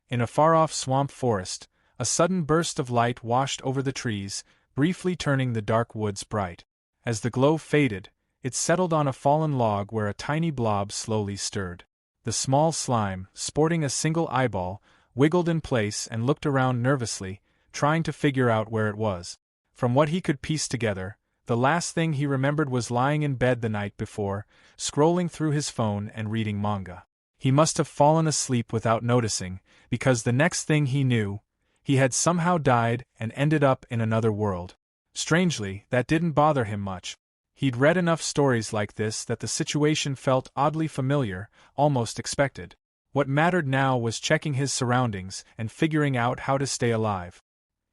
In a far-off swamp forest, a sudden burst of light washed over the trees, briefly turning the dark woods bright. As the glow faded, it settled on a fallen log where a tiny blob slowly stirred. The small slime, sporting a single eyeball, wiggled in place and looked around nervously, trying to figure out where it was. From what he could piece together, the last thing he remembered was lying in bed the night before, scrolling through his phone and reading manga. He must have fallen asleep without noticing, because the next thing he knew, he had somehow died and ended up in another world. Strangely, that didn't bother him much. He'd read enough stories like this that the situation felt oddly familiar, almost expected. What mattered now was checking his surroundings and figuring out how to stay alive.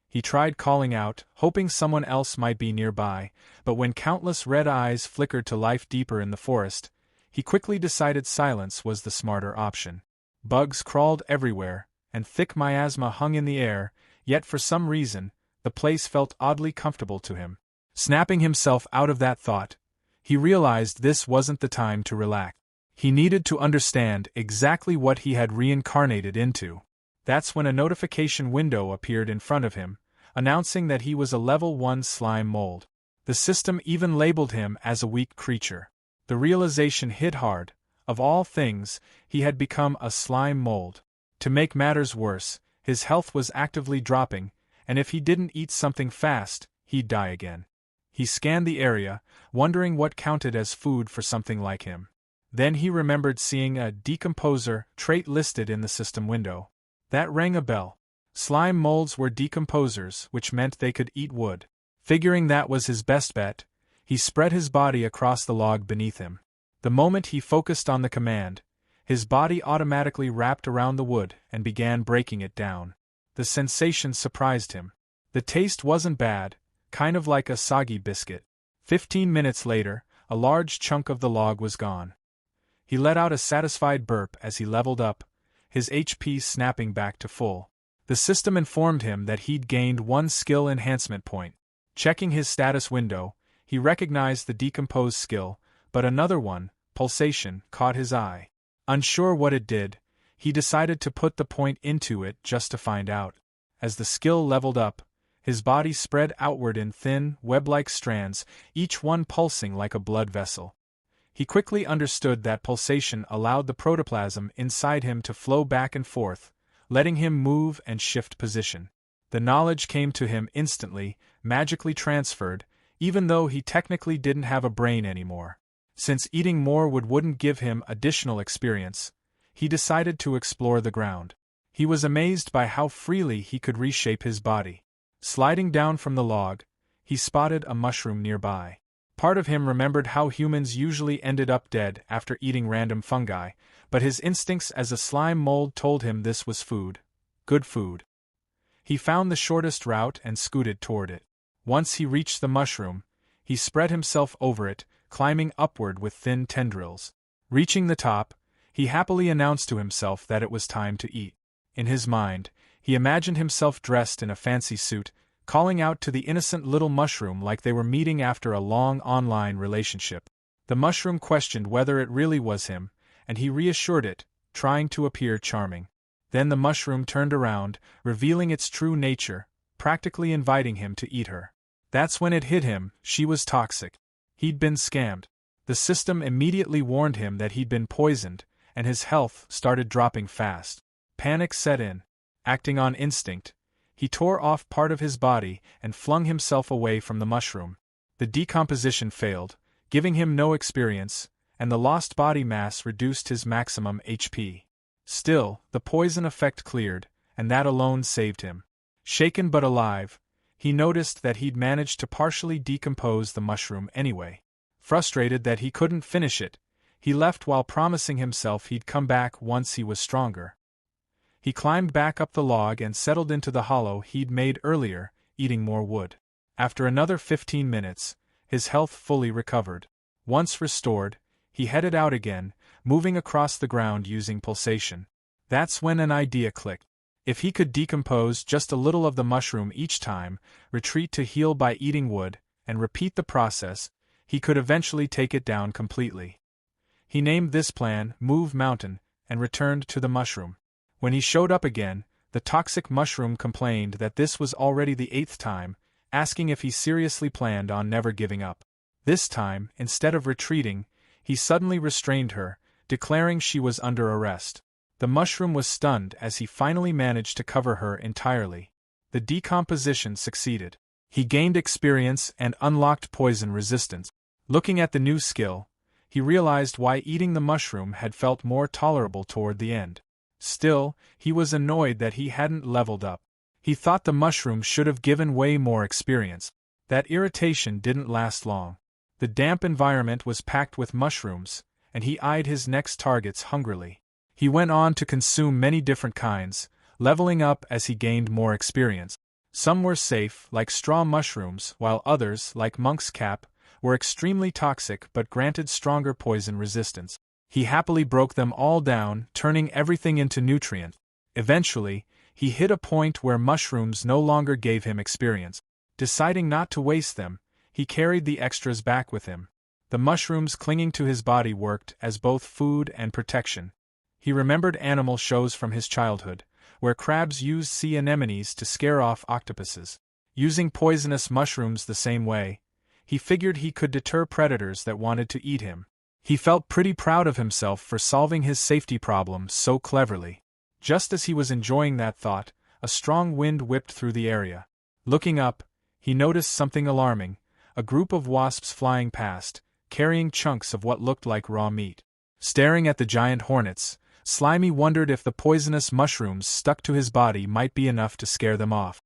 He tried calling out, hoping someone else might be nearby, but when countless red eyes flickered to life deeper in the forest, he quickly decided silence was the smarter option. Bugs crawled everywhere, and thick miasma hung in the air, yet for some reason, the place felt oddly comfortable to him. Snapping himself out of that thought, he realized this wasn't the time to relax. He needed to understand exactly what he had reincarnated into. That's when a notification window appeared in front of him, announcing that he was a level 1 slime mold. The system even labeled him as a weak creature. The realization hit hard. Of all things, he had become a slime mold. To make matters worse, his health was actively dropping, and if he didn't eat something fast, he'd die again. He scanned the area, wondering what counted as food for something like him. Then he remembered seeing a decomposer trait listed in the system window. That rang a bell. Slime molds were decomposers, which meant they could eat wood. Figuring that was his best bet, he spread his body across the log beneath him. The moment he focused on the command, his body automatically wrapped around the wood and began breaking it down. The sensation surprised him. The taste wasn't bad, kind of like a soggy biscuit. 15 minutes later, a large chunk of the log was gone. He let out a satisfied burp as he leveled up, his HP snapping back to full. The system informed him that he'd gained 1 skill enhancement point. Checking his status window, he recognized the decompose skill, but another one, pulsation, caught his eye. Unsure what it did, he decided to put the point into it just to find out. As the skill leveled up, his body spread outward in thin, web-like strands, each one pulsing like a blood vessel. He quickly understood that pulsation allowed the protoplasm inside him to flow back and forth, letting him move and shift position. The knowledge came to him instantly, magically transferred, even though he technically didn't have a brain anymore. Since eating more wood wouldn't give him additional experience, he decided to explore the ground. He was amazed by how freely he could reshape his body. Sliding down from the log, he spotted a mushroom nearby. Part of him remembered how humans usually ended up dead after eating random fungi, but his instincts as a slime mold told him this was food. Good food. He found the shortest route and scooted toward it. Once he reached the mushroom, he spread himself over it, climbing upward with thin tendrils. Reaching the top, he happily announced to himself that it was time to eat. In his mind, he imagined himself dressed in a fancy suit, calling out to the innocent little mushroom like they were meeting after a long online relationship. The mushroom questioned whether it really was him, and he reassured it, trying to appear charming. Then the mushroom turned around, revealing its true nature, practically inviting him to eat her. That's when it hit him, she was toxic. He'd been scammed. The system immediately warned him that he'd been poisoned, and his health started dropping fast. Panic set in. Acting on instinct, he tore off part of his body and flung himself away from the mushroom. The decomposition failed, giving him no experience, and the lost body mass reduced his maximum HP. Still, the poison effect cleared, and that alone saved him. Shaken but alive, he noticed that he'd managed to partially decompose the mushroom anyway. Frustrated that he couldn't finish it, he left while promising himself he'd come back once he was stronger. He climbed back up the log and settled into the hollow he'd made earlier, eating more wood. After another 15 minutes, his health fully recovered. Once restored, he headed out again, moving across the ground using pulsation. That's when an idea clicked. If he could decompose just a little of the mushroom each time, retreat to heal by eating wood, and repeat the process, he could eventually take it down completely. He named this plan Move Mountain, and returned to the mushroom. When he showed up again, the toxic mushroom complained that this was already the 8th time, asking if he seriously planned on never giving up. This time, instead of retreating, he suddenly restrained her, declaring she was under arrest. The mushroom was stunned as he finally managed to cover her entirely. The decomposition succeeded. He gained experience and unlocked poison resistance. Looking at the new skill, he realized why eating the mushroom had felt more tolerable toward the end. Still, he was annoyed that he hadn't leveled up. He thought the mushroom should have given way more experience. That irritation didn't last long. The damp environment was packed with mushrooms, and he eyed his next targets hungrily. He went on to consume many different kinds, leveling up as he gained more experience. Some were safe, like straw mushrooms, while others, like monk's cap, were extremely toxic but granted stronger poison resistance. He happily broke them all down, turning everything into nutrient. Eventually, he hit a point where mushrooms no longer gave him experience. Deciding not to waste them, he carried the extras back with him. The mushrooms clinging to his body worked as both food and protection. He remembered animal shows from his childhood, where crabs used sea anemones to scare off octopuses. Using poisonous mushrooms the same way, he figured he could deter predators that wanted to eat him. He felt pretty proud of himself for solving his safety problem so cleverly. Just as he was enjoying that thought, a strong wind whipped through the area. Looking up, he noticed something alarming: a group of wasps flying past, carrying chunks of what looked like raw meat. Staring at the giant hornets, Slimy wondered if the poisonous mushrooms stuck to his body might be enough to scare them off.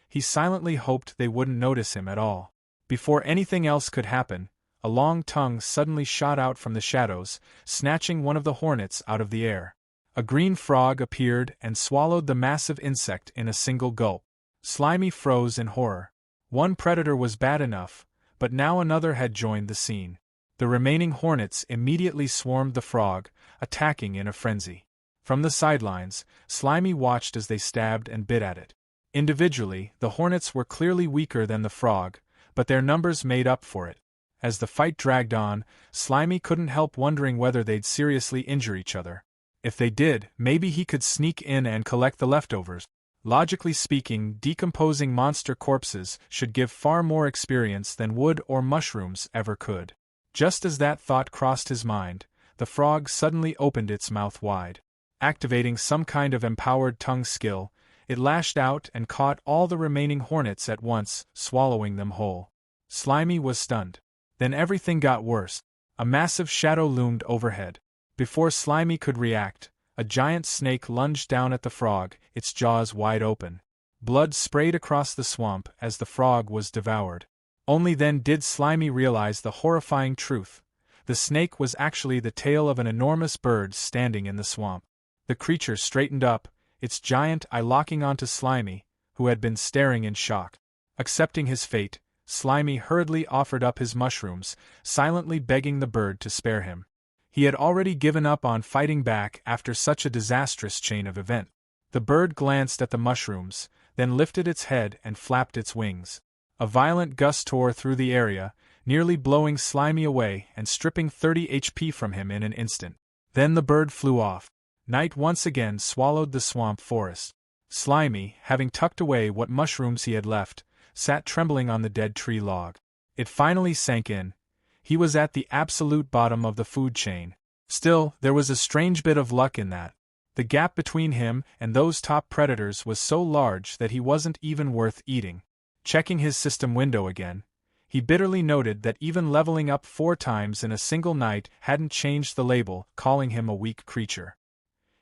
He silently hoped they wouldn't notice him at all. Before anything else could happen, a long tongue suddenly shot out from the shadows, snatching one of the hornets out of the air. A green frog appeared and swallowed the massive insect in a single gulp. Slimy froze in horror. One predator was bad enough, but now another had joined the scene. The remaining hornets immediately swarmed the frog, attacking in a frenzy. From the sidelines, Slimy watched as they stabbed and bit at it. Individually, the hornets were clearly weaker than the frog, but their numbers made up for it. As the fight dragged on, Slimy couldn't help wondering whether they'd seriously injure each other. If they did, maybe he could sneak in and collect the leftovers. Logically speaking, decomposing monster corpses should give far more experience than wood or mushrooms ever could. Just as that thought crossed his mind, the frog suddenly opened its mouth wide. Activating some kind of empowered tongue skill, it lashed out and caught all the remaining hornets at once, swallowing them whole. Slimy was stunned. Then everything got worse. A massive shadow loomed overhead. Before Slimy could react, a giant snake lunged down at the frog, its jaws wide open. Blood sprayed across the swamp as the frog was devoured. Only then did Slimy realize the horrifying truth. The snake was actually the tail of an enormous bird standing in the swamp. The creature straightened up, its giant eye locking onto Slimy, who had been staring in shock. Accepting his fate, Slimy hurriedly offered up his mushrooms, silently begging the bird to spare him. He had already given up on fighting back after such a disastrous chain of events. The bird glanced at the mushrooms, then lifted its head and flapped its wings. A violent gust tore through the area, nearly blowing Slimy away and stripping 30 HP from him in an instant. Then the bird flew off. Night once again swallowed the swamp forest. Slimy, having tucked away what mushrooms he had left, sat trembling on the dead tree log. It finally sank in. He was at the absolute bottom of the food chain. Still, there was a strange bit of luck in that. The gap between him and those top predators was so large that he wasn't even worth eating. Checking his system window again, he bitterly noted that even leveling up 4 times in a single night hadn't changed the label, calling him a weak creature.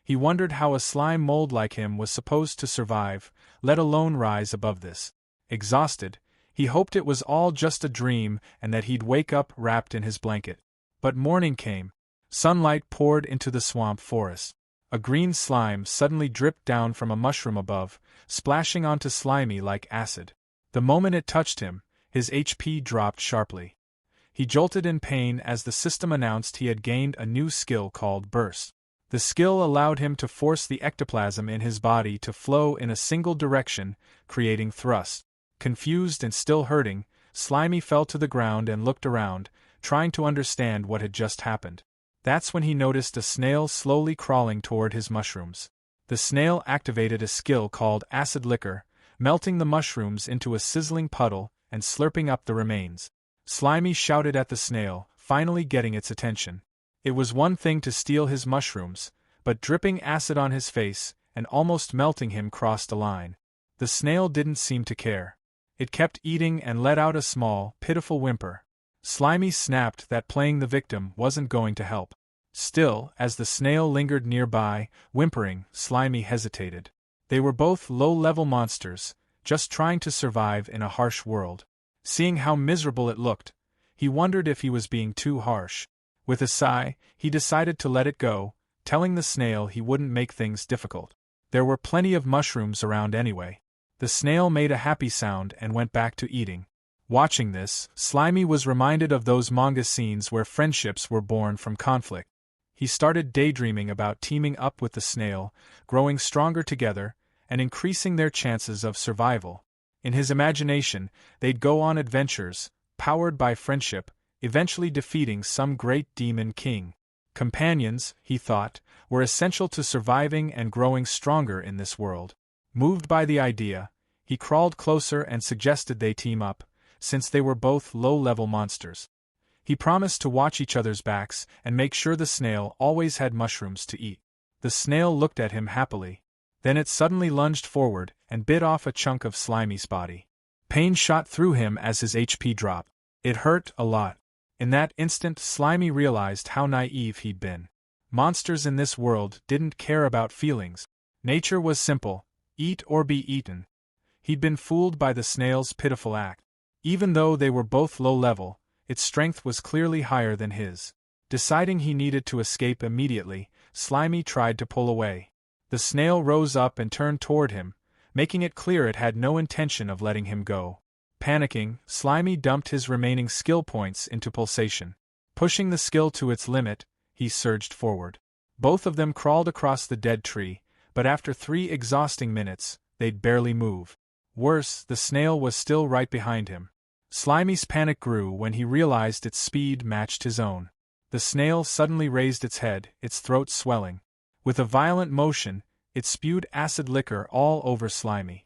He wondered how a slime mold like him was supposed to survive, let alone rise above this. Exhausted, he hoped it was all just a dream and that he'd wake up wrapped in his blanket. But morning came. Sunlight poured into the swamp forest. A green slime suddenly dripped down from a mushroom above, splashing onto Slimy like acid. The moment it touched him, his HP dropped sharply. He jolted in pain as the system announced he had gained a new skill called Burst. The skill allowed him to force the ectoplasm in his body to flow in a single direction, creating thrust. Confused and still hurting, Slimy fell to the ground and looked around, trying to understand what had just happened. That's when he noticed a snail slowly crawling toward his mushrooms. The snail activated a skill called acid liquor, melting the mushrooms into a sizzling puddle and slurping up the remains. Slimy shouted at the snail, finally getting its attention. It was one thing to steal his mushrooms, but dripping acid on his face and almost melting him crossed a line. The snail didn't seem to care. It kept eating and let out a small, pitiful whimper. Slimy snapped that playing the victim wasn't going to help. Still, as the snail lingered nearby, whimpering, Slimy hesitated. They were both low-level monsters, just trying to survive in a harsh world. Seeing how miserable it looked, he wondered if he was being too harsh. With a sigh, he decided to let it go, telling the snail he wouldn't make things difficult. There were plenty of mushrooms around anyway. The snail made a happy sound and went back to eating. Watching this, Slimy was reminded of those manga scenes where friendships were born from conflict. He started daydreaming about teaming up with the snail, growing stronger together, and increasing their chances of survival. In his imagination, they'd go on adventures, powered by friendship, eventually defeating some great demon king. Companions, he thought, were essential to surviving and growing stronger in this world. Moved by the idea, he crawled closer and suggested they team up, since they were both low-level monsters. He promised to watch each other's backs and make sure the snail always had mushrooms to eat. The snail looked at him happily. Then it suddenly lunged forward and bit off a chunk of Slimy's body. Pain shot through him as his HP dropped. It hurt a lot. In that instant, Slimy realized how naive he'd been. Monsters in this world didn't care about feelings. Nature was simple: eat or be eaten. He'd been fooled by the snail's pitiful act. Even though they were both low-level, its strength was clearly higher than his. Deciding he needed to escape immediately, Slimy tried to pull away. The snail rose up and turned toward him, making it clear it had no intention of letting him go. Panicking, Slimy dumped his remaining skill points into pulsation. Pushing the skill to its limit, he surged forward. Both of them crawled across the dead tree, but after 3 exhausting minutes, they'd barely move. Worse, the snail was still right behind him. Slimy's panic grew when he realized its speed matched his own. The snail suddenly raised its head, its throat swelling. With a violent motion, it spewed acid liquor all over Slimy.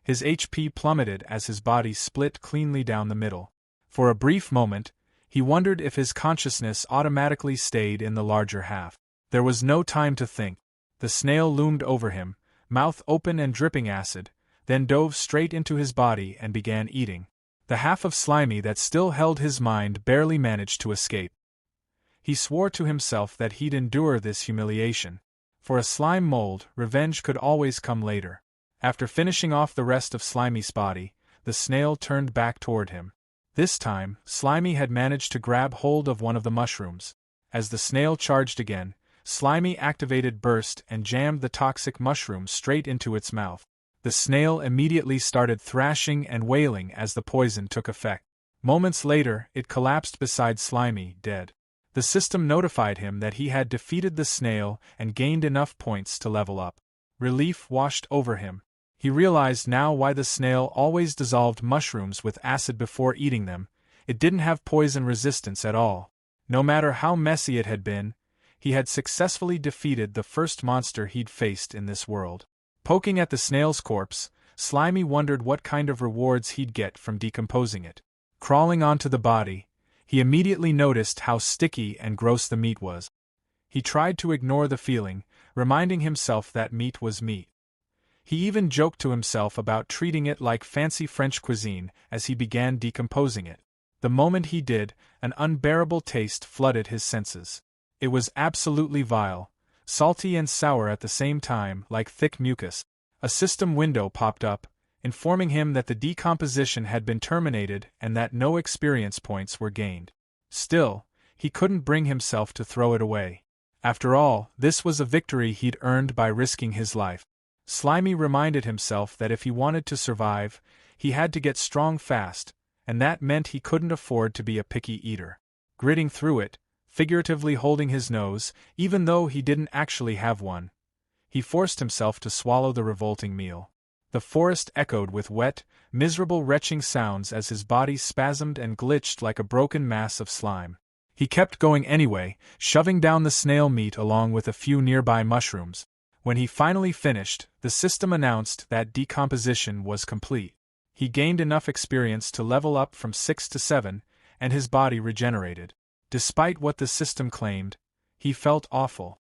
His HP plummeted as his body split cleanly down the middle. For a brief moment, he wondered if his consciousness automatically stayed in the larger half. There was no time to think. The snail loomed over him, mouth open and dripping acid, then dove straight into his body and began eating. The half of Slimy that still held his mind barely managed to escape. He swore to himself that he'd endure this humiliation. For a slime mold, revenge could always come later. After finishing off the rest of Slimy's body, the snail turned back toward him. This time, Slimy had managed to grab hold of one of the mushrooms. As the snail charged again, Slimy activated Burst and jammed the toxic mushroom straight into its mouth. The snail immediately started thrashing and wailing as the poison took effect. Moments later, it collapsed beside Slimy, dead. The system notified him that he had defeated the snail and gained enough points to level up. Relief washed over him. He realized now why the snail always dissolved mushrooms with acid before eating them. It didn't have poison resistance at all. No matter how messy it had been, he had successfully defeated the first monster he'd faced in this world. Poking at the snail's corpse, Slimy wondered what kind of rewards he'd get from decomposing it. Crawling onto the body, he immediately noticed how sticky and gross the meat was. He tried to ignore the feeling, reminding himself that meat was meat. He even joked to himself about treating it like fancy French cuisine as he began decomposing it. The moment he did, an unbearable taste flooded his senses. It was absolutely vile, salty and sour at the same time, like thick mucus. A system window popped up, informing him that the decomposition had been terminated and that no experience points were gained. Still, he couldn't bring himself to throw it away. After all, this was a victory he'd earned by risking his life. Slimy reminded himself that if he wanted to survive, he had to get strong fast, and that meant he couldn't afford to be a picky eater. Gritting through it, figuratively holding his nose, even though he didn't actually have one, he forced himself to swallow the revolting meal. The forest echoed with wet, miserable retching sounds as his body spasmed and glitched like a broken mass of slime. He kept going anyway, shoving down the snail meat along with a few nearby mushrooms. When he finally finished, the system announced that decomposition was complete. He gained enough experience to level up from 6 to 7, and his body regenerated. Despite what the system claimed, he felt awful.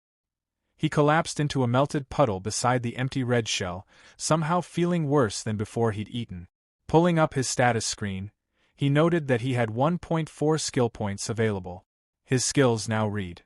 He collapsed into a melted puddle beside the empty red shell, somehow feeling worse than before he'd eaten. Pulling up his status screen, he noted that he had 1.4 skill points available. His skills now read: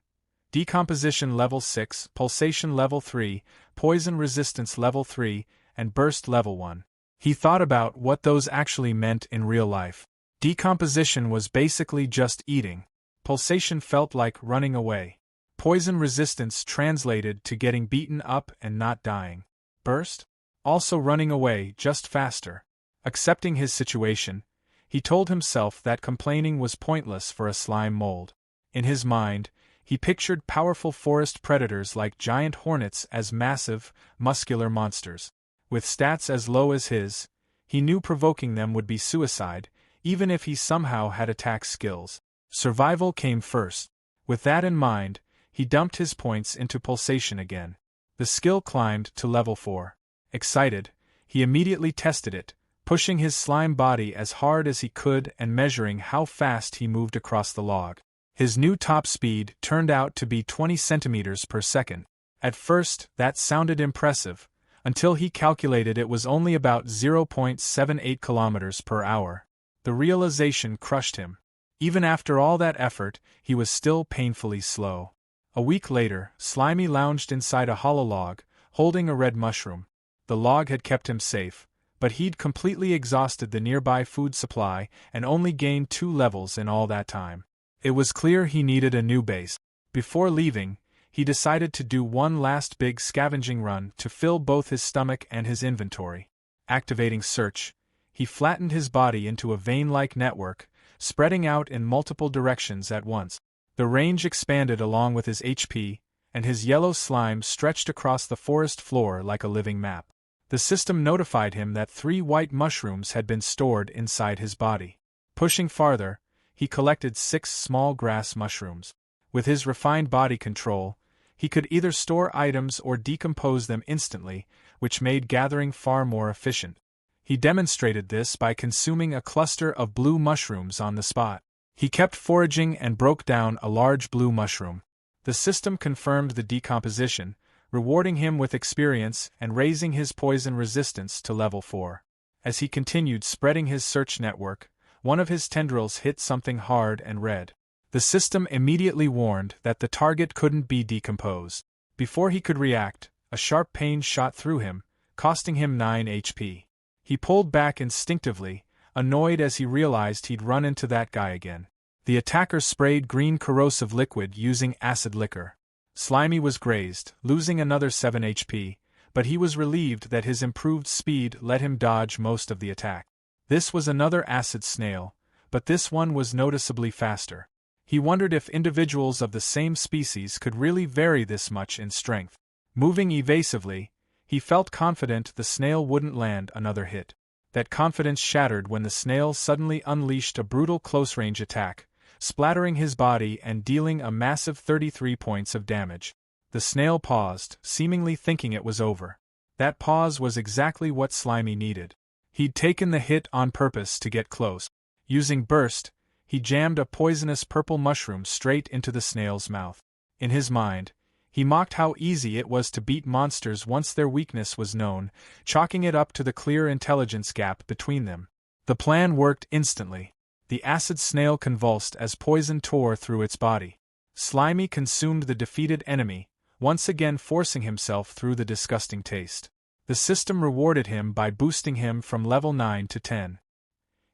Decomposition Level 6, Pulsation Level 3, Poison Resistance Level 3, and Burst Level 1. He thought about what those actually meant in real life. Decomposition was basically just eating. Pulsation felt like running away. Poison resistance translated to getting beaten up and not dying. Burst? Also running away, just faster. Accepting his situation, he told himself that complaining was pointless for a slime mold. In his mind, he pictured powerful forest predators like giant hornets as massive, muscular monsters. With stats as low as his, he knew provoking them would be suicide, even if he somehow had attack skills. Survival came first. With that in mind, he dumped his points into pulsation again. The skill climbed to level 4. Excited, he immediately tested it, pushing his slime body as hard as he could and measuring how fast he moved across the log. His new top speed turned out to be 20 centimeters per second. At first, that sounded impressive, until he calculated it was only about 0.78 kilometers per hour. The realization crushed him. Even after all that effort, he was still painfully slow. A week later, Slimy lounged inside a hollow log, holding a red mushroom. The log had kept him safe, but he'd completely exhausted the nearby food supply and only gained 2 levels in all that time. It was clear he needed a new base. Before leaving, he decided to do one last big scavenging run to fill both his stomach and his inventory. Activating search, he flattened his body into a vein-like network, spreading out in multiple directions at once. The range expanded along with his HP, and his yellow slime stretched across the forest floor like a living map. The system notified him that 3 white mushrooms had been stored inside his body. Pushing farther, he collected 6 small grass mushrooms. With his refined body control, he could either store items or decompose them instantly, which made gathering far more efficient. He demonstrated this by consuming a cluster of blue mushrooms on the spot. He kept foraging and broke down a large blue mushroom. The system confirmed the decomposition, rewarding him with experience and raising his poison resistance to level 4. As he continued spreading his search network, one of his tendrils hit something hard and red. The system immediately warned that the target couldn't be decomposed. Before he could react, a sharp pain shot through him, costing him 9 HP. He pulled back instinctively, annoyed as he realized he'd run into that guy again. The attacker sprayed green corrosive liquid using acid liquor. Slimy was grazed, losing another 7 HP, but he was relieved that his improved speed let him dodge most of the attack. This was another acid snail, but this one was noticeably faster. He wondered if individuals of the same species could really vary this much in strength. Moving evasively, he felt confident the snail wouldn't land another hit. That confidence shattered when the snail suddenly unleashed a brutal close-range attack, splattering his body and dealing a massive 33 points of damage. The snail paused, seemingly thinking it was over. That pause was exactly what Slimy needed. He'd taken the hit on purpose to get close. Using Burst, he jammed a poisonous purple mushroom straight into the snail's mouth. In his mind, he mocked how easy it was to beat monsters once their weakness was known, chalking it up to the clear intelligence gap between them. The plan worked instantly. The acid snail convulsed as poison tore through its body. Slimy consumed the defeated enemy, once again forcing himself through the disgusting taste. The system rewarded him by boosting him from level 9 to 10.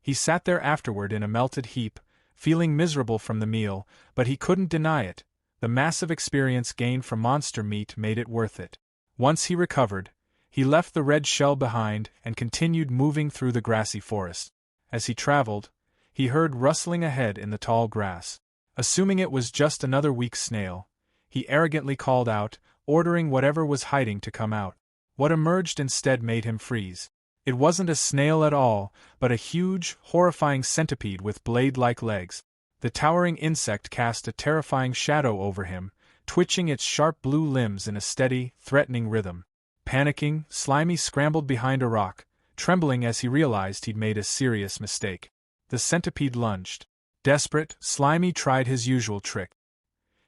He sat there afterward in a melted heap, feeling miserable from the meal, but he couldn't deny it. The massive experience gained from monster meat made it worth it. Once he recovered, he left the red shell behind and continued moving through the grassy forest. As he traveled, he heard rustling ahead in the tall grass. Assuming it was just another weak snail, he arrogantly called out, ordering whatever was hiding to come out. What emerged instead made him freeze. It wasn't a snail at all, but a huge, horrifying centipede with blade-like legs. The towering insect cast a terrifying shadow over him, twitching its sharp blue limbs in a steady, threatening rhythm. Panicking, Slimy scrambled behind a rock, trembling as he realized he'd made a serious mistake. The centipede lunged. Desperate, Slimy tried his usual trick.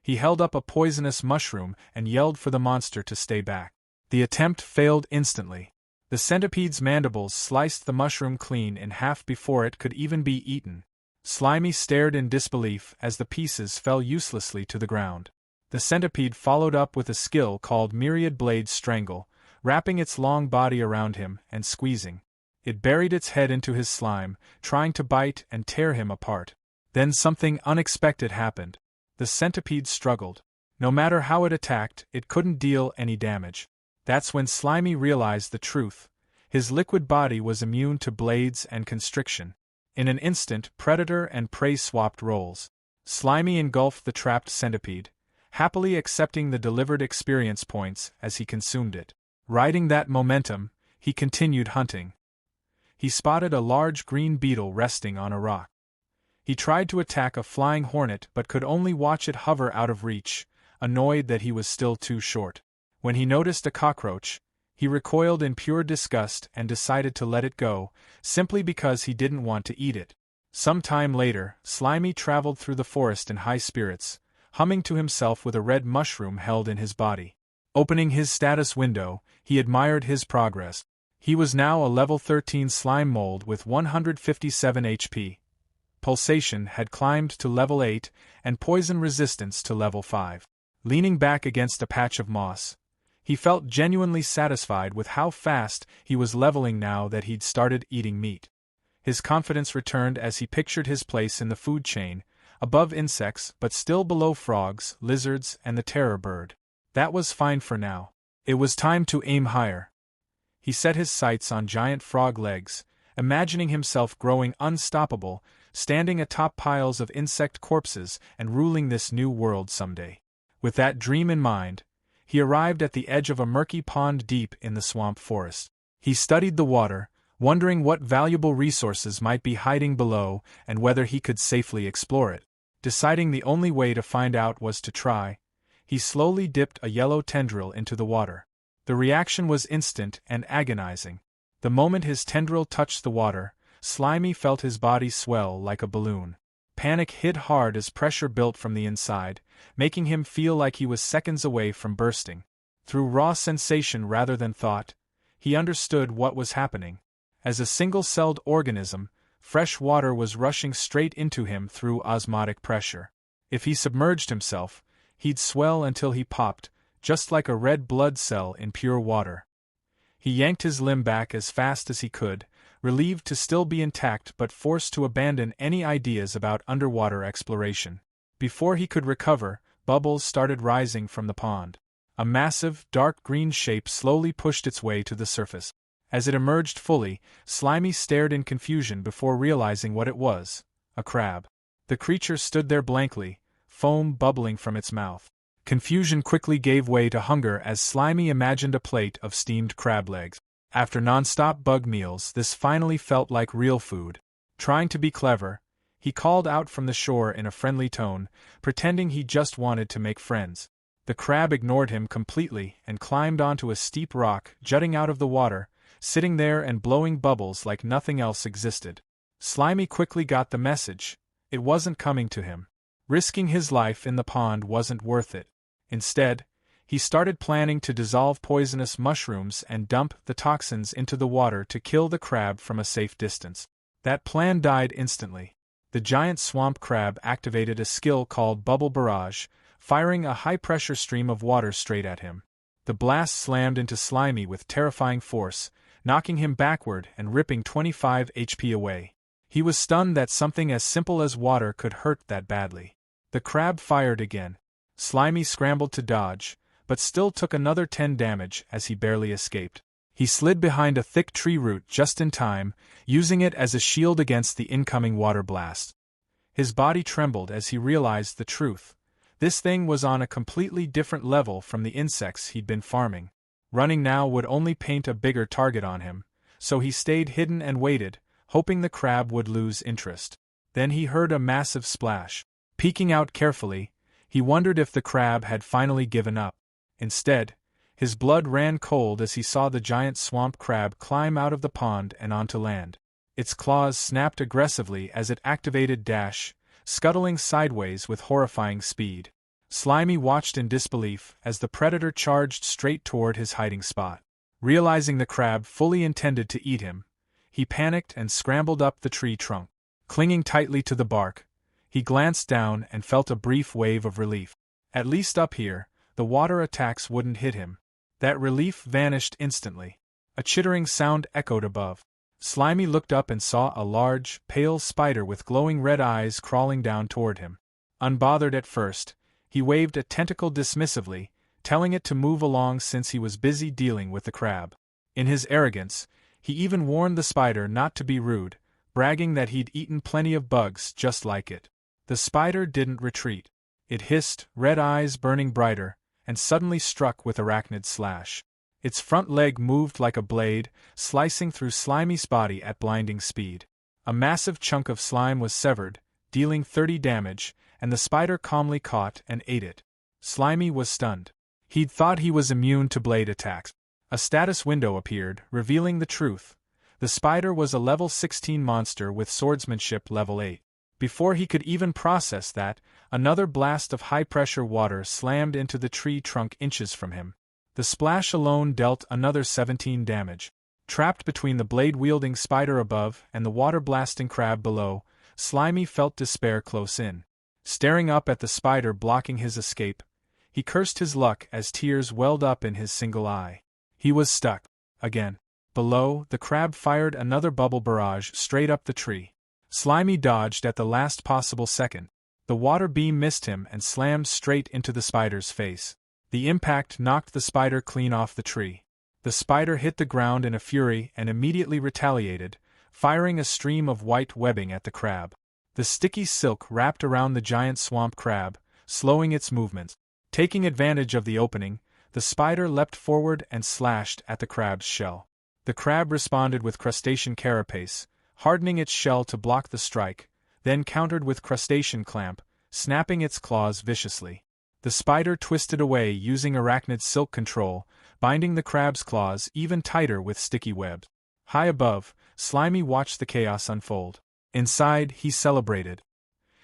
He held up a poisonous mushroom and yelled for the monster to stay back. The attempt failed instantly. The centipede's mandibles sliced the mushroom clean in half before it could even be eaten. Slimy stared in disbelief as the pieces fell uselessly to the ground. The centipede followed up with a skill called Myriad Blade Strangle, wrapping its long body around him and squeezing. It buried its head into his slime, trying to bite and tear him apart. Then something unexpected happened. The centipede struggled. No matter how it attacked, it couldn't deal any damage. That's when Slimy realized the truth. His liquid body was immune to blades and constriction. In an instant, predator and prey swapped roles. Slimy engulfed the trapped centipede, happily accepting the delivered experience points as he consumed it. Riding that momentum, he continued hunting. He spotted a large green beetle resting on a rock. He tried to attack a flying hornet but could only watch it hover out of reach, annoyed that he was still too short. When he noticed a cockroach, he recoiled in pure disgust and decided to let it go, simply because he didn't want to eat it. Some time later, Slimy traveled through the forest in high spirits, humming to himself with a red mushroom held in his body. Opening his status window, he admired his progress. He was now a level 13 slime mold with 157 HP. Pulsation had climbed to level 8, and poison resistance to level 5. Leaning back against a patch of moss, he felt genuinely satisfied with how fast he was leveling now that he'd started eating meat. His confidence returned as he pictured his place in the food chain, above insects but still below frogs, lizards, and the terror bird. That was fine for now. It was time to aim higher. He set his sights on giant frog legs, imagining himself growing unstoppable, standing atop piles of insect corpses and ruling this new world someday. With that dream in mind, he arrived at the edge of a murky pond deep in the swamp forest. He studied the water, wondering what valuable resources might be hiding below and whether he could safely explore it. Deciding the only way to find out was to try, he slowly dipped a yellow tendril into the water. The reaction was instant and agonizing. The moment his tendril touched the water, Slimy felt his body swell like a balloon. Panic hit hard as pressure built from the inside, making him feel like he was seconds away from bursting. Through raw sensation rather than thought, he understood what was happening. As a single-celled organism, fresh water was rushing straight into him through osmotic pressure. If he submerged himself, he'd swell until he popped, just like a red blood cell in pure water. He yanked his limb back as fast as he could, relieved to still be intact but forced to abandon any ideas about underwater exploration. Before he could recover, bubbles started rising from the pond. A massive, dark green shape slowly pushed its way to the surface. As it emerged fully, Slimy stared in confusion before realizing what it was: a crab. The creature stood there blankly, foam bubbling from its mouth. Confusion quickly gave way to hunger as Slimy imagined a plate of steamed crab legs. After non-stop bug meals, this finally felt like real food. Trying to be clever, he called out from the shore in a friendly tone, pretending he just wanted to make friends. The crab ignored him completely and climbed onto a steep rock jutting out of the water, sitting there and blowing bubbles like nothing else existed. Slimy quickly got the message. It wasn't coming to him. Risking his life in the pond wasn't worth it. Instead, he started planning to dissolve poisonous mushrooms and dump the toxins into the water to kill the crab from a safe distance. That plan died instantly. The giant swamp crab activated a skill called Bubble Barrage, firing a high-pressure stream of water straight at him. The blast slammed into Slimy with terrifying force, knocking him backward and ripping 25 HP away. He was stunned that something as simple as water could hurt that badly. The crab fired again. Slimy scrambled to dodge, but still took another 10 damage as he barely escaped. He slid behind a thick tree root just in time, using it as a shield against the incoming water blast. His body trembled as he realized the truth. This thing was on a completely different level from the insects he'd been farming. Running now would only paint a bigger target on him, so he stayed hidden and waited, hoping the crab would lose interest. Then he heard a massive splash. Peeking out carefully, He wondered if the crab had finally given up. Instead, his blood ran cold as he saw the giant swamp crab climb out of the pond and onto land. Its claws snapped aggressively as it activated dash, scuttling sideways with horrifying speed. Slimy watched in disbelief as the predator charged straight toward his hiding spot. Realizing the crab fully intended to eat him, he panicked and scrambled up the tree trunk. Clinging tightly to the bark, he glanced down and felt a brief wave of relief. At least up here, the water attacks wouldn't hit him. That relief vanished instantly. A chittering sound echoed above. Slimy looked up and saw a large, pale spider with glowing red eyes crawling down toward him. Unbothered at first, he waved a tentacle dismissively, telling it to move along since he was busy dealing with the crab. In his arrogance, he even warned the spider not to be rude, bragging that he'd eaten plenty of bugs just like it. The spider didn't retreat. It hissed, red eyes burning brighter, and suddenly struck with arachnid slash. Its front leg moved like a blade, slicing through Slimy's body at blinding speed. A massive chunk of slime was severed, dealing 30 damage, and the spider calmly caught and ate it. Slimy was stunned. He'd thought he was immune to blade attacks. A status window appeared, revealing the truth. The spider was a level 16 monster with swordsmanship level 8. Before he could even process that, another blast of high-pressure water slammed into the tree trunk inches from him. The splash alone dealt another 17 damage. Trapped between the blade-wielding spider above and the water-blasting crab below, Slimy felt despair close in. Staring up at the spider blocking his escape, he cursed his luck as tears welled up in his single eye. He was stuck. Again. Below, the crab fired another bubble barrage straight up the tree. Slimy dodged at the last possible second. The water beam missed him and slammed straight into the spider's face. The impact knocked the spider clean off the tree. The spider hit the ground in a fury and immediately retaliated, firing a stream of white webbing at the crab. The sticky silk wrapped around the giant swamp crab, slowing its movements. Taking advantage of the opening, the spider leapt forward and slashed at the crab's shell. The crab responded with crustacean carapace, hardening its shell to block the strike, then countered with crustacean clamp, snapping its claws viciously. The spider twisted away using arachnid silk control, binding the crab's claws even tighter with sticky webs. High above, Slimy watched the chaos unfold. Inside, he celebrated.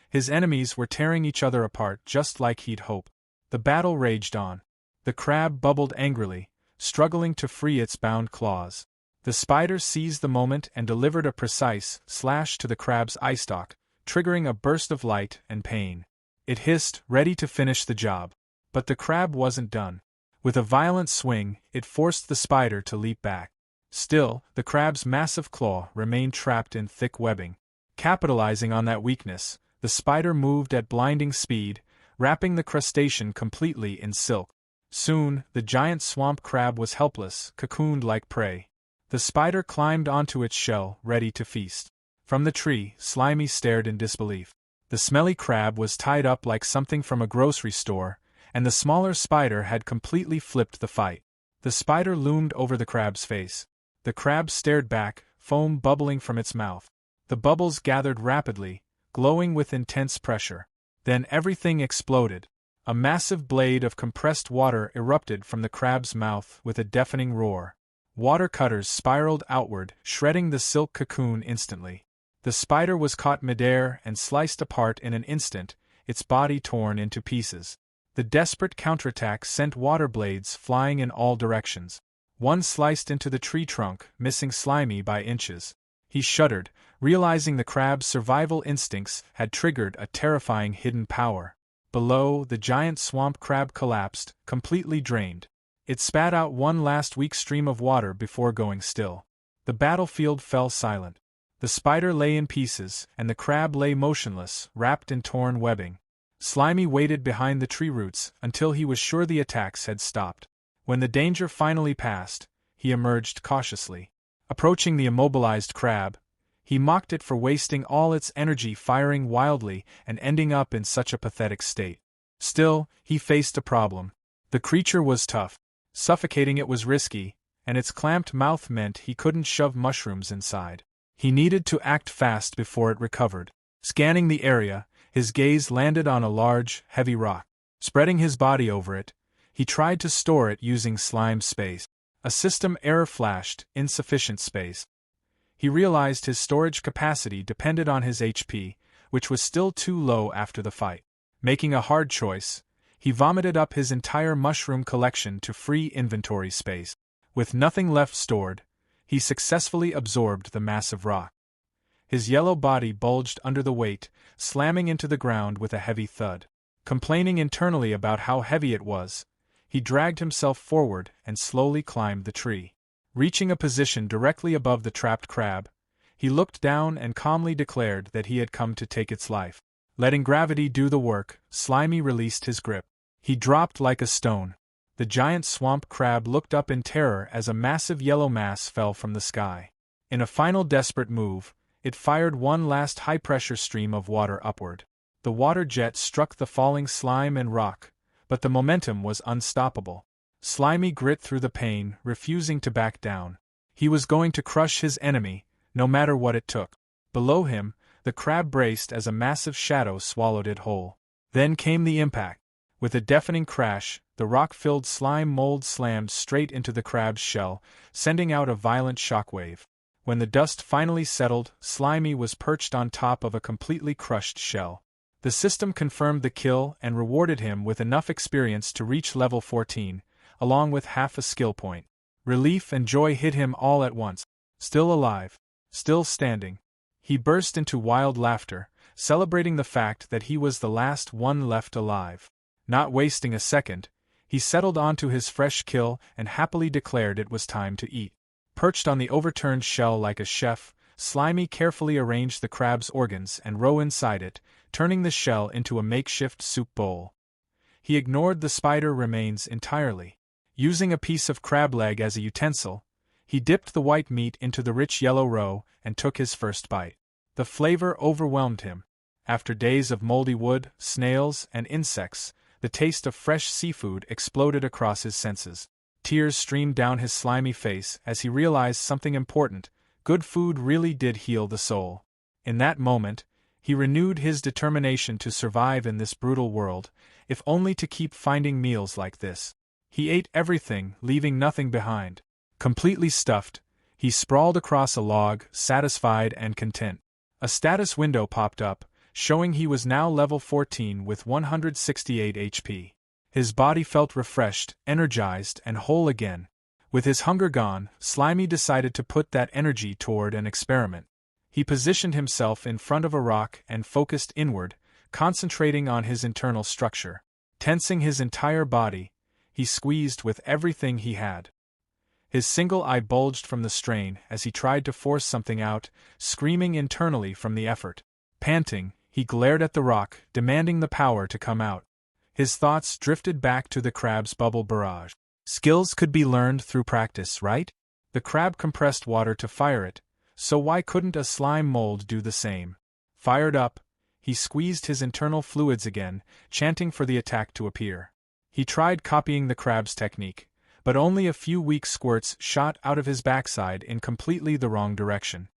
His enemies were tearing each other apart just like he'd hoped. The battle raged on. The crab bubbled angrily, struggling to free its bound claws. The spider seized the moment and delivered a precise slash to the crab's eye stalk, triggering a burst of light and pain. It hissed, ready to finish the job. But the crab wasn't done. With a violent swing, it forced the spider to leap back. Still, the crab's massive claw remained trapped in thick webbing. Capitalizing on that weakness, the spider moved at blinding speed, wrapping the crustacean completely in silk. Soon, the giant swamp crab was helpless, cocooned like prey. The spider climbed onto its shell, ready to feast. From the tree, Slimy stared in disbelief. The smelly crab was tied up like something from a grocery store, and the smaller spider had completely flipped the fight. The spider loomed over the crab's face. The crab stared back, foam bubbling from its mouth. The bubbles gathered rapidly, glowing with intense pressure. Then everything exploded. A massive blade of compressed water erupted from the crab's mouth with a deafening roar. Water cutters spiraled outward, shredding the silk cocoon instantly. The spider was caught midair and sliced apart in an instant, its body torn into pieces. The desperate counterattack sent water blades flying in all directions. One sliced into the tree trunk, missing Slimy by inches. He shuddered, realizing the crab's survival instincts had triggered a terrifying hidden power. Below, the giant swamp crab collapsed, completely drained. It spat out one last weak stream of water before going still. The battlefield fell silent. The spider lay in pieces, and the crab lay motionless, wrapped in torn webbing. Slimy waited behind the tree roots until he was sure the attacks had stopped. When the danger finally passed, he emerged cautiously. Approaching the immobilized crab, he mocked it for wasting all its energy firing wildly and ending up in such a pathetic state. Still, he faced a problem. The creature was tough. Suffocating it was risky, and its clamped mouth meant he couldn't shove mushrooms inside. He needed to act fast before it recovered. Scanning the area, his gaze landed on a large, heavy rock. Spreading his body over it, he tried to store it using slime space. A system error flashed, insufficient space. He realized his storage capacity depended on his HP, which was still too low after the fight. Making a hard choice, he vomited up his entire mushroom collection to free inventory space. With nothing left stored, he successfully absorbed the massive rock. His yellow body bulged under the weight, slamming into the ground with a heavy thud. Complaining internally about how heavy it was, he dragged himself forward and slowly climbed the tree. Reaching a position directly above the trapped crab, he looked down and calmly declared that he had come to take its life. Letting gravity do the work, Slimy released his grip. He dropped like a stone. The giant swamp crab looked up in terror as a massive yellow mass fell from the sky. In a final desperate move, it fired one last high-pressure stream of water upward. The water jet struck the falling slime and rock, but the momentum was unstoppable. Slimy grit through the pain, refusing to back down. He was going to crush his enemy, no matter what it took. Below him, the crab braced as a massive shadow swallowed it whole. Then came the impact. With a deafening crash, the rock-filled slime mold slammed straight into the crab's shell, sending out a violent shockwave. When the dust finally settled, Slimy was perched on top of a completely crushed shell. The system confirmed the kill and rewarded him with enough experience to reach level 14, along with half a skill point. Relief and joy hit him all at once. Still alive. Still standing. He burst into wild laughter, celebrating the fact that he was the last one left alive. Not wasting a second, he settled onto his fresh kill and happily declared it was time to eat. Perched on the overturned shell like a chef, Slimy carefully arranged the crab's organs and roe inside it, turning the shell into a makeshift soup bowl. He ignored the spider remains entirely. Using a piece of crab leg as a utensil, he dipped the white meat into the rich yellow roe and took his first bite. The flavor overwhelmed him. After days of moldy wood, snails, and insects, the taste of fresh seafood exploded across his senses. Tears streamed down his slimy face as he realized something important: good food really did heal the soul. In that moment, he renewed his determination to survive in this brutal world, if only to keep finding meals like this. He ate everything, leaving nothing behind. Completely stuffed, he sprawled across a log, satisfied and content. A status window popped up, showing he was now level 14 with 168 HP. His body felt refreshed, energized, and whole again. With his hunger gone, Slimy decided to put that energy toward an experiment. He positioned himself in front of a rock and focused inward, concentrating on his internal structure. Tensing his entire body, he squeezed with everything he had. His single eye bulged from the strain as he tried to force something out, screaming internally from the effort. Panting, he glared at the rock, demanding the power to come out. His thoughts drifted back to the crab's bubble barrage. Skills could be learned through practice, right? The crab compressed water to fire it, so why couldn't a slime mold do the same? Fired up, he squeezed his internal fluids again, chanting for the attack to appear. He tried copying the crab's technique, but only a few weak squirts shot out of his backside in completely the wrong direction.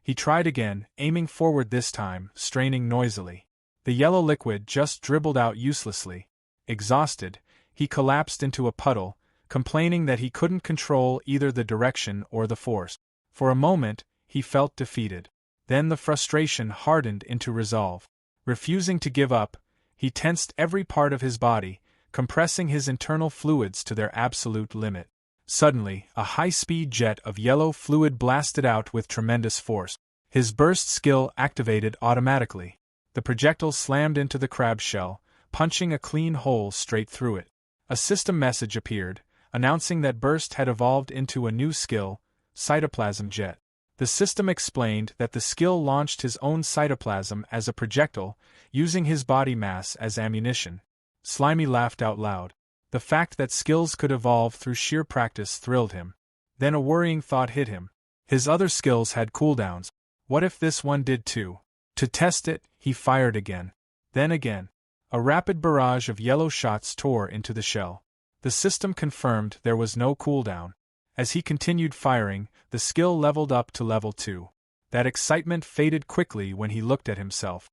He tried again, aiming forward this time, straining noisily. The yellow liquid just dribbled out uselessly. Exhausted, he collapsed into a puddle, complaining that he couldn't control either the direction or the force. For a moment, he felt defeated. Then the frustration hardened into resolve. Refusing to give up, he tensed every part of his body, compressing his internal fluids to their absolute limit. Suddenly, a high-speed jet of yellow fluid blasted out with tremendous force. His burst skill activated automatically. The projectile slammed into the crab shell, punching a clean hole straight through it. A system message appeared, announcing that burst had evolved into a new skill, cytoplasm jet. The system explained that the skill launched his own cytoplasm as a projectile, using his body mass as ammunition. Slimy laughed out loud. The fact that skills could evolve through sheer practice thrilled him. Then a worrying thought hit him. His other skills had cooldowns. What if this one did too? To test it, he fired again. Then again. A rapid barrage of yellow shots tore into the shell. The system confirmed there was no cooldown. As he continued firing, the skill leveled up to level 2. That excitement faded quickly when he looked at himself.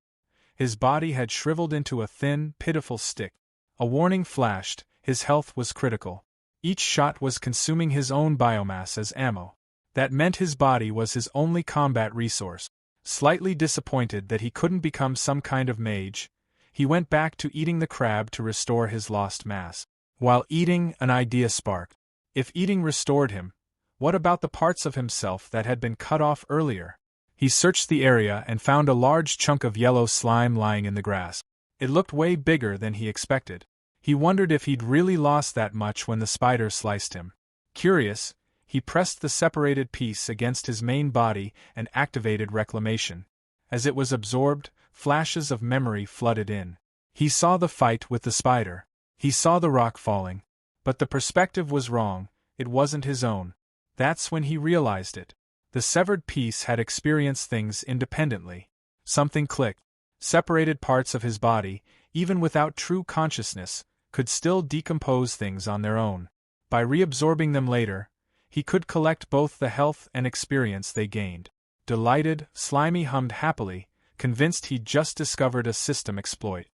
His body had shriveled into a thin, pitiful stick. A warning flashed, his health was critical. Each shot was consuming his own biomass as ammo. That meant his body was his only combat resource. Slightly disappointed that he couldn't become some kind of mage, he went back to eating the crab to restore his lost mass. While eating, an idea sparked. If eating restored him, what about the parts of himself that had been cut off earlier? He searched the area and found a large chunk of yellow slime lying in the grass. It looked way bigger than he expected. He wondered if he'd really lost that much when the spider sliced him. Curious, he pressed the separated piece against his main body and activated reclamation. As it was absorbed, flashes of memory flooded in. He saw the fight with the spider. He saw the rock falling. But the perspective was wrong, it wasn't his own. That's when he realized it. The severed piece had experienced things independently. Something clicked. Separated parts of his body, even without true consciousness, could still decompose things on their own. By reabsorbing them later, he could collect both the health and experience they gained. Delighted, Slimy hummed happily, convinced he'd just discovered a system exploit.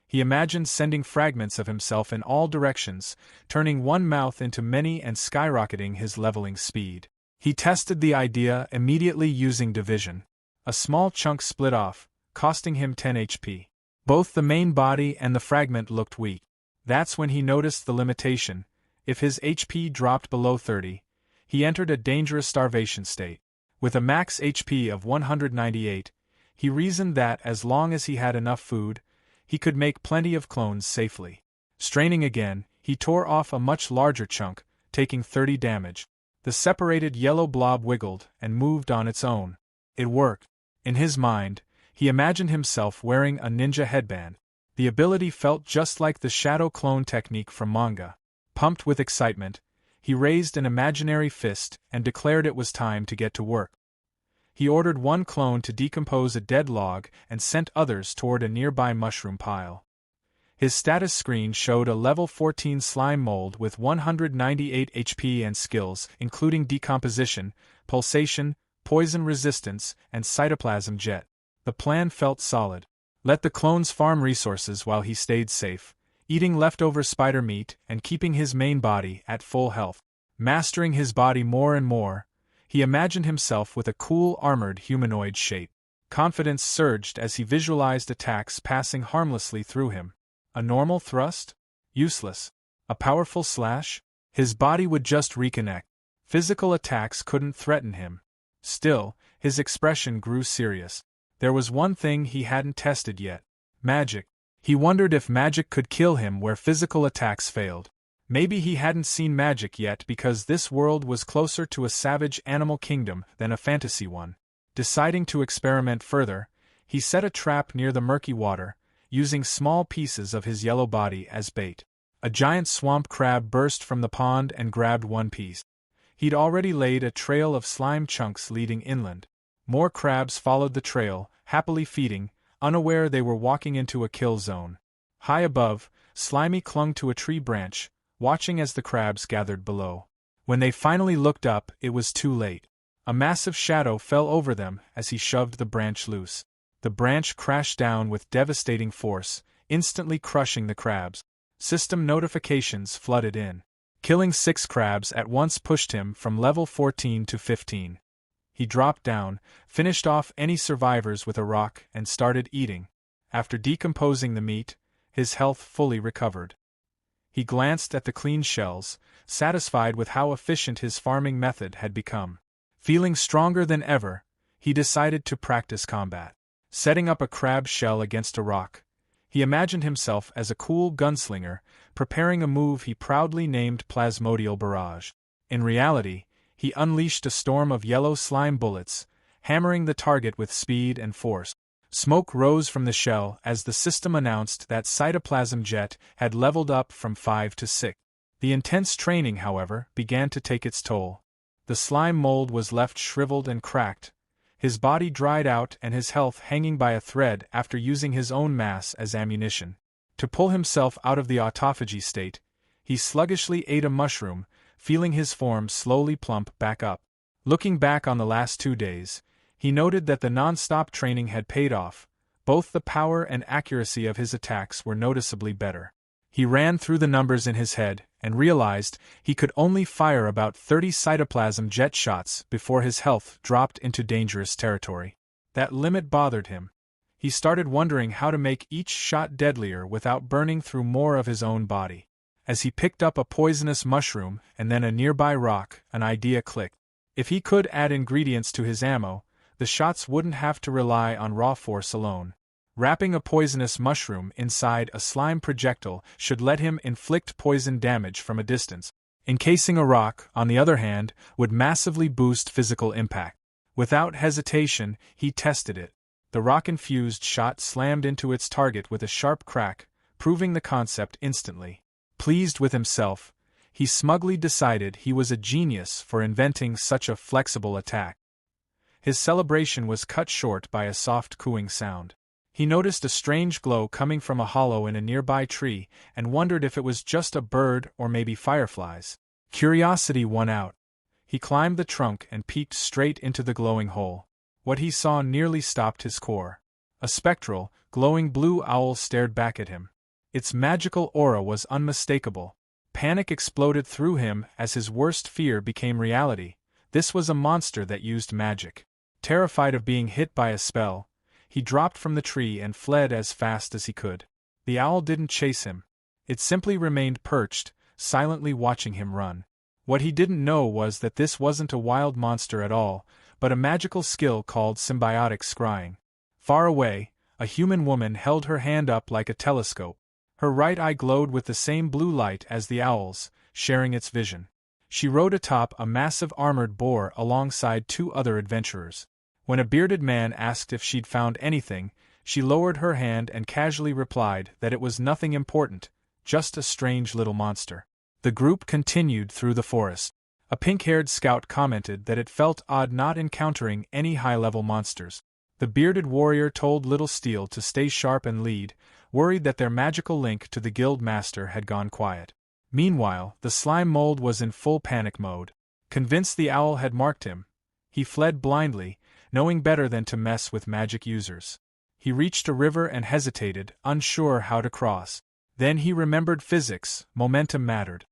He imagined sending fragments of himself in all directions, turning one mouth into many and skyrocketing his leveling speed. He tested the idea immediately using division. A small chunk split off, costing him 10 HP. Both the main body and the fragment looked weak. That's when he noticed the limitation. If his HP dropped below 30, he entered a dangerous starvation state. With a max HP of 198, he reasoned that as long as he had enough food, he could make plenty of clones safely. Straining again, he tore off a much larger chunk, taking 30 damage. The separated yellow blob wiggled and moved on its own. It worked. In his mind, he imagined himself wearing a ninja headband. The ability felt just like the shadow clone technique from Manga. Pumped with excitement, he raised an imaginary fist and declared it was time to get to work. He ordered one clone to decompose a dead log and sent others toward a nearby mushroom pile. His status screen showed a level 14 slime mold with 198 HP and skills, including decomposition, pulsation, poison resistance, and cytoplasm jet. The plan felt solid. Let the clones farm resources while he stayed safe, eating leftover spider meat and keeping his main body at full health. Mastering his body more and more, he imagined himself with a cool armored humanoid shape. Confidence surged as he visualized attacks passing harmlessly through him. A normal thrust? Useless. A powerful slash? His body would just reconnect. Physical attacks couldn't threaten him. Still, his expression grew serious. There was one thing he hadn't tested yet. Magic. He wondered if magic could kill him where physical attacks failed. Maybe he hadn't seen magic yet because this world was closer to a savage animal kingdom than a fantasy one. Deciding to experiment further, he set a trap near the murky water, using small pieces of his yellow body as bait. A giant swamp crab burst from the pond and grabbed one piece. He'd already laid a trail of slime chunks leading inland. More crabs followed the trail, happily feeding, unaware they were walking into a kill zone. High above, Slimy clung to a tree branch, watching as the crabs gathered below. When they finally looked up, it was too late. A massive shadow fell over them as he shoved the branch loose. The branch crashed down with devastating force, instantly crushing the crabs. System notifications flooded in. Killing 6 crabs at once pushed him from level 14 to 15. He dropped down, finished off any survivors with a rock, and started eating. After decomposing the meat, his health fully recovered. He glanced at the clean shells, satisfied with how efficient his farming method had become. Feeling stronger than ever, he decided to practice combat. Setting up a crab shell against a rock, he imagined himself as a cool gunslinger, preparing a move he proudly named Plasmodial Barrage. In reality, he unleashed a storm of yellow slime bullets, hammering the target with speed and force. Smoke rose from the shell as the system announced that cytoplasm jet had leveled up from 5 to 6. The intense training, however, began to take its toll. The slime mold was left shriveled and cracked, his body dried out and his health hanging by a thread after using his own mass as ammunition. To pull himself out of the autophagy state, he sluggishly ate a mushroom, feeling his form slowly plump back up. Looking back on the last 2 days, he noted that the non-stop training had paid off. Both the power and accuracy of his attacks were noticeably better. He ran through the numbers in his head and realized he could only fire about 30 cytoplasm jet shots before his health dropped into dangerous territory. That limit bothered him. He started wondering how to make each shot deadlier without burning through more of his own body. As he picked up a poisonous mushroom and then a nearby rock, an idea clicked. If he could add ingredients to his ammo, the shots wouldn't have to rely on raw force alone. Wrapping a poisonous mushroom inside a slime projectile should let him inflict poison damage from a distance. Encasing a rock, on the other hand, would massively boost physical impact. Without hesitation, he tested it. The rock-infused shot slammed into its target with a sharp crack, proving the concept instantly. Pleased with himself, he smugly decided he was a genius for inventing such a flexible attack. His celebration was cut short by a soft cooing sound. He noticed a strange glow coming from a hollow in a nearby tree and wondered if it was just a bird or maybe fireflies. Curiosity won out. He climbed the trunk and peeked straight into the glowing hole. What he saw nearly stopped his core. A spectral, glowing blue owl stared back at him. Its magical aura was unmistakable. Panic exploded through him as his worst fear became reality. This was a monster that used magic. Terrified of being hit by a spell, he dropped from the tree and fled as fast as he could. The owl didn't chase him. It simply remained perched, silently watching him run. What he didn't know was that this wasn't a wild monster at all, but a magical skill called symbiotic scrying. Far away, a human woman held her hand up like a telescope. Her right eye glowed with the same blue light as the owl's, sharing its vision. She rode atop a massive armored boar alongside 2 other adventurers. When a bearded man asked if she'd found anything, she lowered her hand and casually replied that it was nothing important, just a strange little monster. The group continued through the forest. A pink-haired scout commented that it felt odd not encountering any high-level monsters. The bearded warrior told Little Steel to stay sharp and lead, worried that their magical link to the guild master had gone quiet. Meanwhile, the slime mold was in full panic mode. Convinced the owl had marked him, he fled blindly, knowing better than to mess with magic users. He reached a river and hesitated, unsure how to cross. Then he remembered physics, momentum mattered.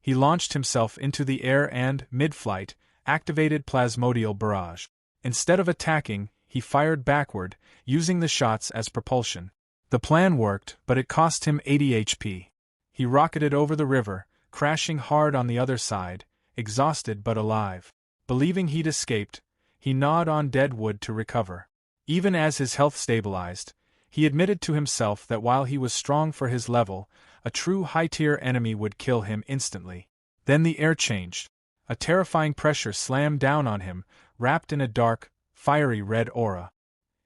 He launched himself into the air and, mid-flight, activated Plasmodial Barrage. Instead of attacking, he fired backward, using the shots as propulsion. The plan worked, but it cost him 80 HP. He rocketed over the river, crashing hard on the other side, exhausted but alive. Believing he'd escaped, he gnawed on dead wood to recover. Even as his health stabilized, he admitted to himself that while he was strong for his level, a true high-tier enemy would kill him instantly. Then the air changed. A terrifying pressure slammed down on him, wrapped in a dark, fiery red aura.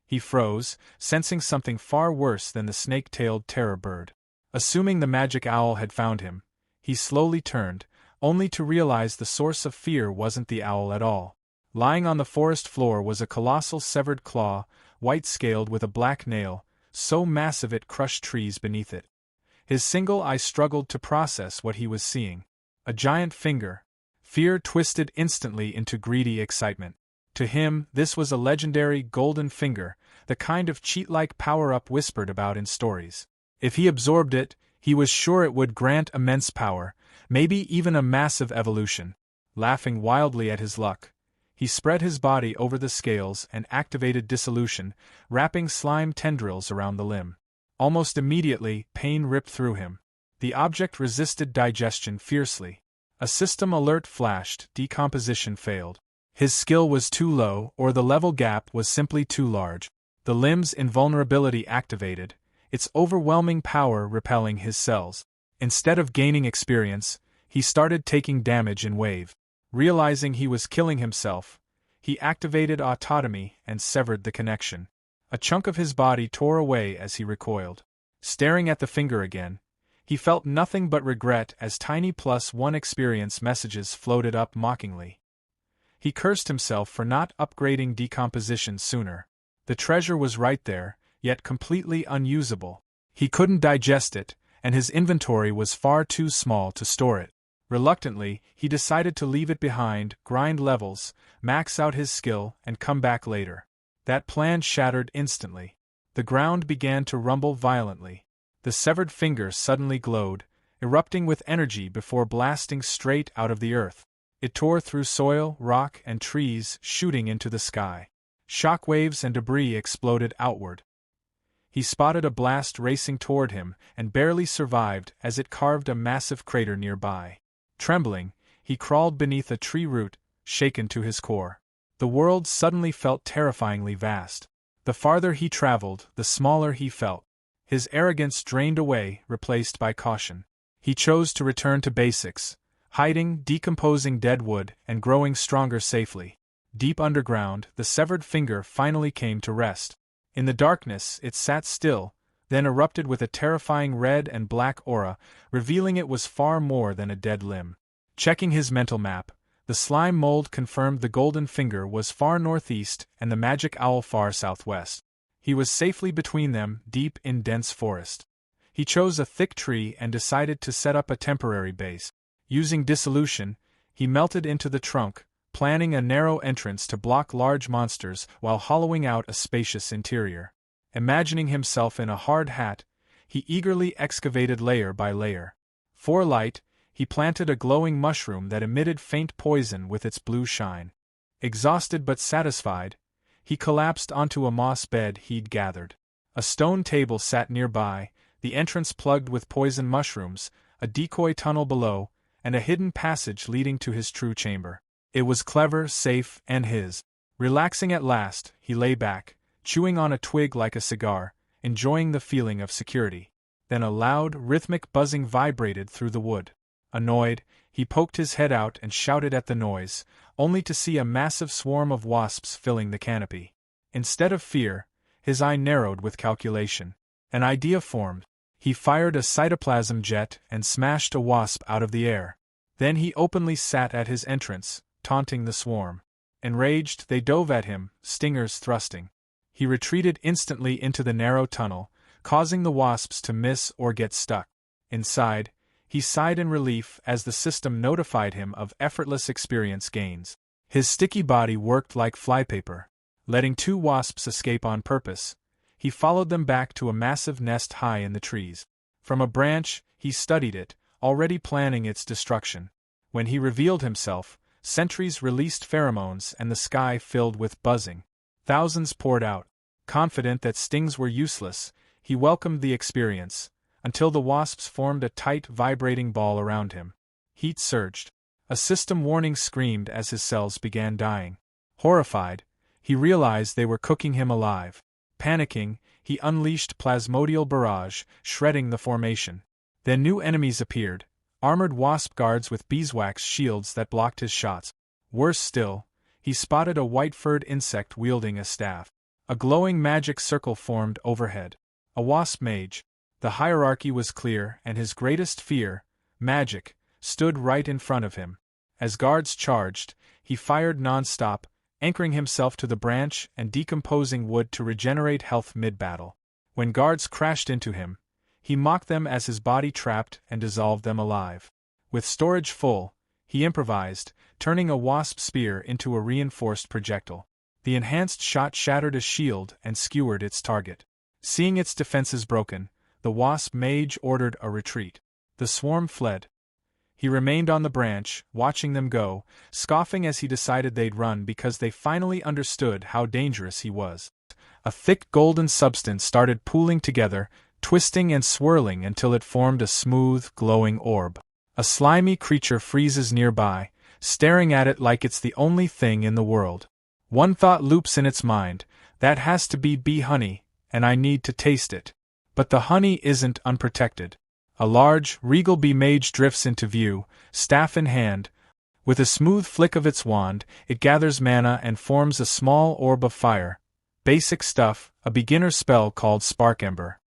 He froze, sensing something far worse than the snake-tailed terror bird. Assuming the magic owl had found him, he slowly turned, only to realize the source of fear wasn't the owl at all. Lying on the forest floor was a colossal severed claw, white-scaled with a black nail, so massive it crushed trees beneath it. His single eye struggled to process what he was seeing. A giant finger. Fear twisted instantly into greedy excitement. To him, this was a legendary golden finger, the kind of cheat-like power-up whispered about in stories. If he absorbed it, he was sure it would grant immense power, maybe even a massive evolution. Laughing wildly at his luck, he spread his body over the scales and activated dissolution, wrapping slime tendrils around the limb. Almost immediately, pain ripped through him. The object resisted digestion fiercely. A system alert flashed, decomposition failed. His skill was too low, or the level gap was simply too large. The limb's invulnerability activated, its overwhelming power repelling his cells. Instead of gaining experience, he started taking damage in wave. Realizing he was killing himself, he activated autotomy and severed the connection. A chunk of his body tore away as he recoiled. Staring at the finger again, he felt nothing but regret as tiny +1 experience messages floated up mockingly. He cursed himself for not upgrading decomposition sooner. The treasure was right there, yet completely unusable. He couldn't digest it, and his inventory was far too small to store it. Reluctantly, he decided to leave it behind, grind levels, max out his skill, and come back later. That plan shattered instantly. The ground began to rumble violently. The severed finger suddenly glowed, erupting with energy before blasting straight out of the earth. It tore through soil, rock, and trees, shooting into the sky. Shockwaves and debris exploded outward. He spotted a blast racing toward him, and barely survived as it carved a massive crater nearby. Trembling, he crawled beneath a tree root, shaken to his core. The world suddenly felt terrifyingly vast. The farther he traveled, the smaller he felt. His arrogance drained away, replaced by caution. He chose to return to basics, hiding, decomposing dead wood, and growing stronger safely. Deep underground, the severed finger finally came to rest. In the darkness, it sat still, then erupted with a terrifying red and black aura, revealing it was far more than a dead limb. Checking his mental map, the slime mold confirmed the golden finger was far northeast and the magic owl far southwest. He was safely between them, deep in dense forest. He chose a thick tree and decided to set up a temporary base. Using dissolution, he melted into the trunk, planning a narrow entrance to block large monsters while hollowing out a spacious interior. Imagining himself in a hard hat, he eagerly excavated layer by layer. For light, he planted a glowing mushroom that emitted faint poison with its blue shine. Exhausted but satisfied, he collapsed onto a moss bed he'd gathered. A stone table sat nearby, the entrance plugged with poison mushrooms, a decoy tunnel below, and a hidden passage leading to his true chamber. It was clever, safe, and his. Relaxing at last, he lay back, chewing on a twig like a cigar, enjoying the feeling of security. Then a loud, rhythmic buzzing vibrated through the wood. Annoyed, he poked his head out and shouted at the noise, only to see a massive swarm of wasps filling the canopy. Instead of fear, his eye narrowed with calculation. An idea formed. He fired a cytoplasm jet and smashed a wasp out of the air. Then he openly sat at his entrance, taunting the swarm. Enraged, they dove at him, stingers thrusting. He retreated instantly into the narrow tunnel, causing the wasps to miss or get stuck. Inside, he sighed in relief as the system notified him of effortless experience gains. His sticky body worked like flypaper. Letting 2 wasps escape on purpose, he followed them back to a massive nest high in the trees. From a branch, he studied it, already planning its destruction. When he revealed himself, sentries released pheromones and the sky filled with buzzing. Thousands poured out. Confident that stings were useless, he welcomed the experience, until the wasps formed a tight, vibrating ball around him. Heat surged. A system warning screamed as his cells began dying. Horrified, he realized they were cooking him alive. Panicking, he unleashed plasmodial barrage, shredding the formation. Then new enemies appeared, armored wasp guards with beeswax shields that blocked his shots. Worse still, he spotted a white-furred insect wielding a staff. A glowing magic circle formed overhead. A wasp mage. The hierarchy was clear, and his greatest fear, magic, stood right in front of him. As guards charged, he fired non-stop, anchoring himself to the branch and decomposing wood to regenerate health mid-battle. When guards crashed into him, he mocked them as his body trapped and dissolved them alive. With storage full, he improvised, turning a wasp spear into a reinforced projectile. The enhanced shot shattered a shield and skewered its target. Seeing its defenses broken, the wasp mage ordered a retreat. The swarm fled. He remained on the branch, watching them go, scoffing as he decided they'd run because they finally understood how dangerous he was. A thick golden substance started pooling together, twisting and swirling until it formed a smooth, glowing orb. A slimy creature freezes nearby, staring at it like it's the only thing in the world. One thought loops in its mind, that has to be bee honey, and I need to taste it. But the honey isn't unprotected. A large, regal bee mage drifts into view, staff in hand. With a smooth flick of its wand, it gathers mana and forms a small orb of fire. Basic stuff, a beginner spell called Spark Ember.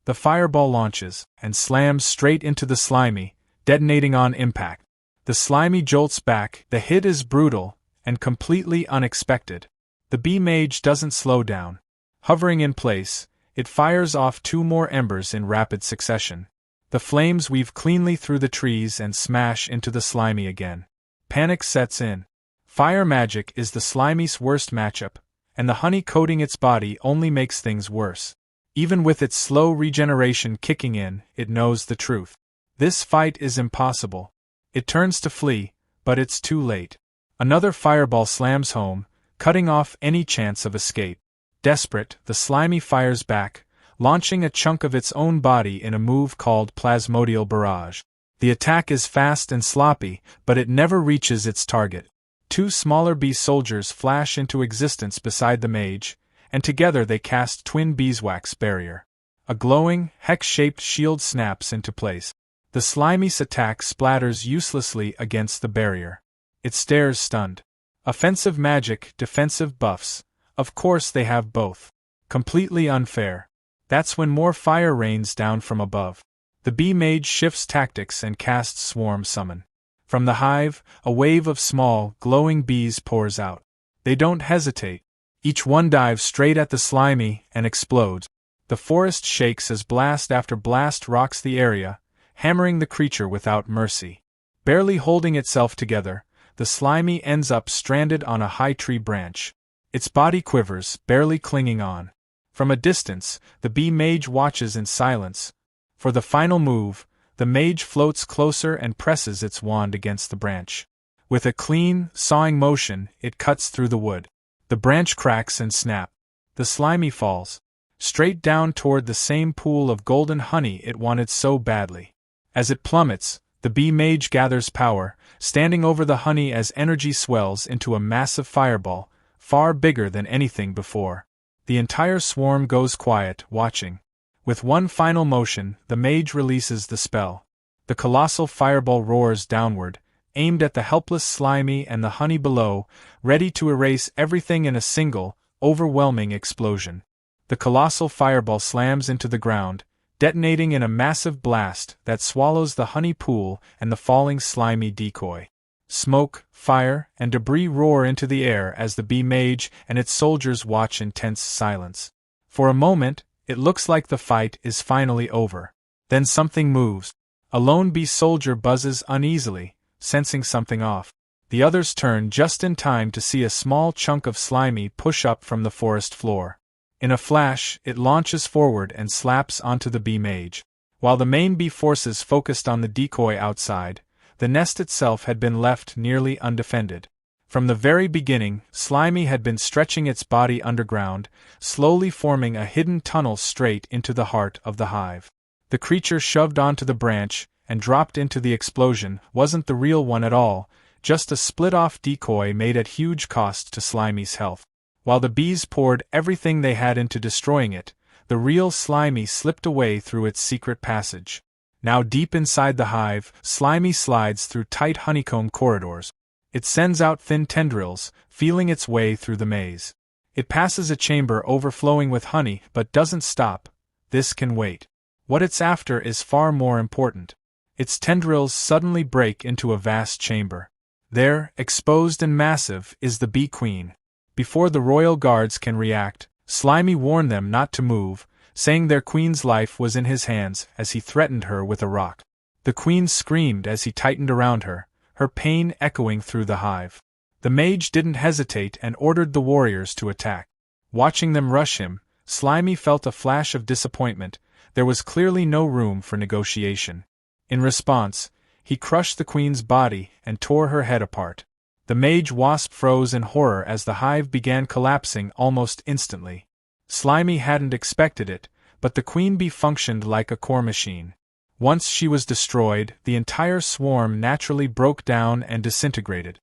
The fireball launches, and slams straight into the slimy, detonating on impact. The slimy jolts back, the hit is brutal, and completely unexpected. The bee mage doesn't slow down. Hovering in place, it fires off 2 more embers in rapid succession. The flames weave cleanly through the trees and smash into the slimy again. Panic sets in. Fire magic is the slimy's worst matchup, and the honey coating its body only makes things worse. Even with its slow regeneration kicking in, it knows the truth. This fight is impossible. It turns to flee, but it's too late. Another fireball slams home, cutting off any chance of escape. Desperate, the slimy fires back, launching a chunk of its own body in a move called plasmodial barrage. The attack is fast and sloppy, but it never reaches its target. Two smaller bee soldiers flash into existence beside the mage, and together they cast twin beeswax barrier. A glowing, hex-shaped shield snaps into place. The slimy's attack splatters uselessly against the barrier. It stares stunned. Offensive magic, defensive buffs. Of course they have both. Completely unfair. That's when more fire rains down from above. The bee mage shifts tactics and casts Swarm Summon. From the hive, a wave of small, glowing bees pours out. They don't hesitate. Each one dives straight at the slimy and explodes. The forest shakes as blast after blast rocks the area, hammering the creature without mercy. Barely holding itself together, the slimy ends up stranded on a high tree branch. Its body quivers, barely clinging on. From a distance, the bee mage watches in silence. For the final move, the mage floats closer and presses its wand against the branch. With a clean, sawing motion, it cuts through the wood. The branch cracks and snaps. The slimy falls straight down toward the same pool of golden honey it wanted so badly. As it plummets, the bee mage gathers power, standing over the honey as energy swells into a massive fireball, far bigger than anything before. The entire swarm goes quiet, watching. With one final motion, the mage releases the spell. The colossal fireball roars downward, aimed at the helpless slimy and the honey below, ready to erase everything in a single, overwhelming explosion. The colossal fireball slams into the ground, detonating in a massive blast that swallows the honey pool and the falling slimy decoy. Smoke, fire, and debris roar into the air as the bee mage and its soldiers watch in tense silence. For a moment, it looks like the fight is finally over. Then something moves. A lone bee soldier buzzes uneasily, sensing something off. The others turn just in time to see a small chunk of slimy push up from the forest floor. In a flash, it launches forward and slaps onto the bee mage. While the main bee forces focused on the decoy outside, the nest itself had been left nearly undefended. From the very beginning, Slimy had been stretching its body underground, slowly forming a hidden tunnel straight into the heart of the hive. The creature shoved onto the branch and dropped into the explosion wasn't the real one at all, just a split-off decoy made at huge cost to Slimy's health. While the bees poured everything they had into destroying it, the real Slimy slipped away through its secret passage. Now deep inside the hive, Slimy slides through tight honeycomb corridors. It sends out thin tendrils, feeling its way through the maze. It passes a chamber overflowing with honey but doesn't stop. This can wait. What it's after is far more important. Its tendrils suddenly break into a vast chamber. There, exposed and massive, is the bee queen. Before the royal guards can react, Slimy warned them not to move, saying their queen's life was in his hands as he threatened her with a rock. The queen screamed as he tightened around her, her pain echoing through the hive. The mage didn't hesitate and ordered the warriors to attack. Watching them rush him, Slimy felt a flash of disappointment. There was clearly no room for negotiation. In response, he crushed the queen's body and tore her head apart. The mage wasp froze in horror as the hive began collapsing almost instantly. Slimy hadn't expected it, but the queen bee functioned like a core machine. Once she was destroyed, the entire swarm naturally broke down and disintegrated.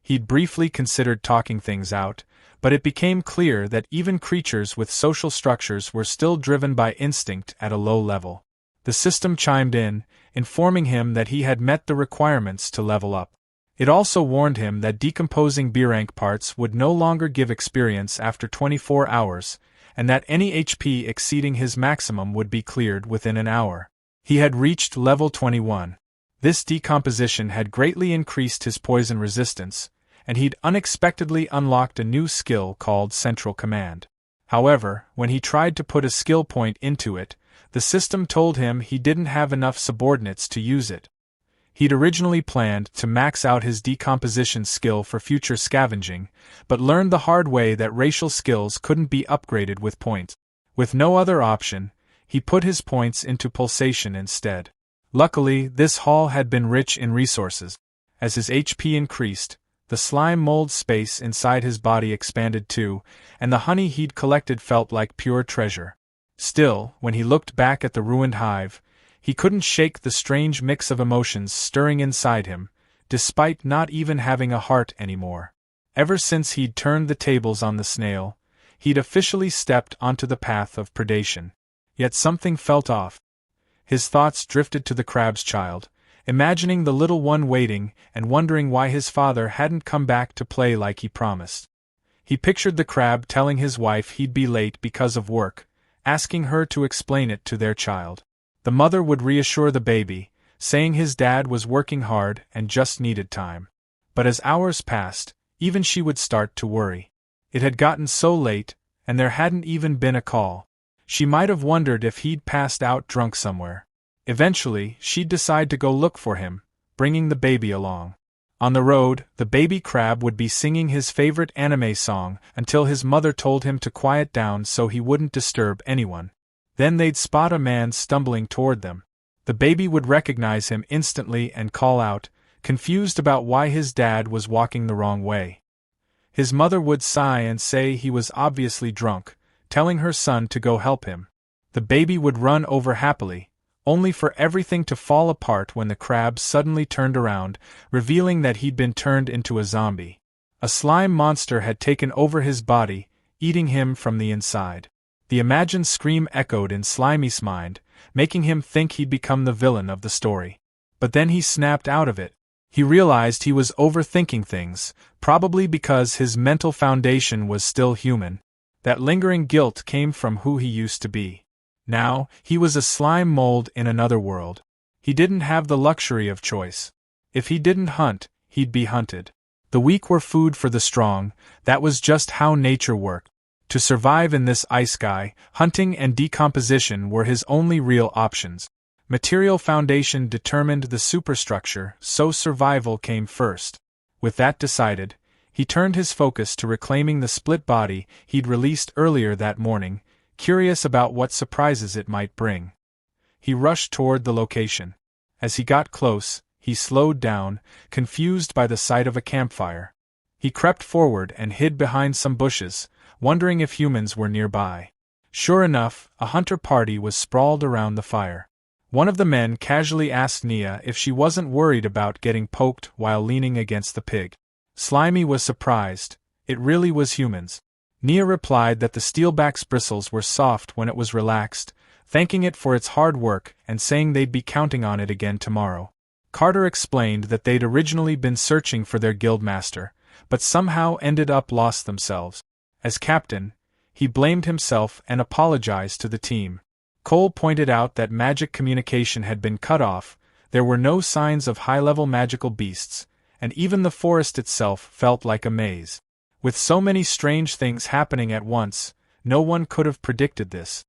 He'd briefly considered talking things out, but it became clear that even creatures with social structures were still driven by instinct at a low level. The system chimed in, informing him that he had met the requirements to level up. It also warned him that decomposing B-rank parts would no longer give experience after 24 hours, and that any HP exceeding his maximum would be cleared within an hour. He had reached level 21. This decomposition had greatly increased his poison resistance, and he'd unexpectedly unlocked a new skill called Central Command. However, when he tried to put a skill point into it, the system told him he didn't have enough subordinates to use it. He'd originally planned to max out his decomposition skill for future scavenging, but learned the hard way that racial skills couldn't be upgraded with points. With no other option, he put his points into pulsation instead. Luckily, this hall had been rich in resources. As his HP increased, the slime mold space inside his body expanded too, and the honey he'd collected felt like pure treasure. Still, when he looked back at the ruined hive, he couldn't shake the strange mix of emotions stirring inside him, despite not even having a heart anymore. Ever since he'd turned the tables on the snail, he'd officially stepped onto the path of predation. Yet something felt off. His thoughts drifted to the crab's child, imagining the little one waiting and wondering why his father hadn't come back to play like he promised. He pictured the crab telling his wife he'd be late because of work, asking her to explain it to their child. The mother would reassure the baby, saying his dad was working hard and just needed time. But as hours passed, even she would start to worry. It had gotten so late, and there hadn't even been a call. She might have wondered if he'd passed out drunk somewhere. Eventually, she'd decide to go look for him, bringing the baby along. On the road, the baby crab would be singing his favorite anime song until his mother told him to quiet down so he wouldn't disturb anyone. Then they'd spot a man stumbling toward them. The baby would recognize him instantly and call out, confused about why his dad was walking the wrong way. His mother would sigh and say he was obviously drunk, telling her son to go help him. The baby would run over happily, only for everything to fall apart when the crab suddenly turned around, revealing that he'd been turned into a zombie. A slime monster had taken over his body, eating him from the inside. The imagined scream echoed in Slimy's mind, making him think he'd become the villain of the story. But then he snapped out of it. He realized he was overthinking things, probably because his mental foundation was still human. That lingering guilt came from who he used to be. Now, he was a slime mold in another world. He didn't have the luxury of choice. If he didn't hunt, he'd be hunted. The weak were food for the strong, that was just how nature worked. To survive in this ice sky, hunting and decomposition were his only real options. Material foundation determined the superstructure, so survival came first. With that decided, he turned his focus to reclaiming the split body he'd released earlier that morning, curious about what surprises it might bring. He rushed toward the location. As he got close, he slowed down, confused by the sight of a campfire. He crept forward and hid behind some bushes, wondering if humans were nearby. Sure enough, a hunter party was sprawled around the fire. One of the men casually asked Nia if she wasn't worried about getting poked while leaning against the pig. Slimy was surprised. It really was humans. Nia replied that the steelback's bristles were soft when it was relaxed, thanking it for its hard work and saying they'd be counting on it again tomorrow. Carter explained that they'd originally been searching for their guildmaster, but somehow ended up lost themselves. As captain, he blamed himself and apologized to the team. Cole pointed out that magic communication had been cut off, there were no signs of high-level magical beasts, and even the forest itself felt like a maze. With so many strange things happening at once, no one could have predicted this.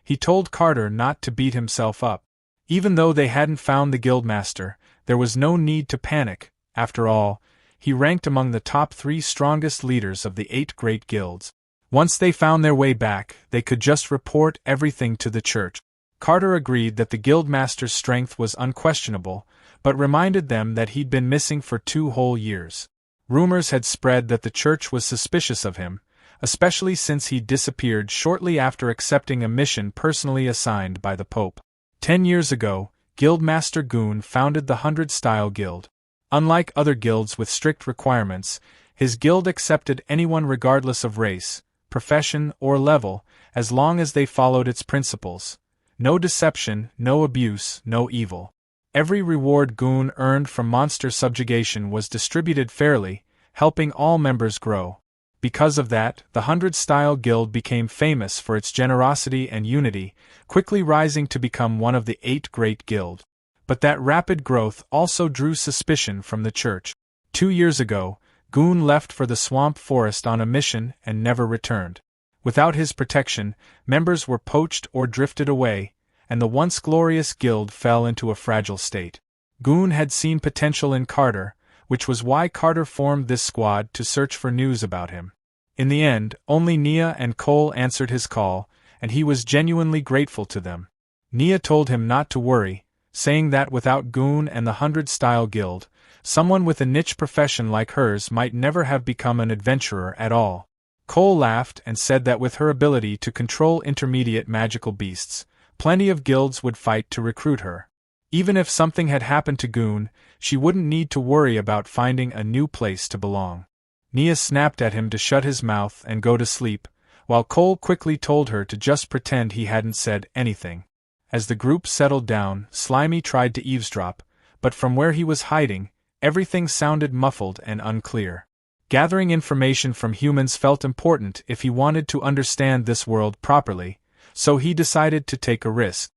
He told Carter not to beat himself up. Even though they hadn't found the guildmaster, there was no need to panic. After all, he ranked among the top 3 strongest leaders of the 8 great guilds. Once they found their way back, they could just report everything to the church. Carter agreed that the guildmaster's strength was unquestionable, but reminded them that he'd been missing for 2 whole years. Rumors had spread that the church was suspicious of him, especially since he'd disappeared shortly after accepting a mission personally assigned by the Pope. 10 years ago, Guildmaster Goon founded the 100-Style Guild. Unlike other guilds with strict requirements, his guild accepted anyone regardless of race, profession, or level, as long as they followed its principles. No deception, no abuse, no evil. Every reward Goon earned from monster subjugation was distributed fairly, helping all members grow. Because of that, the 100-Style Guild became famous for its generosity and unity, quickly rising to become one of the 8 great guilds. But that rapid growth also drew suspicion from the church. 2 years ago, Goon left for the swamp forest on a mission and never returned. Without his protection, members were poached or drifted away, and the once glorious guild fell into a fragile state. Goon had seen potential in Carter, which was why Carter formed this squad to search for news about him. In the end, only Nia and Cole answered his call, and he was genuinely grateful to them. Nia told him not to worry, saying that without Goon and the 100-style guild, someone with a niche profession like hers might never have become an adventurer at all. Cole laughed and said that with her ability to control intermediate magical beasts, plenty of guilds would fight to recruit her. Even if something had happened to Goon, she wouldn't need to worry about finding a new place to belong. Nia snapped at him to shut his mouth and go to sleep, while Cole quickly told her to just pretend he hadn't said anything. As the group settled down, Slimy tried to eavesdrop, but from where he was hiding, everything sounded muffled and unclear. Gathering information from humans felt important if he wanted to understand this world properly, so he decided to take a risk.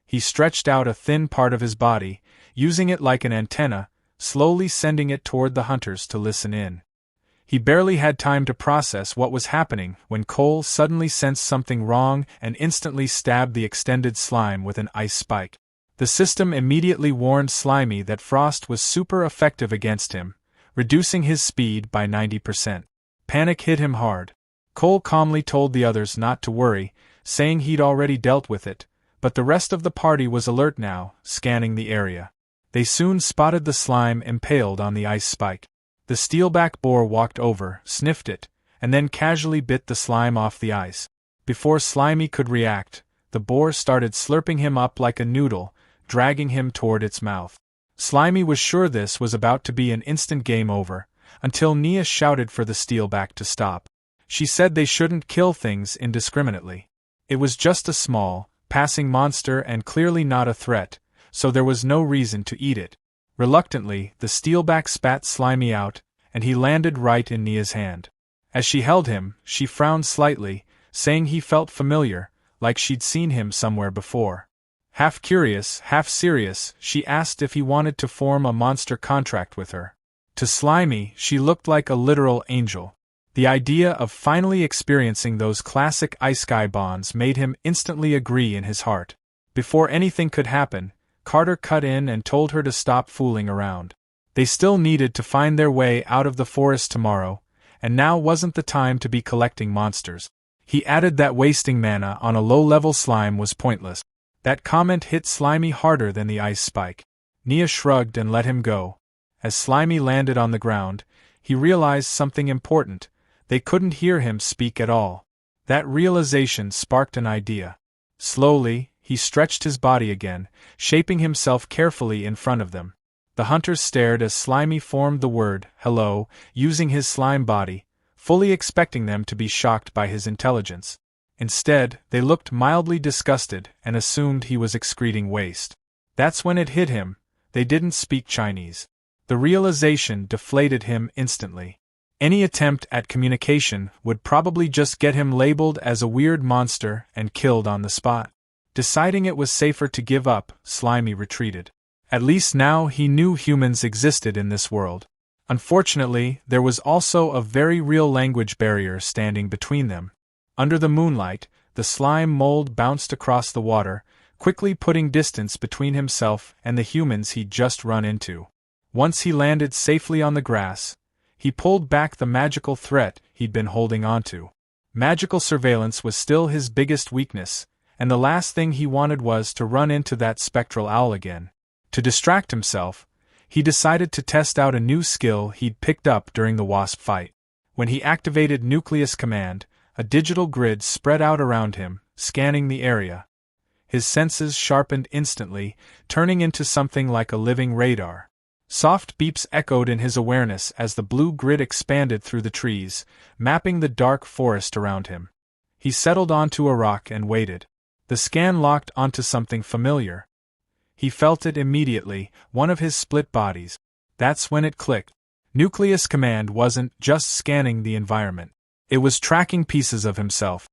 He stretched out a thin part of his body, using it like an antenna, slowly sending it toward the hunters to listen in. He barely had time to process what was happening when Cole suddenly sensed something wrong and instantly stabbed the extended slime with an ice spike. The system immediately warned Slimy that Frost was super effective against him, reducing his speed by 90%. Panic hit him hard. Cole calmly told the others not to worry, saying he'd already dealt with it, but the rest of the party was alert now, scanning the area. They soon spotted the slime impaled on the ice spike. The steelback boar walked over, sniffed it, and then casually bit the slime off the ice. Before Slimy could react, the boar started slurping him up like a noodle, dragging him toward its mouth. Slimy was sure this was about to be an instant game over, until Nia shouted for the steelback to stop. She said they shouldn't kill things indiscriminately. It was just a small, passing monster and clearly not a threat, so there was no reason to eat it. Reluctantly, the steelback spat Slimy out, and he landed right in Nia's hand. As she held him, she frowned slightly, saying he felt familiar, like she'd seen him somewhere before. Half curious, half serious, she asked if he wanted to form a monster contract with her. To Slimy, she looked like a literal angel. The idea of finally experiencing those classic ice-sky bonds made him instantly agree in his heart. Before anything could happen, Carter cut in and told her to stop fooling around. They still needed to find their way out of the forest tomorrow, and now wasn't the time to be collecting monsters. He added that wasting mana on a low-level slime was pointless. That comment hit Slimy harder than the ice spike. Nia shrugged and let him go. As Slimy landed on the ground, he realized something important. They couldn't hear him speak at all. That realization sparked an idea. Slowly, he stretched his body again, shaping himself carefully in front of them. The hunters stared as Slimy formed the word, hello, using his slime body, fully expecting them to be shocked by his intelligence. Instead, they looked mildly disgusted and assumed he was excreting waste. That's when it hit him, they didn't speak Chinese. The realization deflated him instantly. Any attempt at communication would probably just get him labeled as a weird monster and killed on the spot. Deciding it was safer to give up, Slimy retreated. At least now he knew humans existed in this world. Unfortunately, there was also a very real language barrier standing between them. Under the moonlight, the slime mold bounced across the water, quickly putting distance between himself and the humans he'd just run into. Once he landed safely on the grass, he pulled back the magical threat he'd been holding onto. Magical surveillance was still his biggest weakness, and the last thing he wanted was to run into that spectral owl again. To distract himself, he decided to test out a new skill he'd picked up during the wasp fight. When he activated Nucleus Command, a digital grid spread out around him, scanning the area. His senses sharpened instantly, turning into something like a living radar. Soft beeps echoed in his awareness as the blue grid expanded through the trees, mapping the dark forest around him. He settled onto a rock and waited. The scan locked onto something familiar. He felt it immediately, one of his split bodies. That's when it clicked. Nucleus Command wasn't just scanning the environment. It was tracking pieces of himself.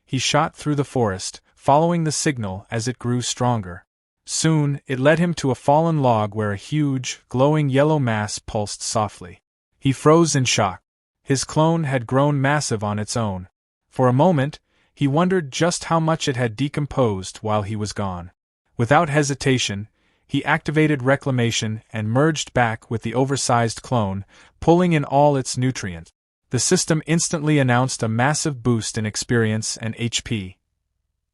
He shot through the forest, following the signal as it grew stronger. Soon, it led him to a fallen log where a huge, glowing yellow mass pulsed softly. He froze in shock. His clone had grown massive on its own. For a moment, he wondered just how much it had decomposed while he was gone. Without hesitation, he activated reclamation and merged back with the oversized clone, pulling in all its nutrients. The system instantly announced a massive boost in experience and HP.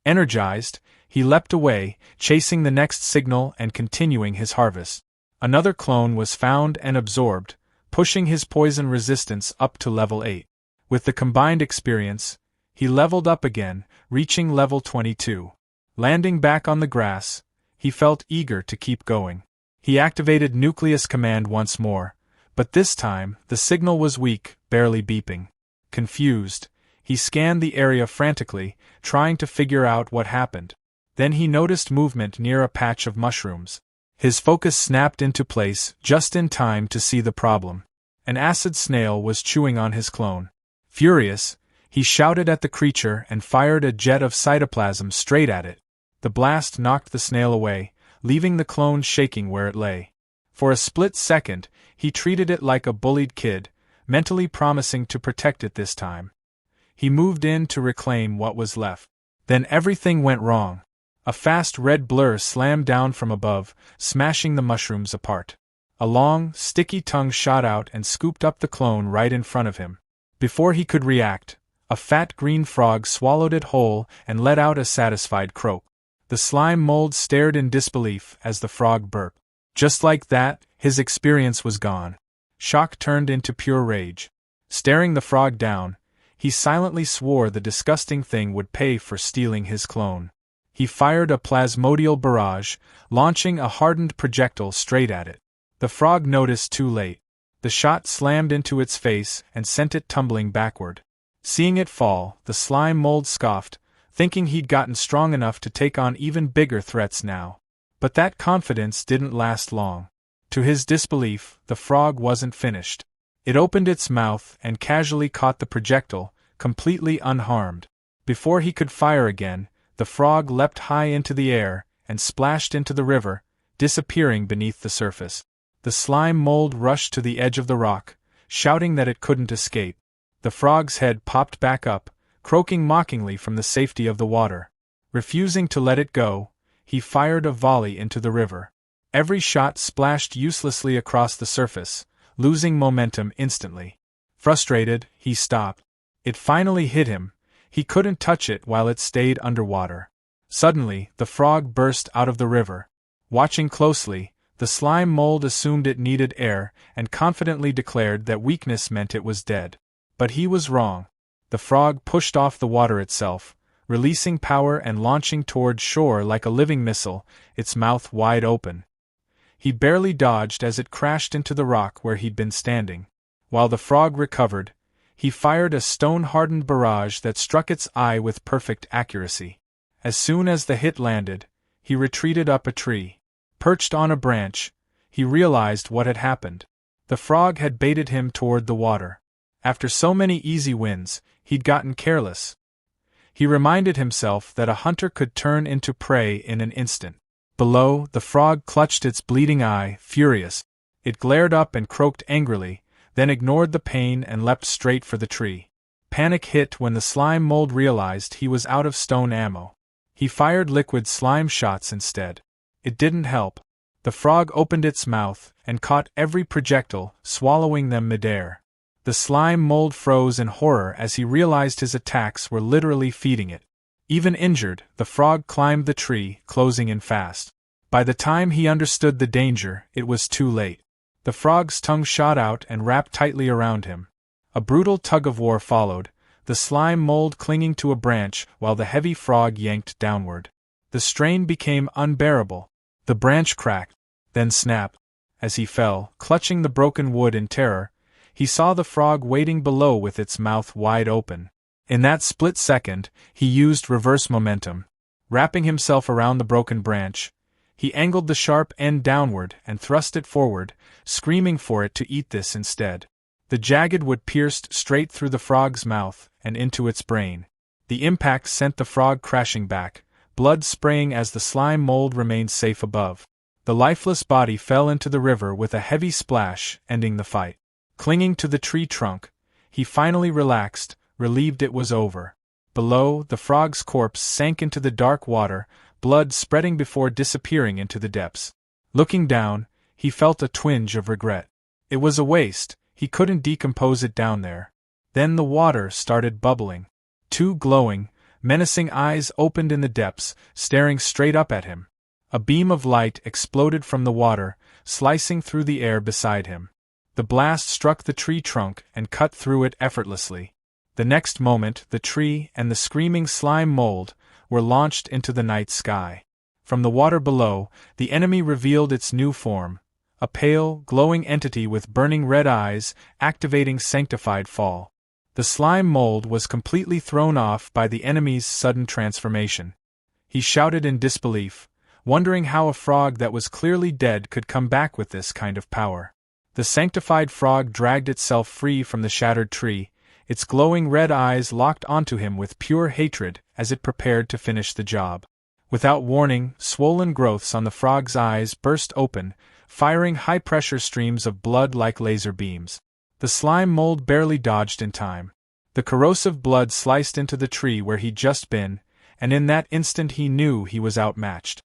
Energized, he leapt away, chasing the next signal and continuing his harvest. Another clone was found and absorbed, pushing his poison resistance up to level 8. With the combined experience, he leveled up again, reaching level 22. Landing back on the grass, he felt eager to keep going. He activated Nucleus Command once more, but this time the signal was weak, barely beeping. Confused, he scanned the area frantically, trying to figure out what happened. Then he noticed movement near a patch of mushrooms. His focus snapped into place just in time to see the problem. An acid snail was chewing on his clone. Furious, he shouted at the creature and fired a jet of cytoplasm straight at it. The blast knocked the snail away, leaving the clone shaking where it lay. For a split second, he treated it like a bullied kid, mentally promising to protect it this time. He moved in to reclaim what was left. Then everything went wrong. A fast red blur slammed down from above, smashing the mushrooms apart. A long, sticky tongue shot out and scooped up the clone right in front of him. Before he could react, a fat green frog swallowed it whole and let out a satisfied croak. The slime mold stared in disbelief as the frog burped. Just like that, his experience was gone. Shock turned into pure rage. Staring the frog down, he silently swore the disgusting thing would pay for stealing his clone. He fired a plasmodial barrage, launching a hardened projectile straight at it. The frog noticed too late. The shot slammed into its face and sent it tumbling backward. Seeing it fall, the slime mold scoffed, thinking he'd gotten strong enough to take on even bigger threats now. But that confidence didn't last long. To his disbelief, the frog wasn't finished. It opened its mouth and casually caught the projectile, completely unharmed. Before he could fire again, the frog leapt high into the air and splashed into the river, disappearing beneath the surface. The slime mold rushed to the edge of the rock, shouting that it couldn't escape. The frog's head popped back up, croaking mockingly from the safety of the water. Refusing to let it go, he fired a volley into the river. Every shot splashed uselessly across the surface, losing momentum instantly. Frustrated, he stopped. It finally hit him. He couldn't touch it while it stayed underwater. Suddenly, the frog burst out of the river. Watching closely, the slime mold assumed it needed air and confidently declared that weakness meant it was dead. But he was wrong. The frog pushed off the water itself, releasing power and launching toward shore like a living missile, its mouth wide open. He barely dodged as it crashed into the rock where he'd been standing. While the frog recovered, he fired a stone-hardened barrage that struck its eye with perfect accuracy. As soon as the hit landed, he retreated up a tree. Perched on a branch, he realized what had happened. The frog had baited him toward the water. After so many easy wins, he'd gotten careless. He reminded himself that a hunter could turn into prey in an instant. Below, the frog clutched its bleeding eye, furious. It glared up and croaked angrily, then ignored the pain and leapt straight for the tree. Panic hit when the slime mold realized he was out of stone ammo. He fired liquid slime shots instead. It didn't help. The frog opened its mouth and caught every projectile, swallowing them midair. The slime mold froze in horror as he realized his attacks were literally feeding it. Even injured, the frog climbed the tree, closing in fast. By the time he understood the danger, it was too late. The frog's tongue shot out and wrapped tightly around him. A brutal tug-of-war followed, the slime mold clinging to a branch while the heavy frog yanked downward. The strain became unbearable. The branch cracked, then snapped. As he fell, clutching the broken wood in terror, he saw the frog waiting below with its mouth wide open. In that split second, he used reverse momentum. Wrapping himself around the broken branch, he angled the sharp end downward and thrust it forward, screaming for it to eat this instead. The jagged wood pierced straight through the frog's mouth and into its brain. The impact sent the frog crashing back, blood spraying as the slime mold remained safe above. The lifeless body fell into the river with a heavy splash, ending the fight. Clinging to the tree trunk, he finally relaxed, relieved it was over. Below, the frog's corpse sank into the dark water, blood spreading before disappearing into the depths. Looking down, he felt a twinge of regret. It was a waste, he couldn't decompose it down there. Then the water started bubbling. Two glowing, Menacing eyes opened in the depths, staring straight up at him. A beam of light exploded from the water, slicing through the air beside him. The blast struck the tree trunk and cut through it effortlessly. The next moment, the tree and the screaming slime mold were launched into the night sky. From the water below, the enemy revealed its new form, a pale, glowing entity with burning red eyes, activating sanctified fall. The slime mold was completely thrown off by the enemy's sudden transformation. He shouted in disbelief, wondering how a frog that was clearly dead could come back with this kind of power. The sanctified frog dragged itself free from the shattered tree, its glowing red eyes locked onto him with pure hatred as it prepared to finish the job. Without warning, swollen growths on the frog's eyes burst open, firing high-pressure streams of blood like laser beams. The slime mold barely dodged in time. The corrosive blood sliced into the tree where he'd just been, and in that instant he knew he was outmatched.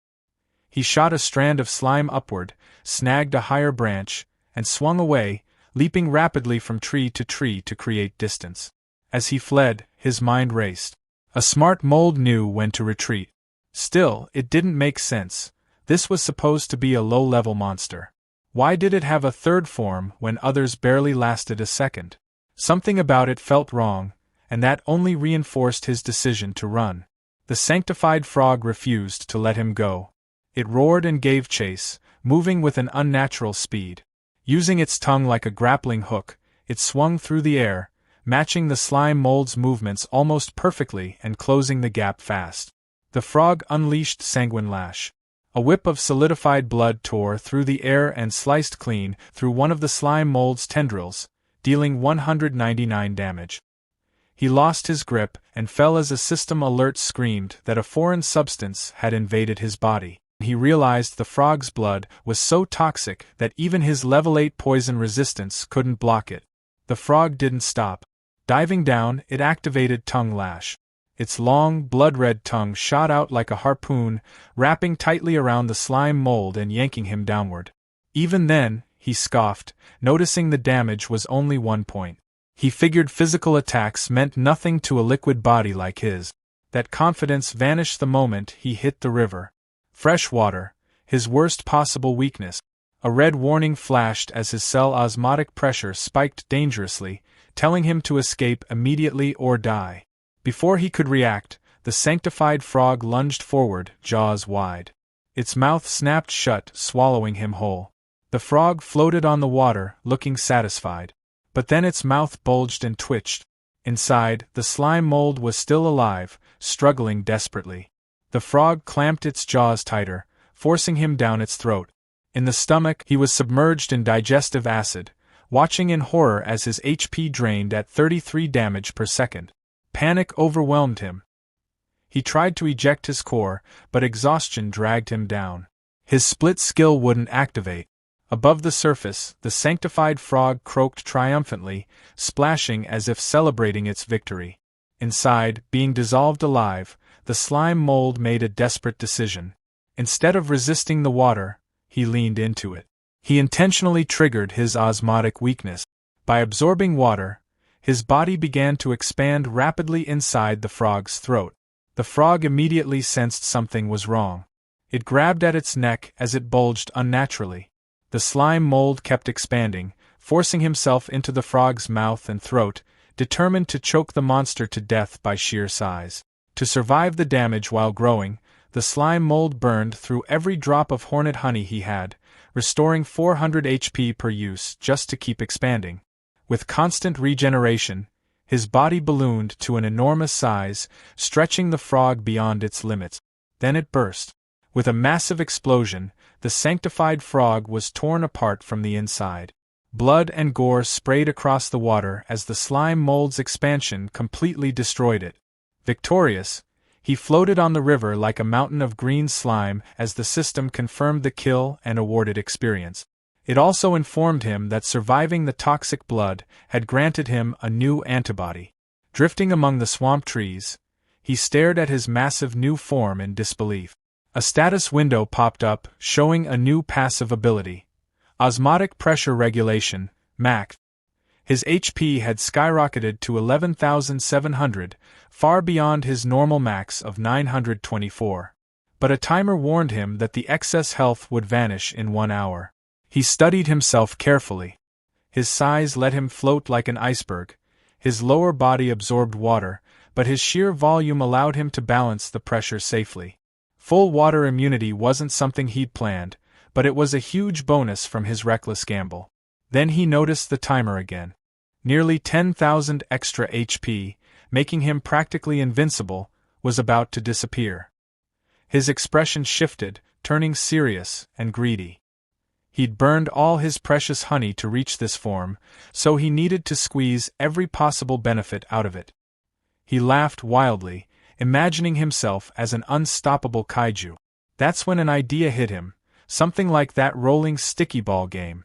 He shot a strand of slime upward, snagged a higher branch, and swung away, leaping rapidly from tree to create distance. As he fled, his mind raced. A smart mold knew when to retreat. Still, it didn't make sense. This was supposed to be a low-level monster. Why did it have a third form when others barely lasted a second? Something about it felt wrong, and that only reinforced his decision to run. The sanctified frog refused to let him go. It roared and gave chase, moving with an unnatural speed. Using its tongue like a grappling hook, it swung through the air, matching the slime mold's movements almost perfectly and closing the gap fast. The frog unleashed sanguine lash. A whip of solidified blood tore through the air and sliced clean through one of the slime mold's tendrils, dealing 199 damage. He lost his grip and fell as a system alert screamed that a foreign substance had invaded his body. He realized the frog's blood was so toxic that even his level 8 poison resistance couldn't block it. The frog didn't stop. Diving down, it activated Tongue Lash. Its long, blood-red tongue shot out like a harpoon, wrapping tightly around the slime mold and yanking him downward. Even then, he scoffed, noticing the damage was only 1 point. He figured physical attacks meant nothing to a liquid body like his. That confidence vanished the moment he hit the river. Fresh water, his worst possible weakness. A red warning flashed as his cell osmotic pressure spiked dangerously, telling him to escape immediately or die. Before he could react, the sanctified frog lunged forward, jaws wide. Its mouth snapped shut, swallowing him whole. The frog floated on the water, looking satisfied. But then its mouth bulged and twitched. Inside, the slime mold was still alive, struggling desperately. The frog clamped its jaws tighter, forcing him down its throat. In the stomach, he was submerged in digestive acid, watching in horror as his HP drained at 33 damage per second. Panic overwhelmed him. He tried to eject his core, but exhaustion dragged him down. His split skill wouldn't activate. Above the surface, the sanctified frog croaked triumphantly, splashing as if celebrating its victory. Inside, being dissolved alive, the slime mold made a desperate decision. Instead of resisting the water, he leaned into it. He intentionally triggered his osmotic weakness. By absorbing water, his body began to expand rapidly inside the frog's throat. The frog immediately sensed something was wrong. It grabbed at its neck as it bulged unnaturally. The slime mold kept expanding, forcing himself into the frog's mouth and throat, determined to choke the monster to death by sheer size. To survive the damage while growing, the slime mold burned through every drop of hornet honey he had, restoring 400 HP per use just to keep expanding. With constant regeneration, his body ballooned to an enormous size, stretching the frog beyond its limits. Then it burst. With a massive explosion, the sanctified frog was torn apart from the inside. Blood and gore sprayed across the water as the slime mold's expansion completely destroyed it. Victorious, he floated on the river like a mountain of green slime as the system confirmed the kill and awarded experience. It also informed him that surviving the toxic blood had granted him a new antibody. Drifting among the swamp trees, he stared at his massive new form in disbelief. A status window popped up, showing a new passive ability. Osmotic Pressure Regulation, MAC. His HP had skyrocketed to 11,700, far beyond his normal max of 924. But a timer warned him that the excess health would vanish in 1 hour. He studied himself carefully. His size let him float like an iceberg. His lower body absorbed water, but his sheer volume allowed him to balance the pressure safely. Full water immunity wasn't something he'd planned, but it was a huge bonus from his reckless gamble. Then he noticed the timer again. Nearly 10,000 extra HP, making him practically invincible, was about to disappear. His expression shifted, turning serious and greedy. He'd burned all his precious honey to reach this form, so he needed to squeeze every possible benefit out of it. He laughed wildly, imagining himself as an unstoppable kaiju. That's when an idea hit him, something like that rolling sticky ball game.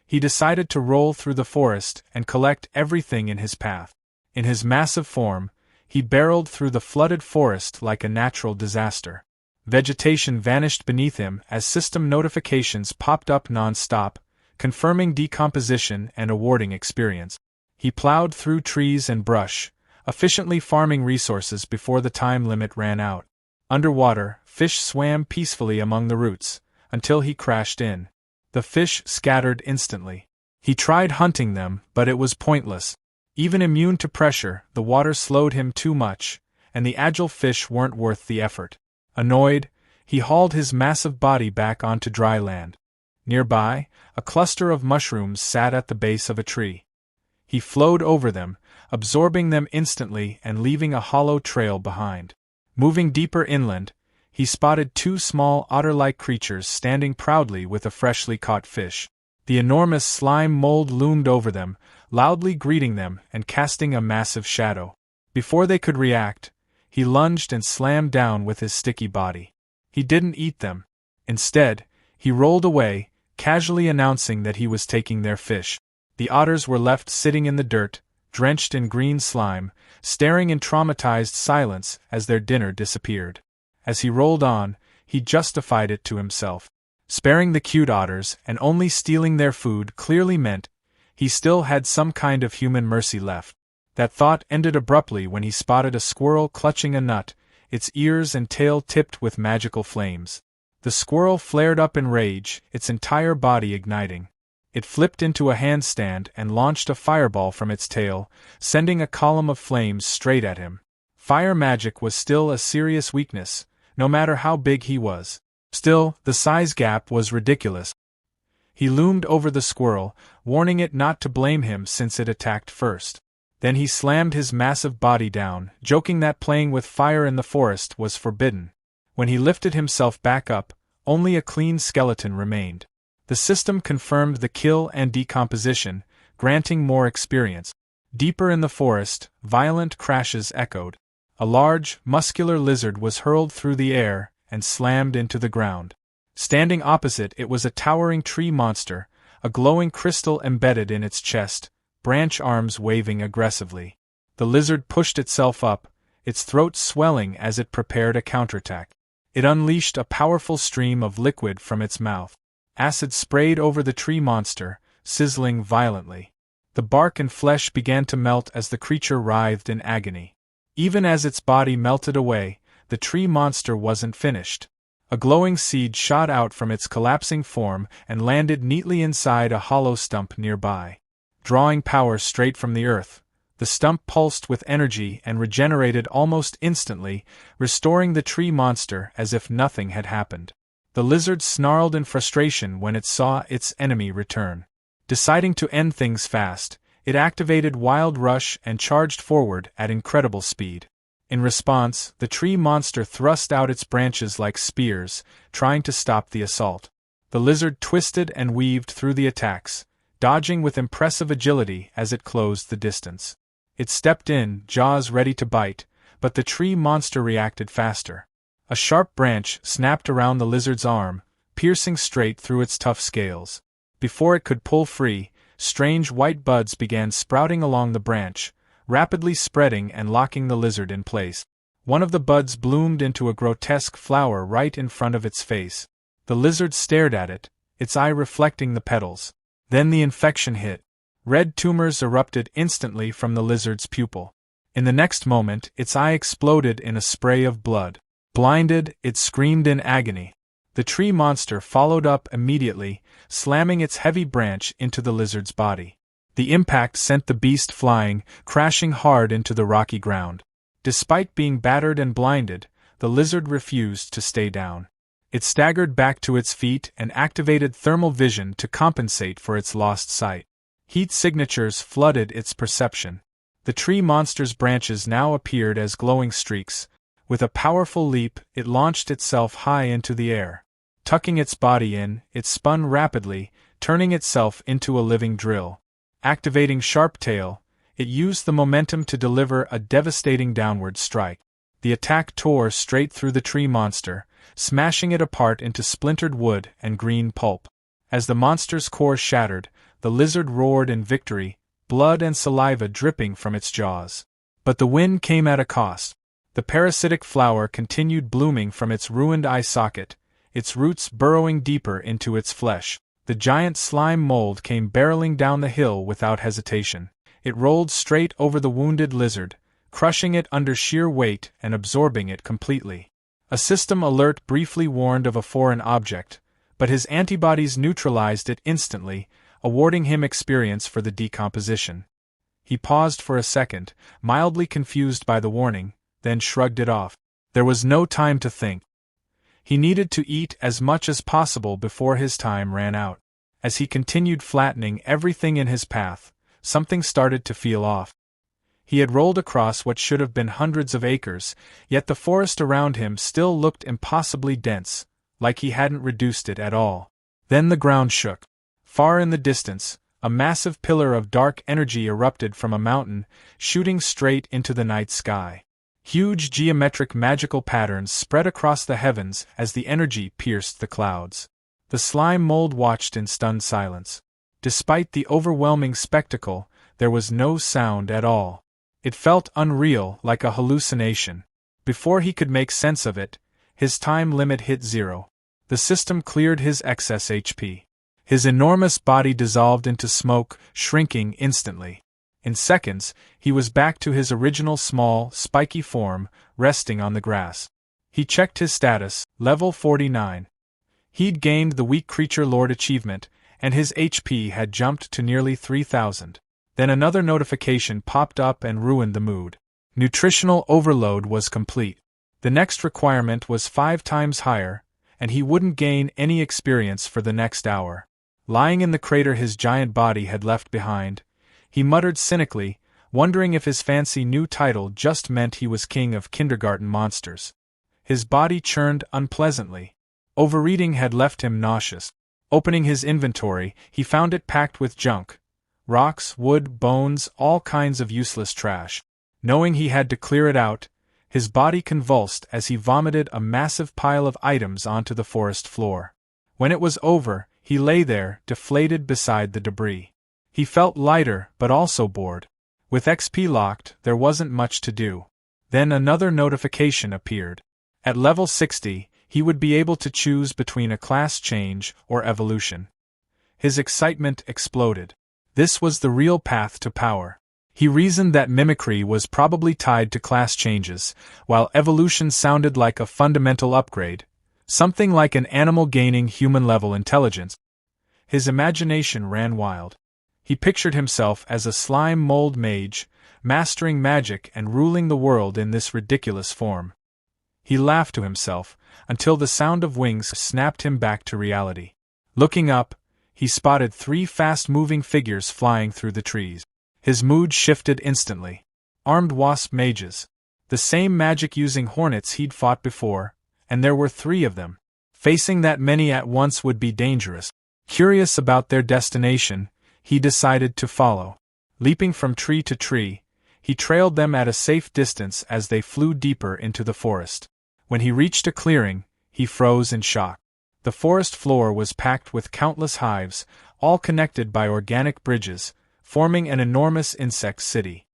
He decided to roll through the forest and collect everything in his path. In his massive form, he barreled through the flooded forest like a natural disaster. Vegetation vanished beneath him as system notifications popped up non-stop, confirming decomposition and awarding experience. He plowed through trees and brush, efficiently farming resources before the time limit ran out. Underwater, fish swam peacefully among the roots, until he crashed in. The fish scattered instantly. He tried hunting them, but it was pointless. Even immune to pressure, the water slowed him too much, and the agile fish weren't worth the effort. Annoyed, he hauled his massive body back onto dry land. Nearby, a cluster of mushrooms sat at the base of a tree. He flowed over them, absorbing them instantly and leaving a hollow trail behind. Moving deeper inland, he spotted 2 small otter-like creatures standing proudly with a freshly caught fish. The enormous slime mold loomed over them, loudly greeting them and casting a massive shadow. Before they could react, he lunged and slammed down with his sticky body. He didn't eat them. Instead, he rolled away, casually announcing that he was taking their fish. The otters were left sitting in the dirt, drenched in green slime, staring in traumatized silence as their dinner disappeared. As he rolled on, he justified it to himself. Sparing the cute otters and only stealing their food clearly meant he still had some kind of human mercy left. That thought ended abruptly when he spotted a squirrel clutching a nut, its ears and tail tipped with magical flames. The squirrel flared up in rage, its entire body igniting. It flipped into a handstand and launched a fireball from its tail, sending a column of flames straight at him. Fire magic was still a serious weakness, no matter how big he was. Still, the size gap was ridiculous. He loomed over the squirrel, warning it not to blame him since it attacked first. Then he slammed his massive body down, joking that playing with fire in the forest was forbidden. When he lifted himself back up, only a clean skeleton remained. The system confirmed the kill and decomposition, granting more experience. Deeper in the forest, violent crashes echoed. A large, muscular lizard was hurled through the air and slammed into the ground. Standing opposite it was a towering tree monster, a glowing crystal embedded in its chest, branch arms waving aggressively. The lizard pushed itself up, its throat swelling as it prepared a counterattack. It unleashed a powerful stream of liquid from its mouth. Acid sprayed over the tree monster, sizzling violently. The bark and flesh began to melt as the creature writhed in agony. Even as its body melted away, the tree monster wasn't finished. A glowing seed shot out from its collapsing form and landed neatly inside a hollow stump nearby. Drawing power straight from the earth, the stump pulsed with energy and regenerated almost instantly, restoring the tree monster as if nothing had happened. The lizard snarled in frustration when it saw its enemy return. Deciding to end things fast, it activated Wild Rush and charged forward at incredible speed. In response, the tree monster thrust out its branches like spears, trying to stop the assault. The lizard twisted and weaved through the attacks, dodging with impressive agility as it closed the distance. It stepped in, jaws ready to bite, but the tree monster reacted faster. A sharp branch snapped around the lizard's arm, piercing straight through its tough scales. Before it could pull free, strange white buds began sprouting along the branch, rapidly spreading and locking the lizard in place. One of the buds bloomed into a grotesque flower right in front of its face. The lizard stared at it, its eye reflecting the petals. Then the infection hit. Red tumors erupted instantly from the lizard's pupil. In the next moment, its eye exploded in a spray of blood. Blinded, it screamed in agony. The tree monster followed up immediately, slamming its heavy branch into the lizard's body. The impact sent the beast flying, crashing hard into the rocky ground. Despite being battered and blinded, the lizard refused to stay down. It staggered back to its feet and activated thermal vision to compensate for its lost sight. Heat signatures flooded its perception. The tree monster's branches now appeared as glowing streaks. With a powerful leap, it launched itself high into the air. Tucking its body in, it spun rapidly, turning itself into a living drill. Activating Sharp Tail, it used the momentum to deliver a devastating downward strike. The attack tore straight through the tree monster, smashing it apart into splintered wood and green pulp. As the monster's core shattered, the lizard roared in victory, blood and saliva dripping from its jaws. But the win came at a cost. The parasitic flower continued blooming from its ruined eye socket, its roots burrowing deeper into its flesh. The giant slime mold came barreling down the hill without hesitation. It rolled straight over the wounded lizard, crushing it under sheer weight and absorbing it completely. A system alert briefly warned of a foreign object, but his antibodies neutralized it instantly, awarding him experience for the decomposition. He paused for a second, mildly confused by the warning, then shrugged it off. There was no time to think. He needed to eat as much as possible before his time ran out. As he continued flattening everything in his path, something started to feel off. He had rolled across what should have been hundreds of acres, yet the forest around him still looked impossibly dense, like he hadn't reduced it at all. Then the ground shook. Far in the distance, a massive pillar of dark energy erupted from a mountain, shooting straight into the night sky. Huge geometric magical patterns spread across the heavens as the energy pierced the clouds. The slime mold watched in stunned silence. Despite the overwhelming spectacle, there was no sound at all. It felt unreal, like a hallucination. Before he could make sense of it, his time limit hit 0. The system cleared his excess HP. His enormous body dissolved into smoke, shrinking instantly. In seconds, he was back to his original small, spiky form, resting on the grass. He checked his status, level 49. He'd gained the Weak Creature Lord achievement, and his HP had jumped to nearly 3,000. Then another notification popped up and ruined the mood. Nutritional overload was complete. The next requirement was 5 times higher, and he wouldn't gain any experience for the next hour. Lying in the crater his giant body had left behind, he muttered cynically, wondering if his fancy new title just meant he was king of kindergarten monsters. His body churned unpleasantly. Overeating had left him nauseous. Opening his inventory, he found it packed with junk. Rocks, wood, bones, all kinds of useless trash. Knowing he had to clear it out, his body convulsed as he vomited a massive pile of items onto the forest floor. When it was over, he lay there, deflated beside the debris. He felt lighter, but also bored. With XP locked, there wasn't much to do. Then another notification appeared. At level 60, he would be able to choose between a class change or evolution. His excitement exploded. This was the real path to power. He reasoned that mimicry was probably tied to class changes, while evolution sounded like a fundamental upgrade, something like an animal gaining human-level intelligence. His imagination ran wild. He pictured himself as a slime mold mage, mastering magic and ruling the world in this ridiculous form. He laughed to himself, until the sound of wings snapped him back to reality. Looking up, he spotted 3 fast-moving figures flying through the trees. His mood shifted instantly. Armed wasp mages. The same magic-using hornets he'd fought before, and there were 3 of them. Facing that many at once would be dangerous. Curious about their destination, he decided to follow. Leaping from tree to tree, he trailed them at a safe distance as they flew deeper into the forest. When he reached a clearing, he froze in shock. The forest floor was packed with countless hives, all connected by organic bridges, forming an enormous insect city.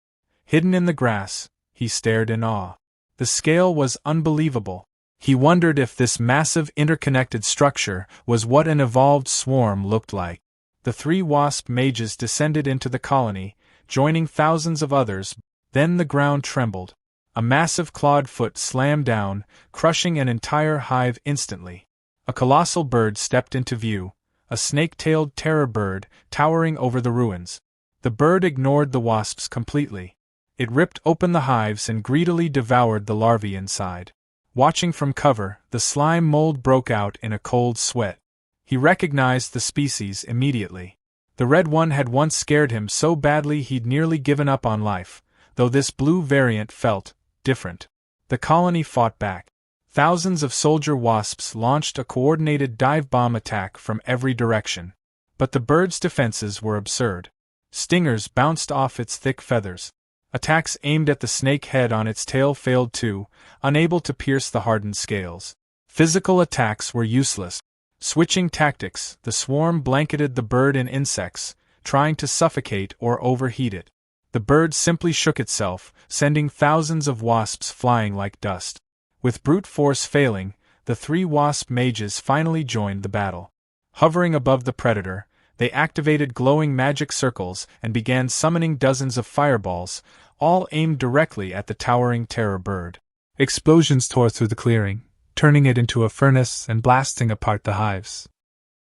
Hidden in the grass, he stared in awe. The scale was unbelievable. He wondered if this massive interconnected structure was what an evolved swarm looked like. The 3 wasp mages descended into the colony, joining thousands of others. Then the ground trembled. A massive clawed foot slammed down, crushing an entire hive instantly. A colossal bird stepped into view, a snake-tailed terror bird, towering over the ruins. The bird ignored the wasps completely. It ripped open the hives and greedily devoured the larvae inside. Watching from cover, the slime mold broke out in a cold sweat. He recognized the species immediately. The red one had once scared him so badly he'd nearly given up on life, though this blue variant felt different. The colony fought back. Thousands of soldier wasps launched a coordinated dive bomb attack from every direction. But the bird's defenses were absurd. Stingers bounced off its thick feathers. Attacks aimed at the snake head on its tail failed too, unable to pierce the hardened scales. Physical attacks were useless. Switching tactics, the swarm blanketed the bird in insects, trying to suffocate or overheat it. The bird simply shook itself, sending thousands of wasps flying like dust. With brute force failing, the 3 wasp mages finally joined the battle. Hovering above the predator, they activated glowing magic circles and began summoning dozens of fireballs, all aimed directly at the towering terror bird. Explosions tore through the clearing, turning it into a furnace and blasting apart the hives.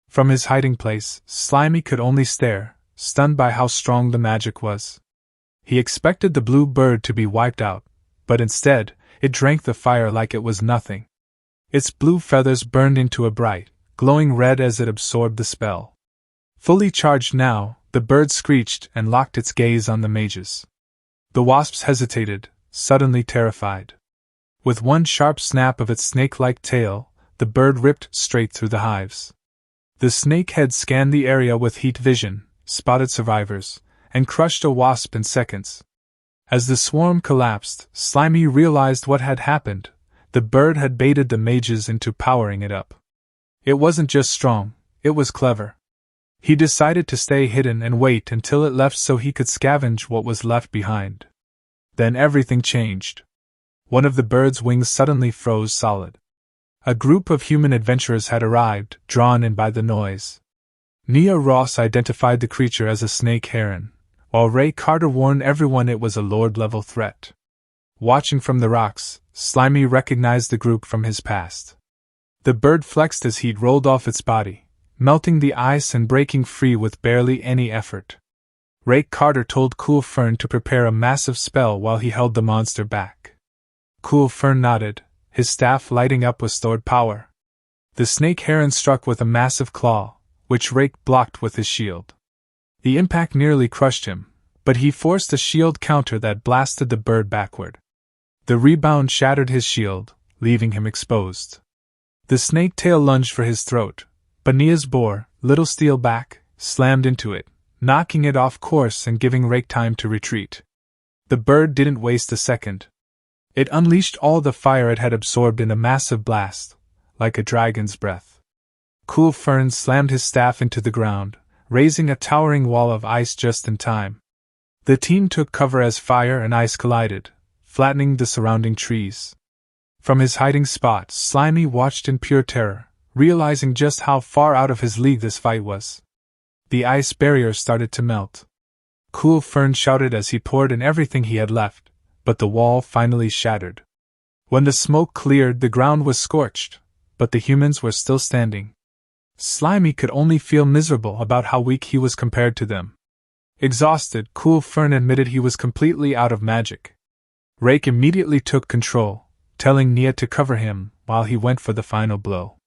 From his hiding place, Slimy could only stare, stunned by how strong the magic was. He expected the blue bird to be wiped out, but instead, it drank the fire like it was nothing. Its blue feathers burned into a bright, glowing red as it absorbed the spell. Fully charged now, the bird screeched and locked its gaze on the mages. The wasps hesitated, suddenly terrified. With one sharp snap of its snake-like tail, the bird ripped straight through the hives. The snake head scanned the area with heat vision, spotted survivors, and crushed a wasp in seconds. As the swarm collapsed, Slimy realized what had happened. The bird had baited the mages into powering it up. It wasn't just strong, it was clever. He decided to stay hidden and wait until it left so he could scavenge what was left behind. Then everything changed. One of the bird's wings suddenly froze solid. A group of human adventurers had arrived, drawn in by the noise. Nia Ross identified the creature as a snake heron, while Ray Carter warned everyone it was a Lord-level threat. Watching from the rocks, Slimy recognized the group from his past. The bird flexed as heat rolled off its body, melting the ice and breaking free with barely any effort. Ray Carter told Cool Fern to prepare a massive spell while he held the monster back. Cool Fern nodded, his staff lighting up with stored power. The snake heron struck with a massive claw, which Rake blocked with his shield. The impact nearly crushed him, but he forced a shield counter that blasted the bird backward. The rebound shattered his shield, leaving him exposed. The snake tail lunged for his throat, but Nia's boar, Little Steel Back, slammed into it, knocking it off course and giving Rake time to retreat. The bird didn't waste a second. It unleashed all the fire it had absorbed in a massive blast, like a dragon's breath. Cool Fern slammed his staff into the ground, raising a towering wall of ice just in time. The team took cover as fire and ice collided, flattening the surrounding trees. From his hiding spot, Slimy watched in pure terror, realizing just how far out of his league this fight was. The ice barrier started to melt. Cool Fern shouted as he poured in everything he had left, but the wall finally shattered. When the smoke cleared, the ground was scorched, but the humans were still standing. Slimy could only feel miserable about how weak he was compared to them. Exhausted, Cool Fern admitted he was completely out of magic. Rake immediately took control, telling Nia to cover him while he went for the final blow.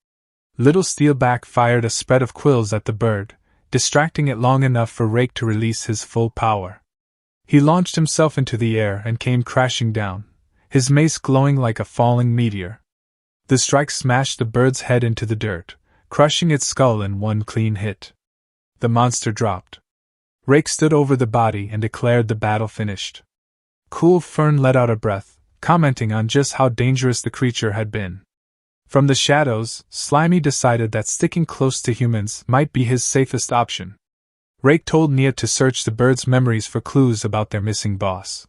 Little Steelback fired a spread of quills at the bird, distracting it long enough for Rake to release his full power. He launched himself into the air and came crashing down, his mace glowing like a falling meteor. The strike smashed the bird's head into the dirt, crushing its skull in one clean hit. The monster dropped. Rake stood over the body and declared the battle finished. Cool Fern let out a breath, commenting on just how dangerous the creature had been. From the shadows, Slimy decided that sticking close to humans might be his safest option. Rake told Nia to search the bird's memories for clues about their missing boss.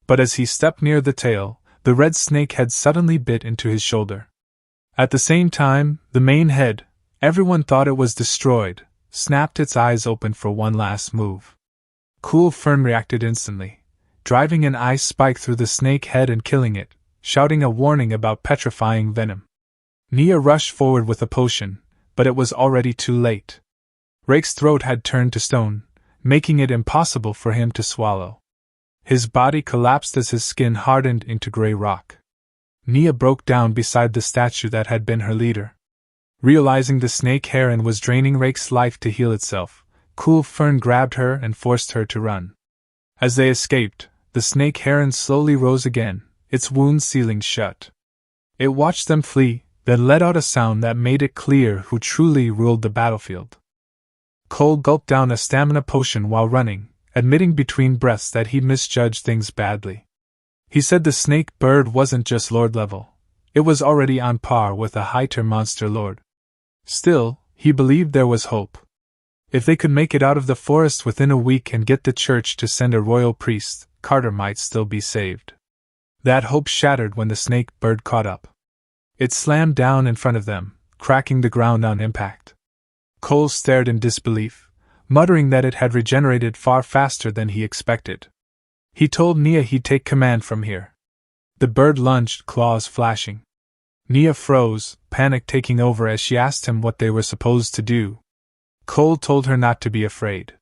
But as he stepped near the tail, the red snake head suddenly bit into his shoulder. At the same time, the main head, everyone thought it was destroyed, snapped its eyes open for one last move. Cool Fern reacted instantly, driving an ice spike through the snake head and killing it, shouting a warning about petrifying venom. Nia rushed forward with a potion, but it was already too late. Rake's throat had turned to stone, making it impossible for him to swallow. His body collapsed as his skin hardened into gray rock. Nia broke down beside the statue that had been her leader. Realizing the snake heron was draining Rake's life to heal itself, Cool Fern grabbed her and forced her to run. As they escaped, the snake heron slowly rose again, its wounds sealing shut. It watched them flee, then let out a sound that made it clear who truly ruled the battlefield. Cole gulped down a stamina potion while running, admitting between breaths that he misjudged things badly. He said the snake bird wasn't just lord level, it was already on par with a high-tier monster lord. Still, he believed there was hope. If they could make it out of the forest within a week and get the church to send a royal priest, Carter might still be saved. That hope shattered when the snake bird caught up. It slammed down in front of them, cracking the ground on impact. Cole stared in disbelief, muttering that it had regenerated far faster than he expected. He told Nia he'd take command from here. The bird lunged, claws flashing. Nia froze, panic taking over as she asked him what they were supposed to do. Cole told her not to be afraid.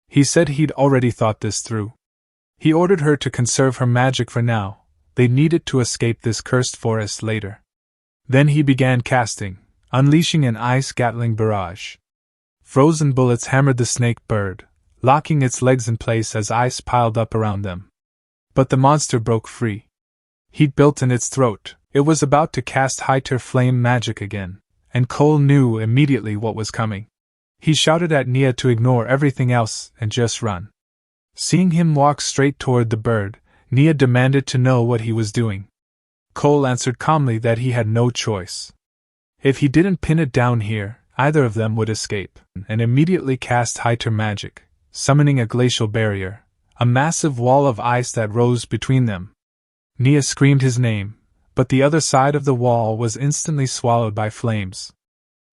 He said he'd already thought this through. He ordered her to conserve her magic for now, they needed to escape this cursed forest later. Then he began casting, unleashing an ice Gatling barrage. Frozen bullets hammered the snake bird, locking its legs in place as ice piled up around them. But the monster broke free. Heat built in its throat, it was about to cast high-tier flame magic again, and Cole knew immediately what was coming. He shouted at Nia to ignore everything else and just run. Seeing him walk straight toward the bird, Nia demanded to know what he was doing. Cole answered calmly that he had no choice. If he didn't pin it down here, either of them would escape, and immediately cast high-tier magic, summoning a glacial barrier, a massive wall of ice that rose between them. Nia screamed his name, but the other side of the wall was instantly swallowed by flames.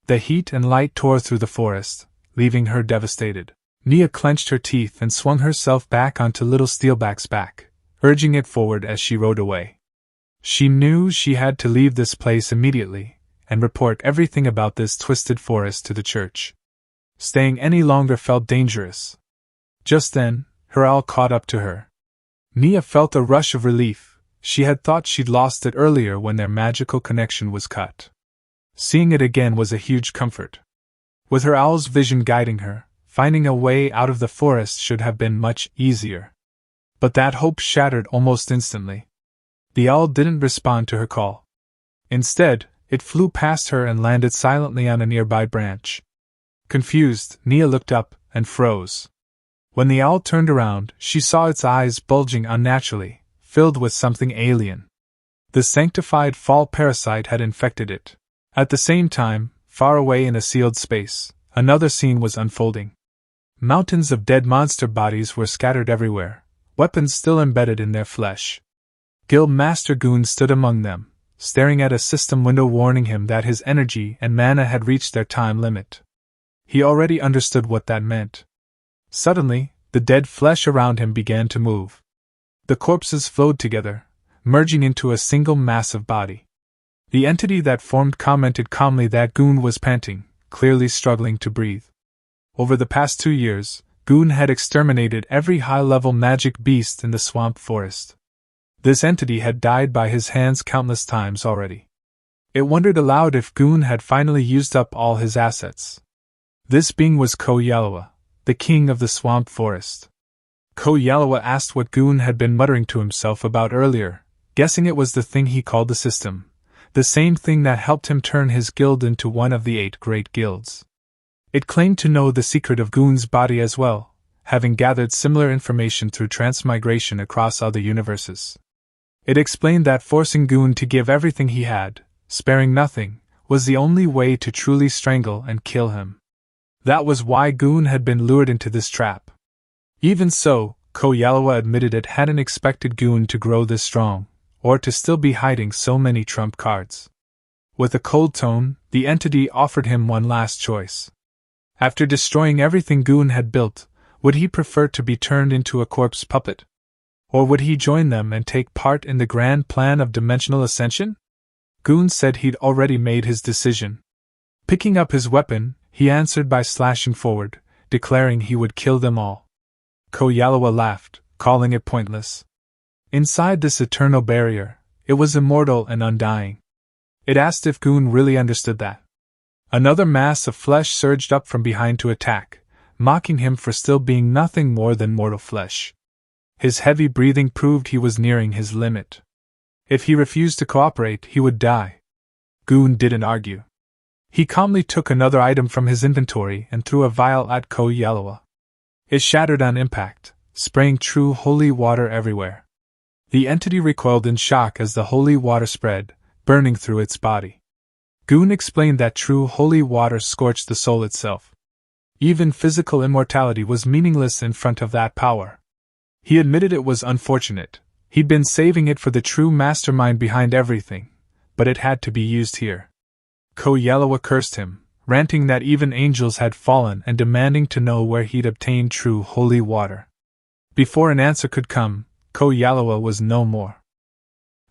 The heat and light tore through the forest, leaving her devastated. Nia clenched her teeth and swung herself back onto Little Steelback's back, urging it forward as she rode away. She knew she had to leave this place immediately, and report everything about this twisted forest to the church. Staying any longer felt dangerous. Just then, her owl caught up to her. Nia felt a rush of relief. She had thought she'd lost it earlier when their magical connection was cut. Seeing it again was a huge comfort. With her owl's vision guiding her, finding a way out of the forest should have been much easier. But that hope shattered almost instantly. The owl didn't respond to her call. Instead, it flew past her and landed silently on a nearby branch. Confused, Nia looked up and froze. When the owl turned around, she saw its eyes bulging unnaturally, filled with something alien. The sanctified fall parasite had infected it. At the same time, far away in a sealed space, another scene was unfolding. Mountains of dead monster bodies were scattered everywhere, weapons still embedded in their flesh. Guild Master Goon stood among them, staring at a system window warning him that his energy and mana had reached their time limit. He already understood what that meant. Suddenly, the dead flesh around him began to move. The corpses flowed together, merging into a single massive body. The entity that formed commented calmly that Goon was panting, clearly struggling to breathe. Over the past 2 years, Goon had exterminated every high-level magic beast in the swamp forest. This entity had died by his hands countless times already. It wondered aloud if Goon had finally used up all his assets. This being was Ko Yalawa, the king of the swamp forest. Ko Yalawa asked what Goon had been muttering to himself about earlier, guessing it was the thing he called the system, the same thing that helped him turn his guild into one of the 8 great guilds. It claimed to know the secret of Goon's body as well, having gathered similar information through transmigration across other universes. It explained that forcing Goon to give everything he had, sparing nothing, was the only way to truly strangle and kill him. That was why Goon had been lured into this trap. Even so, Ko Yalawa admitted it hadn't expected Goon to grow this strong, or to still be hiding so many trump cards. With a cold tone, the entity offered him one last choice. After destroying everything Goon had built, would he prefer to be turned into a corpse puppet? Or would he join them and take part in the grand plan of dimensional ascension? Goon said he'd already made his decision. Picking up his weapon, he answered by slashing forward, declaring he would kill them all. Koyalawa laughed, calling it pointless. Inside this eternal barrier, it was immortal and undying. It asked if Goon really understood that. Another mass of flesh surged up from behind to attack, mocking him for still being nothing more than mortal flesh. His heavy breathing proved he was nearing his limit. If he refused to cooperate, he would die. Goon didn't argue. He calmly took another item from his inventory and threw a vial at Koyalawa. It shattered on impact, spraying true holy water everywhere. The entity recoiled in shock as the holy water spread, burning through its body. Goon explained that true holy water scorched the soul itself. Even physical immortality was meaningless in front of that power. He admitted it was unfortunate. He'd been saving it for the true mastermind behind everything, but it had to be used here. Koyalawa cursed him, ranting that even angels had fallen and demanding to know where he'd obtained true holy water. Before an answer could come, Koyalawa was no more.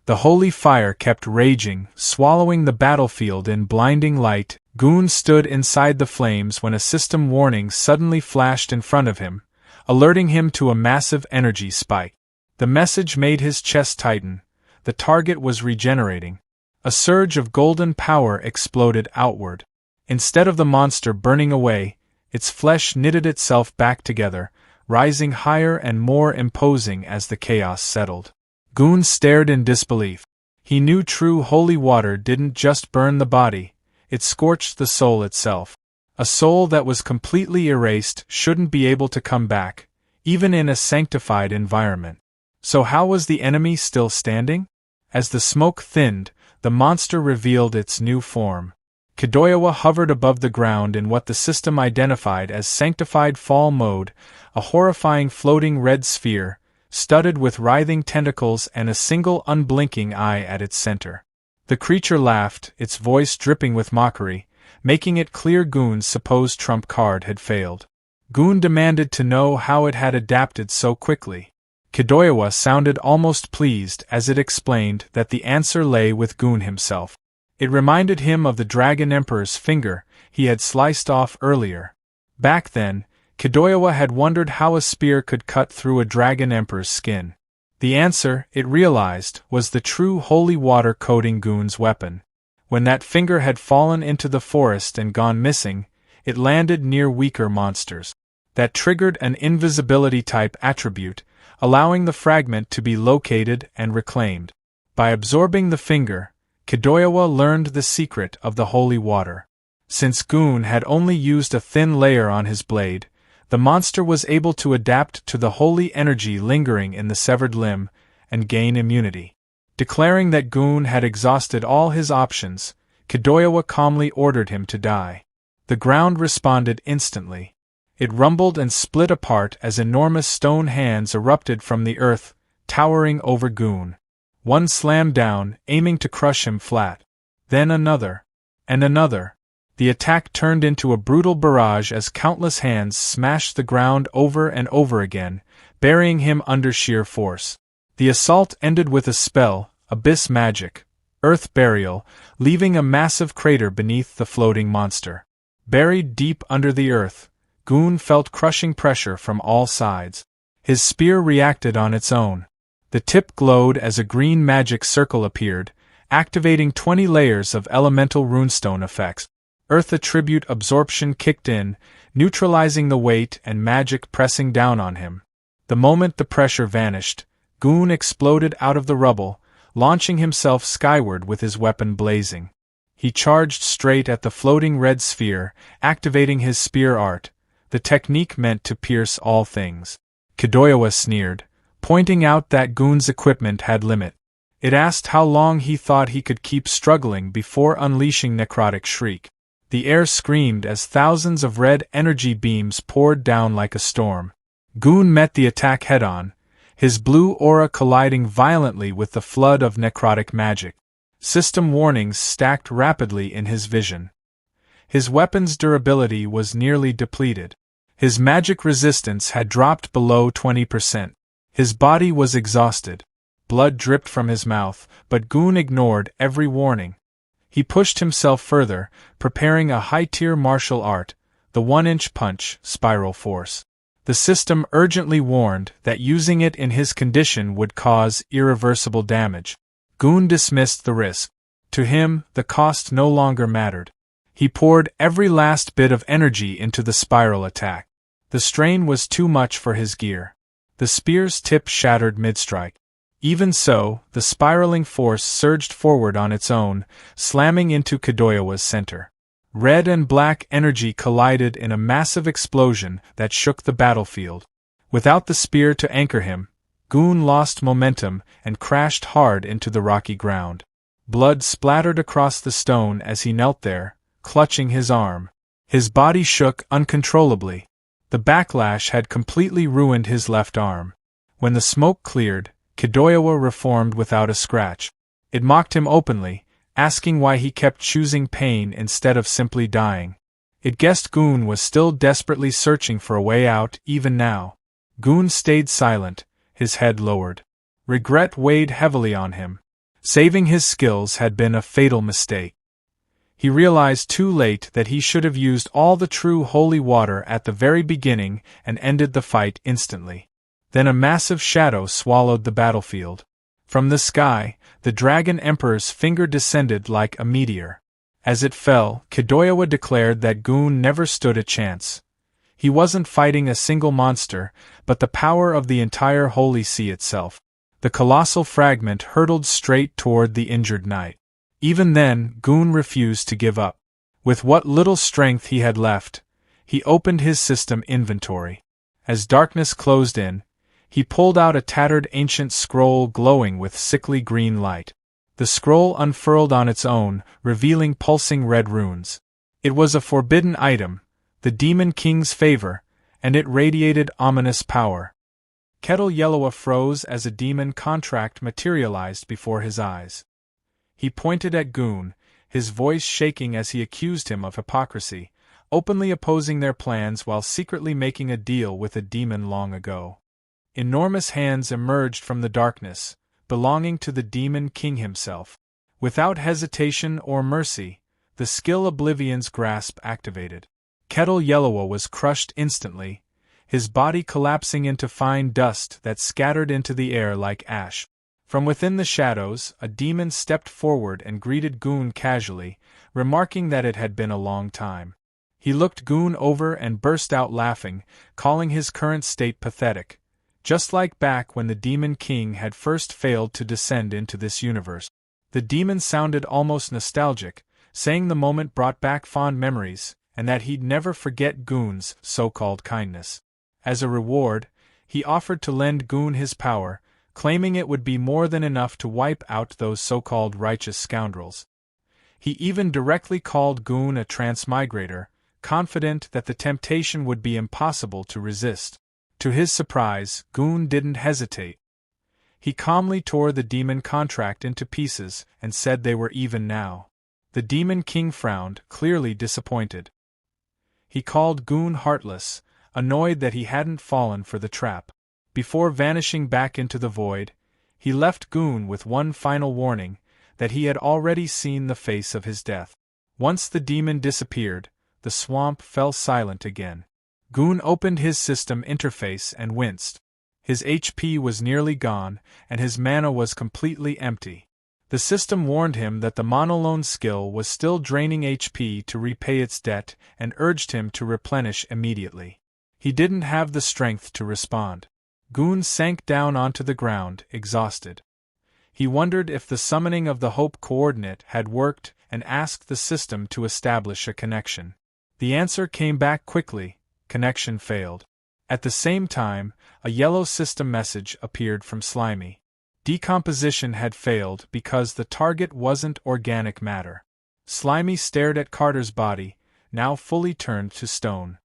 The holy fire kept raging, swallowing the battlefield in blinding light. Goon stood inside the flames when a system warning suddenly flashed in front of him, alerting him to a massive energy spike. The message made his chest tighten. The target was regenerating. A surge of golden power exploded outward. Instead of the monster burning away, its flesh knitted itself back together, rising higher and more imposing as the chaos settled. Goon stared in disbelief. He knew true holy water didn't just burn the body, it scorched the soul itself. A soul that was completely erased shouldn't be able to come back, even in a sanctified environment. So how was the enemy still standing? As the smoke thinned, the monster revealed its new form. Kodoyawa hovered above the ground in what the system identified as sanctified fall mode, a horrifying floating red sphere, studded with writhing tentacles and a single unblinking eye at its center. The creature laughed, its voice dripping with mockery, making it clear Goon's supposed trump card had failed. Goon demanded to know how it had adapted so quickly. Kodoyawa sounded almost pleased as it explained that the answer lay with Goon himself. It reminded him of the Dragon Emperor's finger he had sliced off earlier. Back then, Kodoyawa had wondered how a spear could cut through a Dragon Emperor's skin. The answer, it realized, was the true holy water coating Goon's weapon. When that finger had fallen into the forest and gone missing, it landed near weaker monsters. That triggered an invisibility-type attribute, allowing the fragment to be located and reclaimed. By absorbing the finger, Kodoyawa learned the secret of the holy water. Since Goon had only used a thin layer on his blade, the monster was able to adapt to the holy energy lingering in the severed limb and gain immunity. Declaring that Goon had exhausted all his options, Kodoyawa calmly ordered him to die. The ground responded instantly. It rumbled and split apart as enormous stone hands erupted from the earth, towering over Goon. One slammed down, aiming to crush him flat. Then another. And another. The attack turned into a brutal barrage as countless hands smashed the ground over and over again, burying him under sheer force. The assault ended with a spell, abyss magic, earth burial, leaving a massive crater beneath the floating monster. Buried deep under the earth, Goon felt crushing pressure from all sides. His spear reacted on its own. The tip glowed as a green magic circle appeared, activating 20 layers of elemental runestone effects. Earth attribute absorption kicked in, neutralizing the weight and magic pressing down on him. The moment the pressure vanished, Goon exploded out of the rubble, launching himself skyward with his weapon blazing. He charged straight at the floating red sphere, activating his spear art, the technique meant to pierce all things. Kodoyawa sneered, pointing out that Goon's equipment had limit. It asked how long he thought he could keep struggling before unleashing necrotic shriek. The air screamed as thousands of red energy beams poured down like a storm. Goon met the attack head-on, his blue aura colliding violently with the flood of necrotic magic. System warnings stacked rapidly in his vision. His weapon's durability was nearly depleted. His magic resistance had dropped below 20%. His body was exhausted. Blood dripped from his mouth, but Goon ignored every warning. He pushed himself further, preparing a high-tier martial art, the 1-inch punch, spiral force. The system urgently warned that using it in his condition would cause irreversible damage. Goon dismissed the risk. To him, the cost no longer mattered. He poured every last bit of energy into the spiral attack. The strain was too much for his gear. The spear's tip shattered mid-strike. Even so, the spiraling force surged forward on its own, slamming into Kadoyawa's center. Red and black energy collided in a massive explosion that shook the battlefield. Without the spear to anchor him, Goon lost momentum and crashed hard into the rocky ground. Blood splattered across the stone as he knelt there, clutching his arm. His body shook uncontrollably. The backlash had completely ruined his left arm. When the smoke cleared, Kadoyawa reformed without a scratch. It mocked him openly, asking why he kept choosing pain instead of simply dying. It guessed Goon was still desperately searching for a way out even now. Goon stayed silent, his head lowered. Regret weighed heavily on him. Saving his skills had been a fatal mistake. He realized too late that he should have used all the true holy water at the very beginning and ended the fight instantly. Then a massive shadow swallowed the battlefield. From the sky, the Dragon Emperor's finger descended like a meteor. As it fell, Kadoyawa declared that Goon never stood a chance. He wasn't fighting a single monster, but the power of the entire Holy Sea itself. The colossal fragment hurtled straight toward the injured knight. Even then, Goon refused to give up. With what little strength he had left, he opened his system inventory. As darkness closed in, he pulled out a tattered ancient scroll glowing with sickly green light. The scroll unfurled on its own, revealing pulsing red runes. It was a forbidden item, the Demon King's favor, and it radiated ominous power. Kettle Yellowa froze as a demon contract materialized before his eyes. He pointed at Goon, his voice shaking as he accused him of hypocrisy, openly opposing their plans while secretly making a deal with a demon long ago. Enormous hands emerged from the darkness, belonging to the Demon King himself. Without hesitation or mercy, the skill Oblivion's grasp activated. Kettle Yellowa was crushed instantly, his body collapsing into fine dust that scattered into the air like ash. From within the shadows, a demon stepped forward and greeted Goon casually, remarking that it had been a long time. He looked Goon over and burst out laughing, calling his current state pathetic. Just like back when the Demon King had first failed to descend into this universe. The demon sounded almost nostalgic, saying the moment brought back fond memories, and that he'd never forget Goon's so-called kindness. As a reward, he offered to lend Goon his power, claiming it would be more than enough to wipe out those so-called righteous scoundrels. He even directly called Goon a transmigrator, confident that the temptation would be impossible to resist. To his surprise, Goon didn't hesitate. He calmly tore the demon contract into pieces and said they were even now. The Demon King frowned, clearly disappointed. He called Goon heartless, annoyed that he hadn't fallen for the trap. Before vanishing back into the void, he left Goon with one final warning, that he had already seen the face of his death. Once the demon disappeared, the swamp fell silent again. Goon opened his system interface and winced. His HP was nearly gone, and his mana was completely empty. The system warned him that the monolone skill was still draining HP to repay its debt and urged him to replenish immediately. He didn't have the strength to respond. Goon sank down onto the ground, exhausted. He wondered if the summoning of the Hope coordinate had worked and asked the system to establish a connection. The answer came back quickly. Connection failed. At the same time, a yellow system message appeared from Slimy. Decomposition had failed because the target wasn't organic matter. Slimy stared at Carter's body, now fully turned to stone.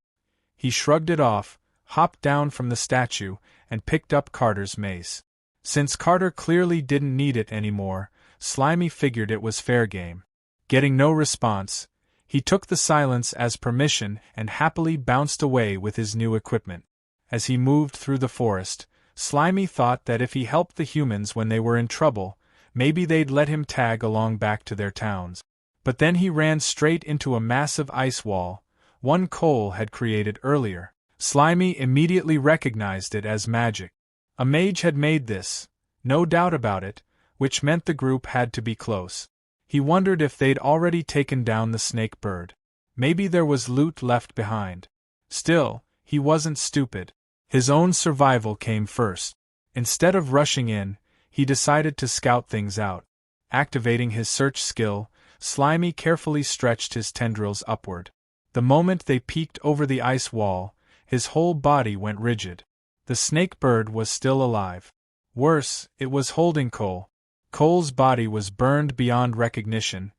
He shrugged it off, hopped down from the statue, and picked up Carter's mace. Since Carter clearly didn't need it anymore, Slimy figured it was fair game. Getting no response, He took the silence as permission and happily bounced away with his new equipment. As he moved through the forest, Slimy thought that if he helped the humans when they were in trouble, maybe they'd let him tag along back to their towns. But then he ran straight into a massive ice wall, one Cole had created earlier. Slimy immediately recognized it as magic. A mage had made this, no doubt about it, which meant the group had to be close. He wondered if they'd already taken down the snake bird. Maybe there was loot left behind. Still, he wasn't stupid. His own survival came first. Instead of rushing in, he decided to scout things out. Activating his search skill, Slimy carefully stretched his tendrils upward. The moment they peeked over the ice wall, his whole body went rigid. The snake bird was still alive. Worse, it was holding Cole. Cole's body was burned beyond recognition,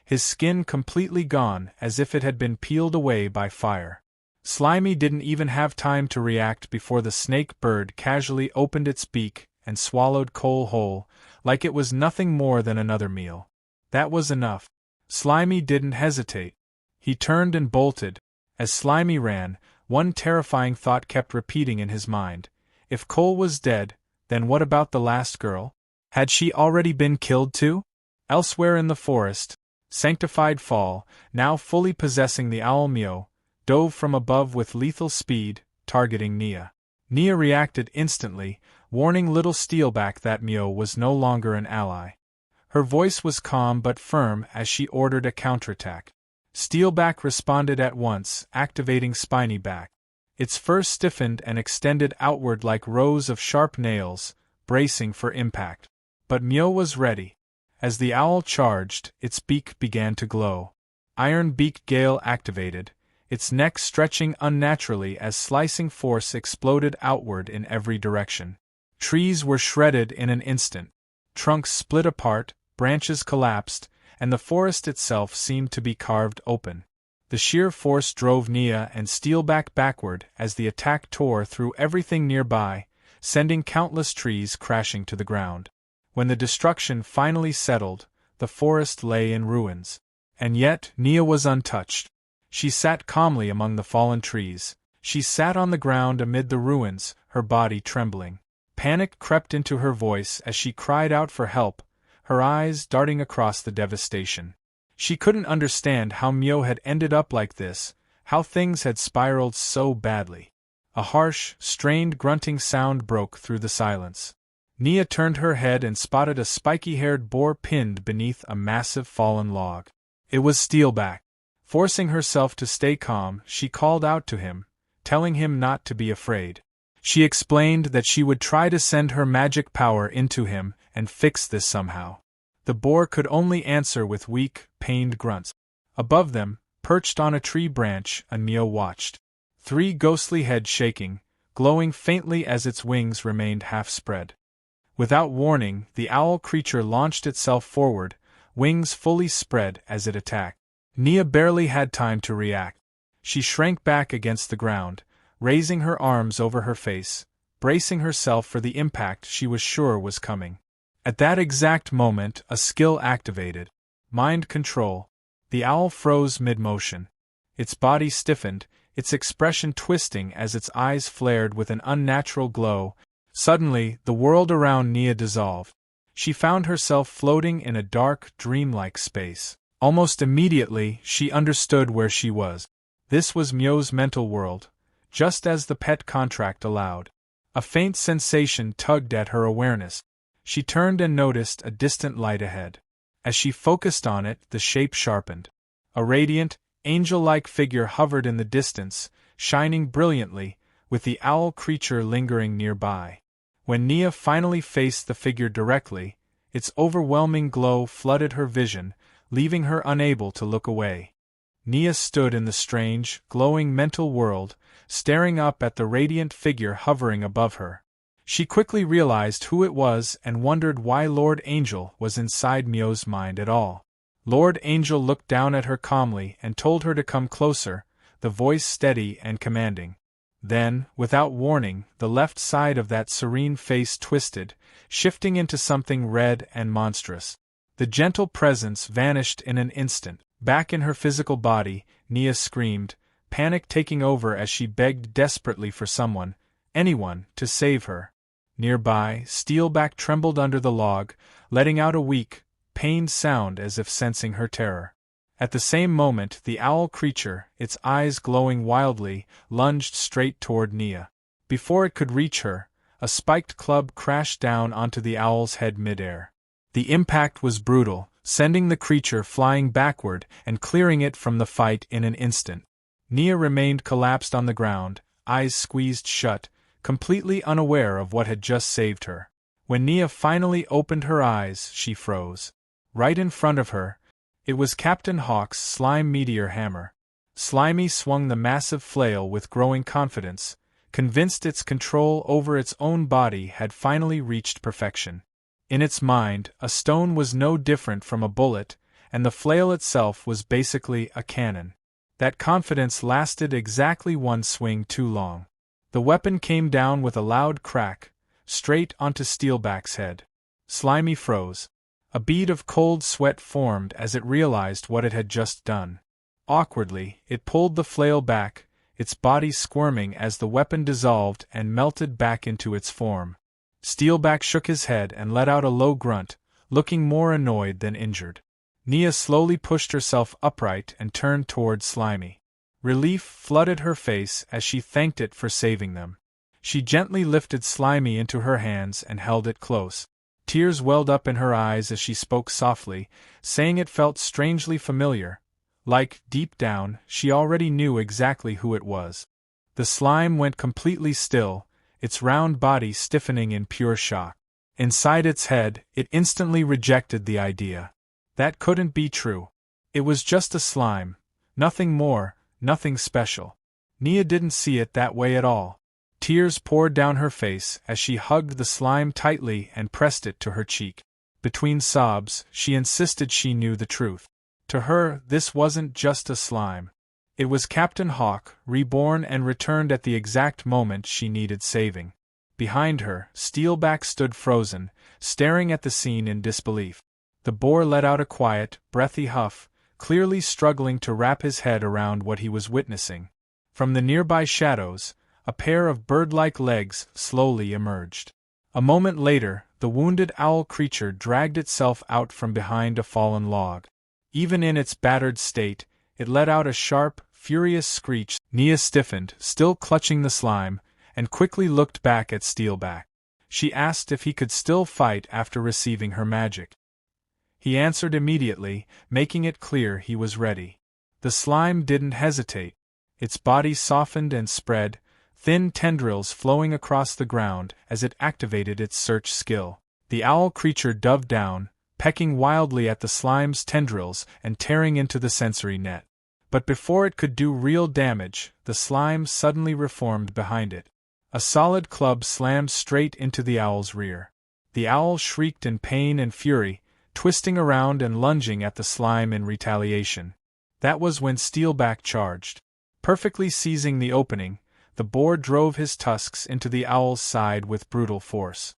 his skin completely gone as if it had been peeled away by fire. Slimy didn't even have time to react before the snake bird casually opened its beak and swallowed Cole whole, like it was nothing more than another meal. That was enough. Slimy didn't hesitate. He turned and bolted. As Slimy ran, one terrifying thought kept repeating in his mind. If Cole was dead, then what about the last girl? Had she already been killed too? Elsewhere in the forest, Sanctified Fall, now fully possessing the owl Myo, dove from above with lethal speed, targeting Nia. Nia reacted instantly, warning little Steelback that Myo was no longer an ally. Her voice was calm but firm as she ordered a counterattack. Steelback responded at once, activating Spiny Back. Its fur stiffened and extended outward like rows of sharp nails, bracing for impact. But Myo was ready. As the owl charged, its beak began to glow. Iron Beak Gale activated, its neck stretching unnaturally as slicing force exploded outward in every direction. Trees were shredded in an instant. Trunks split apart, branches collapsed, and the forest itself seemed to be carved open. The sheer force drove Nia and Steelback backward as the attack tore through everything nearby, sending countless trees crashing to the ground. When the destruction finally settled, the forest lay in ruins. And yet, Nia was untouched. She sat calmly among the fallen trees. She sat on the ground amid the ruins, her body trembling. Panic crept into her voice as she cried out for help, her eyes darting across the devastation. She couldn't understand how Myo had ended up like this, how things had spiraled so badly. A harsh, strained grunting sound broke through the silence. Nia turned her head and spotted a spiky-haired boar pinned beneath a massive fallen log. It was Steelback. Forcing herself to stay calm, she called out to him, telling him not to be afraid. She explained that she would try to send her magic power into him and fix this somehow. The boar could only answer with weak, pained grunts. Above them, perched on a tree branch, Myo watched. 3 ghostly heads shaking, glowing faintly as its wings remained half spread. Without warning, the owl creature launched itself forward, wings fully spread as it attacked. Nia barely had time to react. She shrank back against the ground, raising her arms over her face, bracing herself for the impact she was sure was coming. At that exact moment, a skill activated. Mind control. The owl froze mid-motion. Its body stiffened, its expression twisting as its eyes flared with an unnatural glow. Suddenly, the world around Nia dissolved. She found herself floating in a dark, dreamlike space. Almost immediately, she understood where she was. This was Myo's mental world, just as the pet contract allowed. A faint sensation tugged at her awareness. She turned and noticed a distant light ahead. As she focused on it, the shape sharpened. A radiant, angel-like figure hovered in the distance, shining brilliantly, with the owl creature lingering nearby. When Nia finally faced the figure directly, its overwhelming glow flooded her vision, leaving her unable to look away. Nia stood in the strange, glowing mental world, staring up at the radiant figure hovering above her. She quickly realized who it was and wondered why Lord Angel was inside Myo's mind at all. Lord Angel looked down at her calmly and told her to come closer, the voice steady and commanding. Then, without warning, the left side of that serene face twisted, shifting into something red and monstrous. The gentle presence vanished in an instant. Back in her physical body, Nia screamed, panic taking over as she begged desperately for someone, anyone, to save her. Nearby, Steelback trembled under the log, letting out a weak, pained sound as if sensing her terror. At the same moment, the owl creature, its eyes glowing wildly, lunged straight toward Nia. Before it could reach her, a spiked club crashed down onto the owl's head midair. The impact was brutal, sending the creature flying backward and clearing it from the fight in an instant. Nia remained collapsed on the ground, eyes squeezed shut, completely unaware of what had just saved her. When Nia finally opened her eyes, she froze. Right in front of her, it was Captain Hawk's slime meteor hammer. Slimy swung the massive flail with growing confidence, convinced its control over its own body had finally reached perfection. In its mind, a stone was no different from a bullet, and the flail itself was basically a cannon. That confidence lasted exactly one swing too long. The weapon came down with a loud crack, straight onto Steelback's head. Slimy froze. A bead of cold sweat formed as it realized what it had just done. Awkwardly, it pulled the flail back, its body squirming as the weapon dissolved and melted back into its form. Steelback shook his head and let out a low grunt, looking more annoyed than injured. Nia slowly pushed herself upright and turned toward Slimy. Relief flooded her face as she thanked it for saving them. She gently lifted Slimy into her hands and held it close. Tears welled up in her eyes as she spoke softly, saying it felt strangely familiar. Like, deep down, she already knew exactly who it was. The slime went completely still, its round body stiffening in pure shock. Inside its head, it instantly rejected the idea. That couldn't be true. It was just a slime. Nothing more, nothing special. Nia didn't see it that way at all. Tears poured down her face as she hugged the slime tightly and pressed it to her cheek. Between sobs, she insisted she knew the truth. To her, this wasn't just a slime. It was Captain Hawk, reborn and returned at the exact moment she needed saving. Behind her, Steelback stood frozen, staring at the scene in disbelief. The boar let out a quiet, breathy huff, clearly struggling to wrap his head around what he was witnessing. From the nearby shadows, a pair of bird-like legs slowly emerged. A moment later, the wounded owl creature dragged itself out from behind a fallen log. Even in its battered state, it let out a sharp, furious screech. Nia stiffened, still clutching the slime, and quickly looked back at Steelback. She asked if he could still fight after receiving her magic. He answered immediately, making it clear he was ready. The slime didn't hesitate. Its body softened and spread, thin tendrils flowing across the ground as it activated its search skill. The owl creature dove down, pecking wildly at the slime's tendrils and tearing into the sensory net. But before it could do real damage, the slime suddenly reformed behind it. A solid club slammed straight into the owl's rear. The owl shrieked in pain and fury, twisting around and lunging at the slime in retaliation. That was when Steelback charged. Perfectly seizing the opening, the boar drove his tusks into the owl's side with brutal force.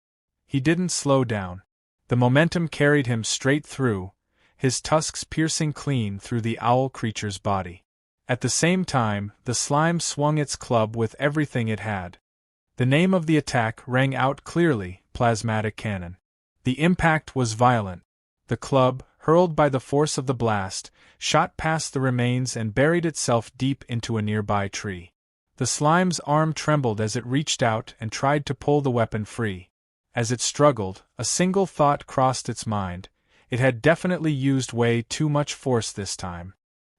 He didn't slow down. The momentum carried him straight through, his tusks piercing clean through the owl creature's body. At the same time, the slime swung its club with everything it had. The name of the attack rang out clearly: plasmatic cannon. The impact was violent. The club, hurled by the force of the blast, shot past the remains and buried itself deep into a nearby tree. The slime's arm trembled as it reached out and tried to pull the weapon free. As it struggled, a single thought crossed its mind: it had definitely used way too much force this time.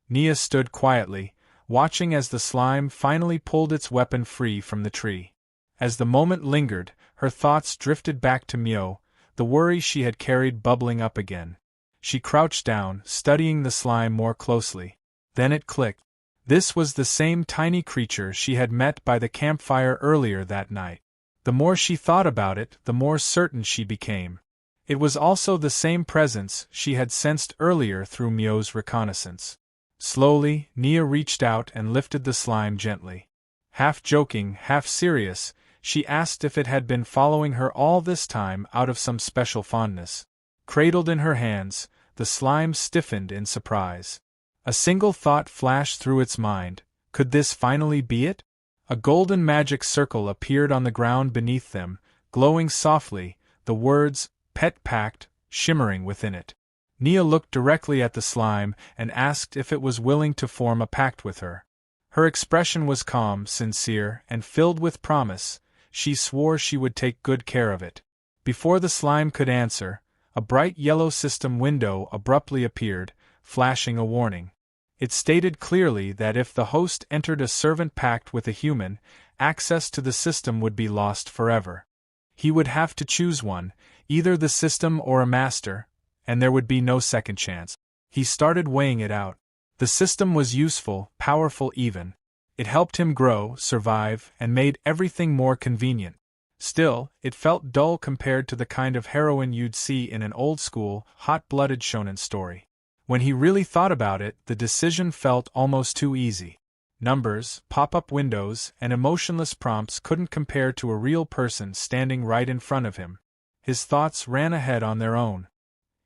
Nia stood quietly, watching as the slime finally pulled its weapon free from the tree. As the moment lingered, her thoughts drifted back to Myo, the worry she had carried bubbling up again. She crouched down, studying the slime more closely. Then it clicked. This was the same tiny creature she had met by the campfire earlier that night. The more she thought about it, the more certain she became. It was also the same presence she had sensed earlier through Myo's reconnaissance. Slowly, Nia reached out and lifted the slime gently. Half joking, half serious, she asked if it had been following her all this time out of some special fondness. Cradled in her hands, the slime stiffened in surprise. A single thought flashed through its mind: could this finally be it? A golden magic circle appeared on the ground beneath them, glowing softly, the words, "Pet Pact," shimmering within it. Nia looked directly at the slime and asked if it was willing to form a pact with her. Her expression was calm, sincere, and filled with promise. She swore she would take good care of it. Before the slime could answer, a bright yellow system window abruptly appeared, flashing a warning. It stated clearly that if the host entered a servant pact with a human, access to the system would be lost forever. He would have to choose one, either the system or a master, and there would be no second chance. He started weighing it out. The system was useful, powerful even. It helped him grow, survive, and made everything more convenient. Still, it felt dull compared to the kind of heroine you'd see in an old-school, hot-blooded shonen story. When he really thought about it, the decision felt almost too easy. Numbers, pop-up windows, and emotionless prompts couldn't compare to a real person standing right in front of him. His thoughts ran ahead on their own.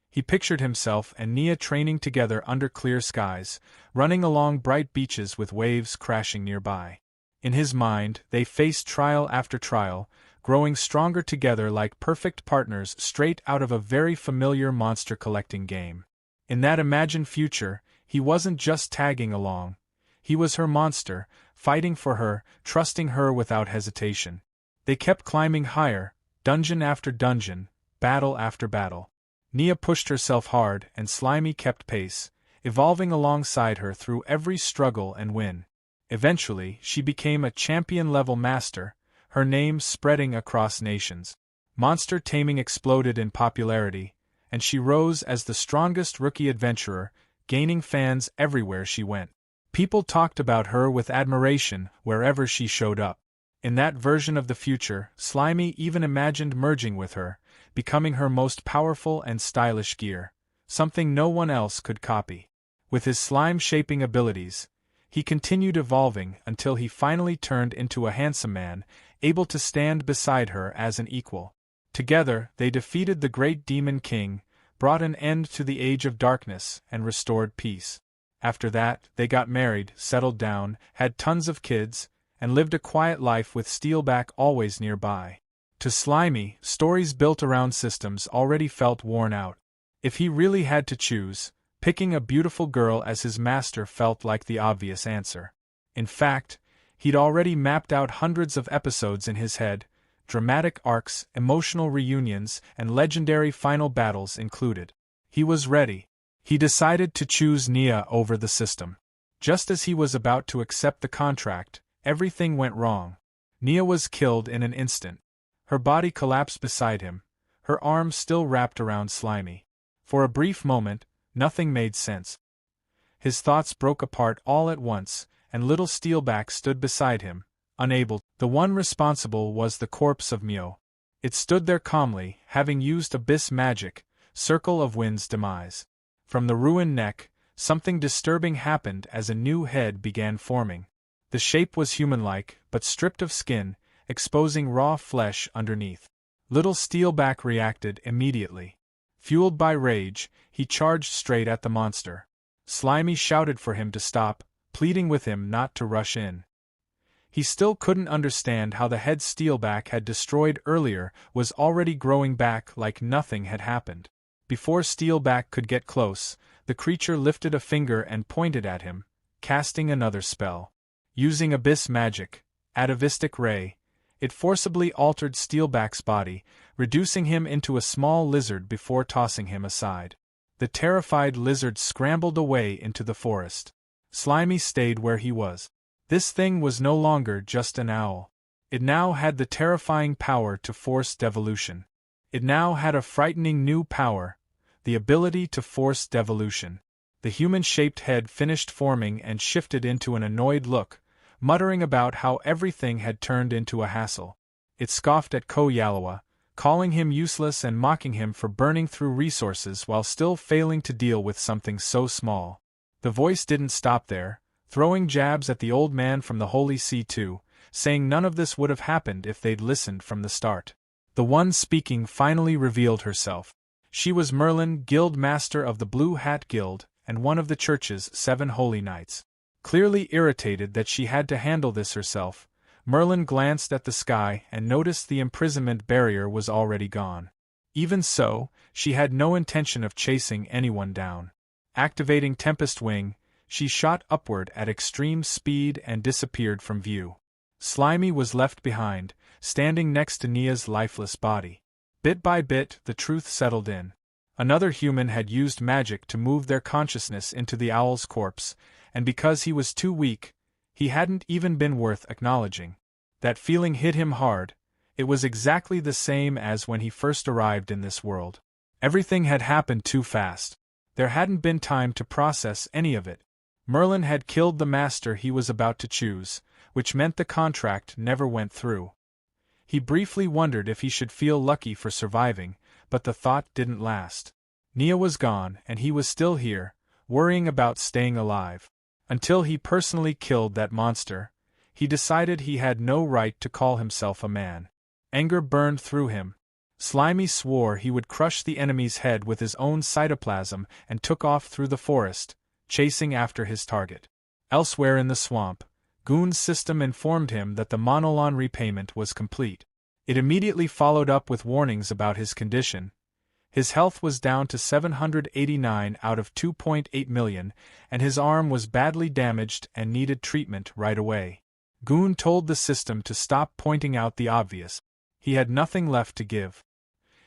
He pictured himself and Nia training together under clear skies, running along bright beaches with waves crashing nearby. In his mind, they faced trial after trial, growing stronger together like perfect partners straight out of a very familiar monster-collecting game. In that imagined future, he wasn't just tagging along. He was her monster, fighting for her, trusting her without hesitation. They kept climbing higher, dungeon after dungeon, battle after battle. Nia pushed herself hard, and Slimy kept pace, evolving alongside her through every struggle and win. Eventually, she became a champion-level master, her name spreading across nations. Monster taming exploded in popularity, and she rose as the strongest rookie adventurer, gaining fans everywhere she went. People talked about her with admiration wherever she showed up. In that version of the future, Slimy even imagined merging with her, becoming her most powerful and stylish gear, something no one else could copy. With his slime-shaping abilities, he continued evolving until he finally turned into a handsome man, able to stand beside her as an equal. Together, they defeated the great demon king, brought an end to the age of darkness, and restored peace. After that, they got married, settled down, had tons of kids, and lived a quiet life with Steelback always nearby. To Slimy, stories built around systems already felt worn out. If he really had to choose, picking a beautiful girl as his master felt like the obvious answer. In fact, he'd already mapped out hundreds of episodes in his head, dramatic arcs, emotional reunions, and legendary final battles included. He was ready. He decided to choose Nia over the system. Just as he was about to accept the contract, everything went wrong. Nia was killed in an instant. Her body collapsed beside him, her arms still wrapped around Slimy. For a brief moment, nothing made sense. His thoughts broke apart all at once, and little Steelback stood beside him, unable. The one responsible was the corpse of Mio. It stood there calmly, having used abyss magic, Circle of Wind's demise. From the ruined neck, something disturbing happened as a new head began forming. The shape was human-like, but stripped of skin, exposing raw flesh underneath. Little Steelback reacted immediately. Fueled by rage, he charged straight at the monster. Slimy shouted for him to stop, pleading with him not to rush in. He still couldn't understand how the head Steelback had destroyed earlier was already growing back like nothing had happened. Before Steelback could get close, the creature lifted a finger and pointed at him, casting another spell. Using abyss magic, atavistic ray, it forcibly altered Steelback's body, reducing him into a small lizard before tossing him aside. The terrified lizard scrambled away into the forest. Slimy stayed where he was. This thing was no longer just an owl. It now had the terrifying power to force devolution. It now had a frightening new power, the ability to force devolution. The human-shaped head finished forming and shifted into an annoyed look, muttering about how everything had turned into a hassle. It scoffed at Ko Yalawa, calling him useless and mocking him for burning through resources while still failing to deal with something so small. The voice didn't stop there, throwing jabs at the old man from the Holy See too, saying none of this would have happened if they'd listened from the start. The one speaking finally revealed herself. She was Merlin, Guild Master of the Blue Hat Guild, and one of the church's 7 holy knights. Clearly irritated that she had to handle this herself, Merlin glanced at the sky and noticed the imprisonment barrier was already gone. Even so, she had no intention of chasing anyone down. Activating Tempest Wing, she shot upward at extreme speed and disappeared from view. Slimy was left behind, standing next to Nia's lifeless body. Bit by bit, the truth settled in. Another human had used magic to move their consciousness into the owl's corpse, and because he was too weak, he hadn't even been worth acknowledging. That feeling hit him hard. It was exactly the same as when he first arrived in this world. Everything had happened too fast. There hadn't been time to process any of it. Merlin had killed the master he was about to choose, which meant the contract never went through. He briefly wondered if he should feel lucky for surviving, but the thought didn't last. Nia was gone, and he was still here, worrying about staying alive. Until he personally killed that monster, he decided he had no right to call himself a man. Anger burned through him. Slimy swore he would crush the enemy's head with his own cytoplasm and took off through the forest, chasing after his target. Elsewhere in the swamp, Goon's system informed him that the Monolon repayment was complete. It immediately followed up with warnings about his condition. His health was down to 789 out of 2.8 million, and his arm was badly damaged and needed treatment right away. Goon told the system to stop pointing out the obvious. He had nothing left to give.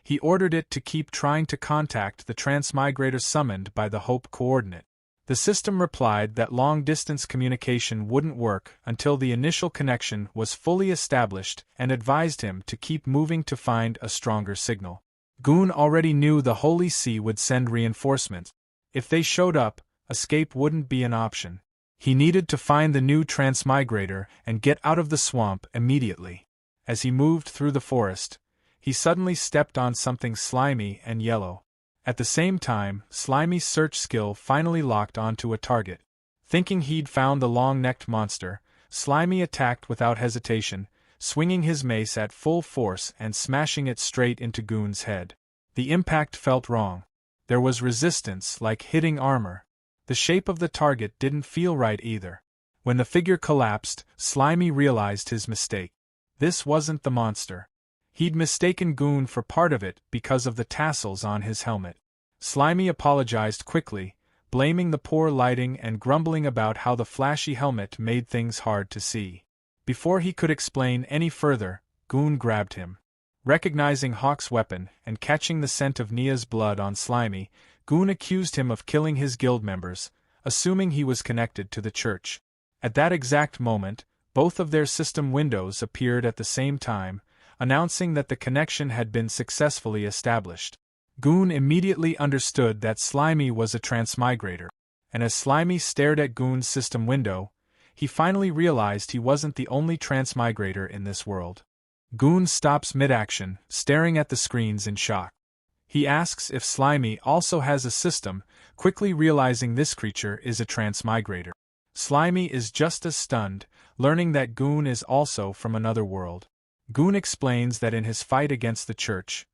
He ordered it to keep trying to contact the transmigrator summoned by the Hope coordinate. The system replied that long-distance communication wouldn't work until the initial connection was fully established and advised him to keep moving to find a stronger signal. Goon already knew the Holy See would send reinforcements. If they showed up, escape wouldn't be an option. He needed to find the new transmigrator and get out of the swamp immediately. As he moved through the forest, he suddenly stepped on something slimy and yellow. At the same time, Slimy's search skill finally locked onto a target. Thinking he'd found the long-necked monster, Slimy attacked without hesitation, swinging his mace at full force and smashing it straight into Goon's head. The impact felt wrong. There was resistance, like hitting armor. The shape of the target didn't feel right either. When the figure collapsed, Slimy realized his mistake. This wasn't the monster. He'd mistaken Goon for part of it because of the tassels on his helmet. Slimy apologized quickly, blaming the poor lighting and grumbling about how the flashy helmet made things hard to see. Before he could explain any further, Goon grabbed him. Recognizing Hawk's weapon and catching the scent of Nia's blood on Slimy, Goon accused him of killing his guild members, assuming he was connected to the church. At that exact moment, both of their system windows appeared at the same time, announcing that the connection had been successfully established. Goon immediately understood that Slimy was a transmigrator, and as Slimy stared at Goon's system window, he finally realized he wasn't the only transmigrator in this world. Goon stops mid-action, staring at the screens in shock. He asks if Slimy also has a system, quickly realizing this creature is a transmigrator. Slimy is just as stunned, learning that Goon is also from another world. Goon explains that in his fight against the church,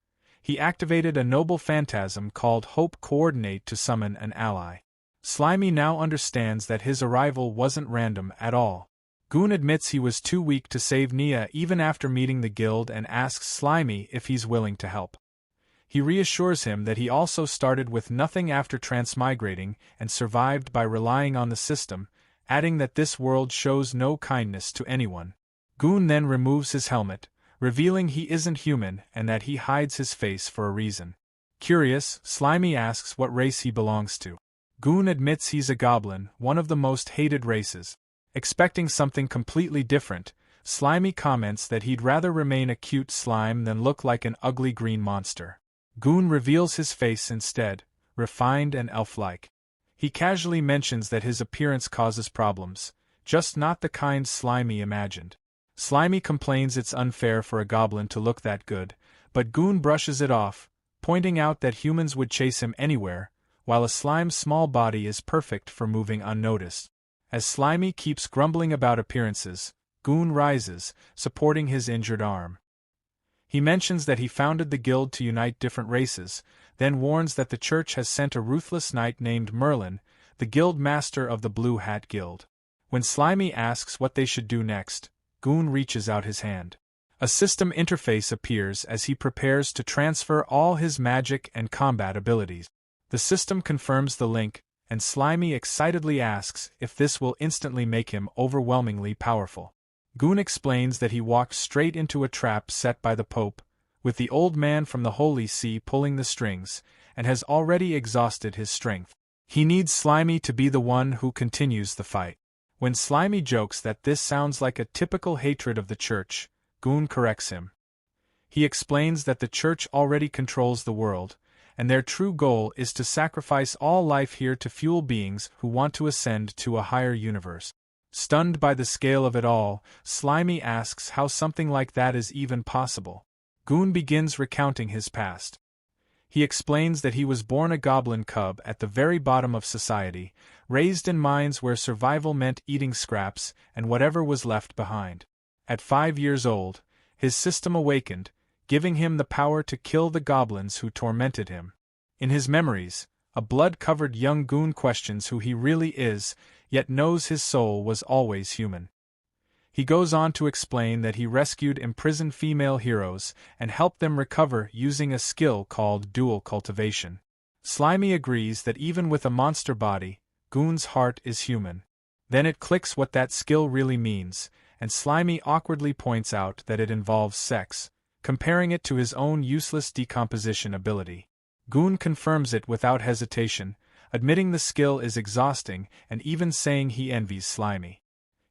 he activated a noble phantasm called Hope Coordinate to summon an ally. Slimy now understands that his arrival wasn't random at all. Goon admits he was too weak to save Nia even after meeting the guild and asks Slimy if he's willing to help. He reassures him that he also started with nothing after transmigrating and survived by relying on the system, adding that this world shows no kindness to anyone. Goon then removes his helmet, revealing he isn't human and that he hides his face for a reason. Curious, Slimy asks what race he belongs to. Goon admits he's a goblin, one of the most hated races. Expecting something completely different, Slimy comments that he'd rather remain a cute slime than look like an ugly green monster. Goon reveals his face instead, refined and elf-like. He casually mentions that his appearance causes problems, just not the kind Slimy imagined. Slimy complains it's unfair for a goblin to look that good, but Goon brushes it off, pointing out that humans would chase him anywhere, while a slime's small body is perfect for moving unnoticed. As Slimy keeps grumbling about appearances, Goon rises, supporting his injured arm. He mentions that he founded the guild to unite different races, then warns that the church has sent a ruthless knight named Merlin, the guild master of the Blue Hat Guild. When Slimy asks what they should do next, Goon reaches out his hand. A system interface appears as he prepares to transfer all his magic and combat abilities. The system confirms the link, and Slimy excitedly asks if this will instantly make him overwhelmingly powerful. Goon explains that he walked straight into a trap set by the Pope, with the old man from the Holy See pulling the strings, and has already exhausted his strength. He needs Slimy to be the one who continues the fight. When Slimy jokes that this sounds like a typical hatred of the church, Goon corrects him. He explains that the church already controls the world, and their true goal is to sacrifice all life here to fuel beings who want to ascend to a higher universe. Stunned by the scale of it all, Slimy asks how something like that is even possible. Goon begins recounting his past. He explains that he was born a goblin cub at the very bottom of society, raised in mines where survival meant eating scraps and whatever was left behind. At 5 years old, his system awakened, giving him the power to kill the goblins who tormented him. In his memories, a blood-covered young Goon questions who he really is, yet knows his soul was always human. He goes on to explain that he rescued imprisoned female heroes and helped them recover using a skill called dual cultivation. Slimy agrees that even with a monster body, Goon's heart is human. Then it clicks what that skill really means, and Slimy awkwardly points out that it involves sex, comparing it to his own useless decomposition ability. Goon confirms it without hesitation, admitting the skill is exhausting and even saying he envies Slimy.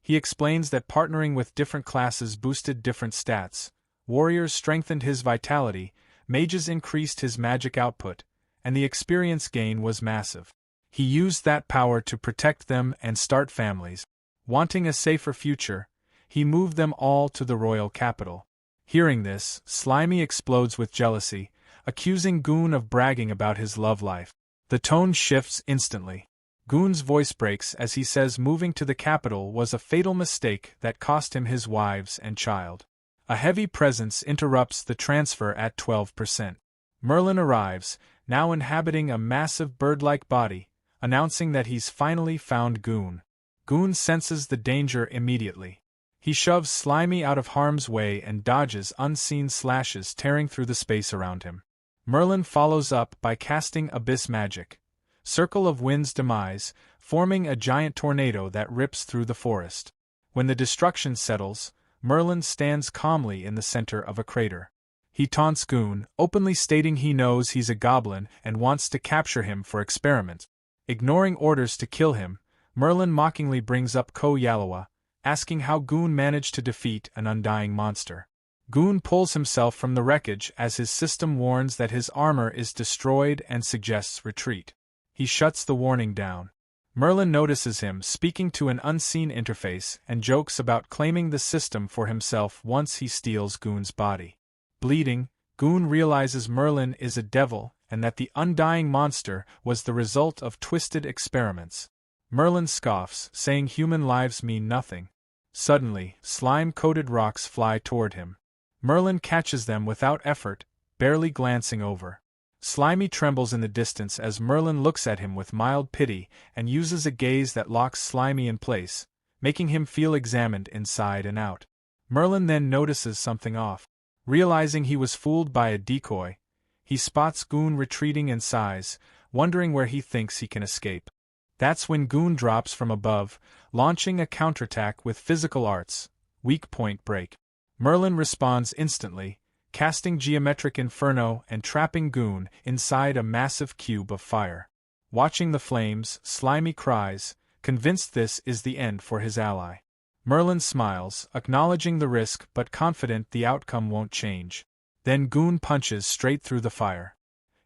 He explains that partnering with different classes boosted different stats, warriors strengthened his vitality, mages increased his magic output, and the experience gain was massive. He used that power to protect them and start families. Wanting a safer future, he moved them all to the royal capital. Hearing this, Slimy explodes with jealousy, accusing Goon of bragging about his love life. The tone shifts instantly. Goon's voice breaks as he says moving to the capital was a fatal mistake that cost him his wives and child. A heavy presence interrupts the transfer at 12%. Merlin arrives, now inhabiting a massive bird-like body, announcing that he's finally found Goon. Goon senses the danger immediately. He shoves Slimy out of harm's way and dodges unseen slashes tearing through the space around him. Merlin follows up by casting Abyss Magic, Circle of Wind's demise, forming a giant tornado that rips through the forest. When the destruction settles, Merlin stands calmly in the center of a crater. He taunts Goon, openly stating he knows he's a goblin and wants to capture him for experiment. Ignoring orders to kill him, Merlin mockingly brings up Ko Yalawa, asking how Goon managed to defeat an undying monster. Goon pulls himself from the wreckage as his system warns that his armor is destroyed and suggests retreat. He shuts the warning down. Merlin notices him speaking to an unseen interface and jokes about claiming the system for himself once he steals Goon's body. Bleeding, Goon realizes Merlin is a devil and that the undying monster was the result of twisted experiments. Merlin scoffs, saying human lives mean nothing. Suddenly, slime-coated rocks fly toward him. Merlin catches them without effort, barely glancing over. Slimy trembles in the distance as Merlin looks at him with mild pity and uses a gaze that locks Slimy in place, making him feel examined inside and out. Merlin then notices something off. Realizing he was fooled by a decoy, he spots Goon retreating and sighs, wondering where he thinks he can escape. That's when Goon drops from above, launching a counterattack with physical arts, Weak Point Break. Merlin responds instantly, casting Geometric Inferno and trapping Goon inside a massive cube of fire. Watching the flames, Slimy cries, convinced this is the end for his ally. Merlin smiles, acknowledging the risk but confident the outcome won't change. Then Goon punches straight through the fire.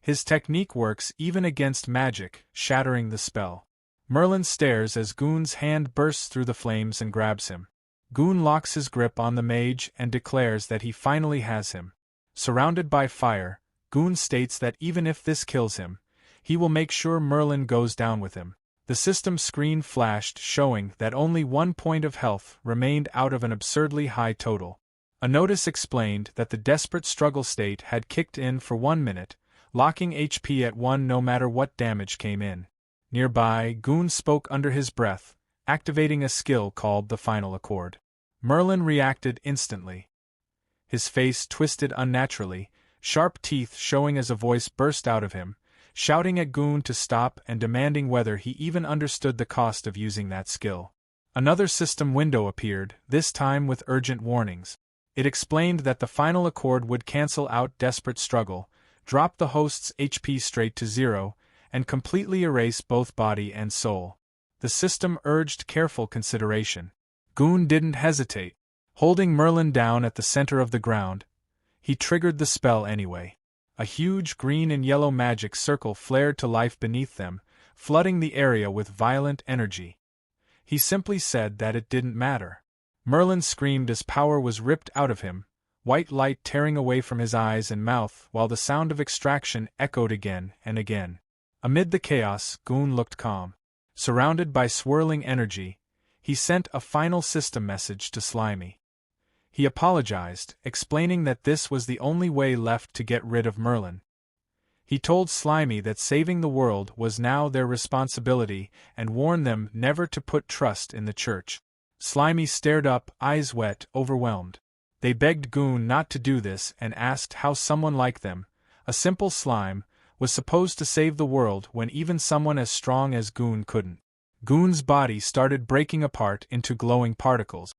His technique works even against magic, shattering the spell. Merlin stares as Goon's hand bursts through the flames and grabs him. Goon locks his grip on the mage and declares that he finally has him. Surrounded by fire, Goon states that even if this kills him, he will make sure Merlin goes down with him. The system screen flashed showing that only 1 point of health remained out of an absurdly high total. A notice explained that the desperate struggle state had kicked in for 1 minute, locking HP at 1 no matter what damage came in. Nearby, Goon spoke under his breath, activating a skill called the final accord. Merlin reacted instantly. His face twisted unnaturally, sharp teeth showing as a voice burst out of him, shouting at Goon to stop and demanding whether he even understood the cost of using that skill. Another system window appeared, this time with urgent warnings. It explained that the final accord would cancel out desperate struggle, drop the host's HP straight to 0, and completely erase both body and soul. The system urged careful consideration. Goon didn't hesitate. Holding Merlin down at the center of the ground, he triggered the spell anyway. A huge green and yellow magic circle flared to life beneath them, flooding the area with violent energy. He simply said that it didn't matter. Merlin screamed as power was ripped out of him, white light tearing away from his eyes and mouth while the sound of extraction echoed again and again. Amid the chaos, Goon looked calm. Surrounded by swirling energy, he sent a final system message to Slimy. He apologized, explaining that this was the only way left to get rid of Merlin. He told Slimy that saving the world was now their responsibility and warned them never to put trust in the church. Slimy stared up, eyes wet, overwhelmed. They begged Goon not to do this and asked how someone like them, a simple slime, was supposed to save the world when even someone as strong as Goon couldn't. Goon's body started breaking apart into glowing particles.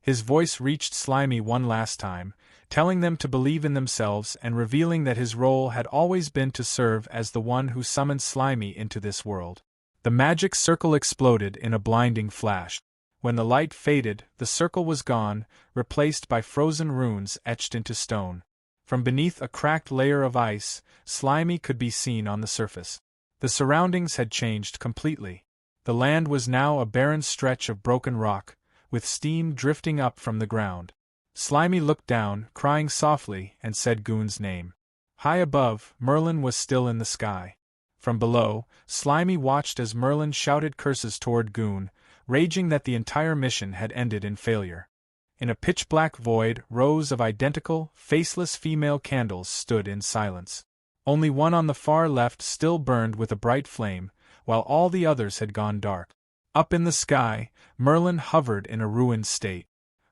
His voice reached Slimy one last time, telling them to believe in themselves and revealing that his role had always been to serve as the one who summoned Slimy into this world. The magic circle exploded in a blinding flash. When the light faded, the circle was gone, replaced by frozen runes etched into stone. From beneath a cracked layer of ice, Slimy could be seen on the surface. The surroundings had changed completely. The land was now a barren stretch of broken rock, with steam drifting up from the ground. Slimy looked down, crying softly, and said Goon's name. High above, Merlin was still in the sky. From below, Slimy watched as Merlin shouted curses toward Goon, raging that the entire mission had ended in failure. In a pitch-black void, rows of identical, faceless female candles stood in silence. Only one on the far left still burned with a bright flame, while all the others had gone dark. Up in the sky, Merlin hovered in a ruined state.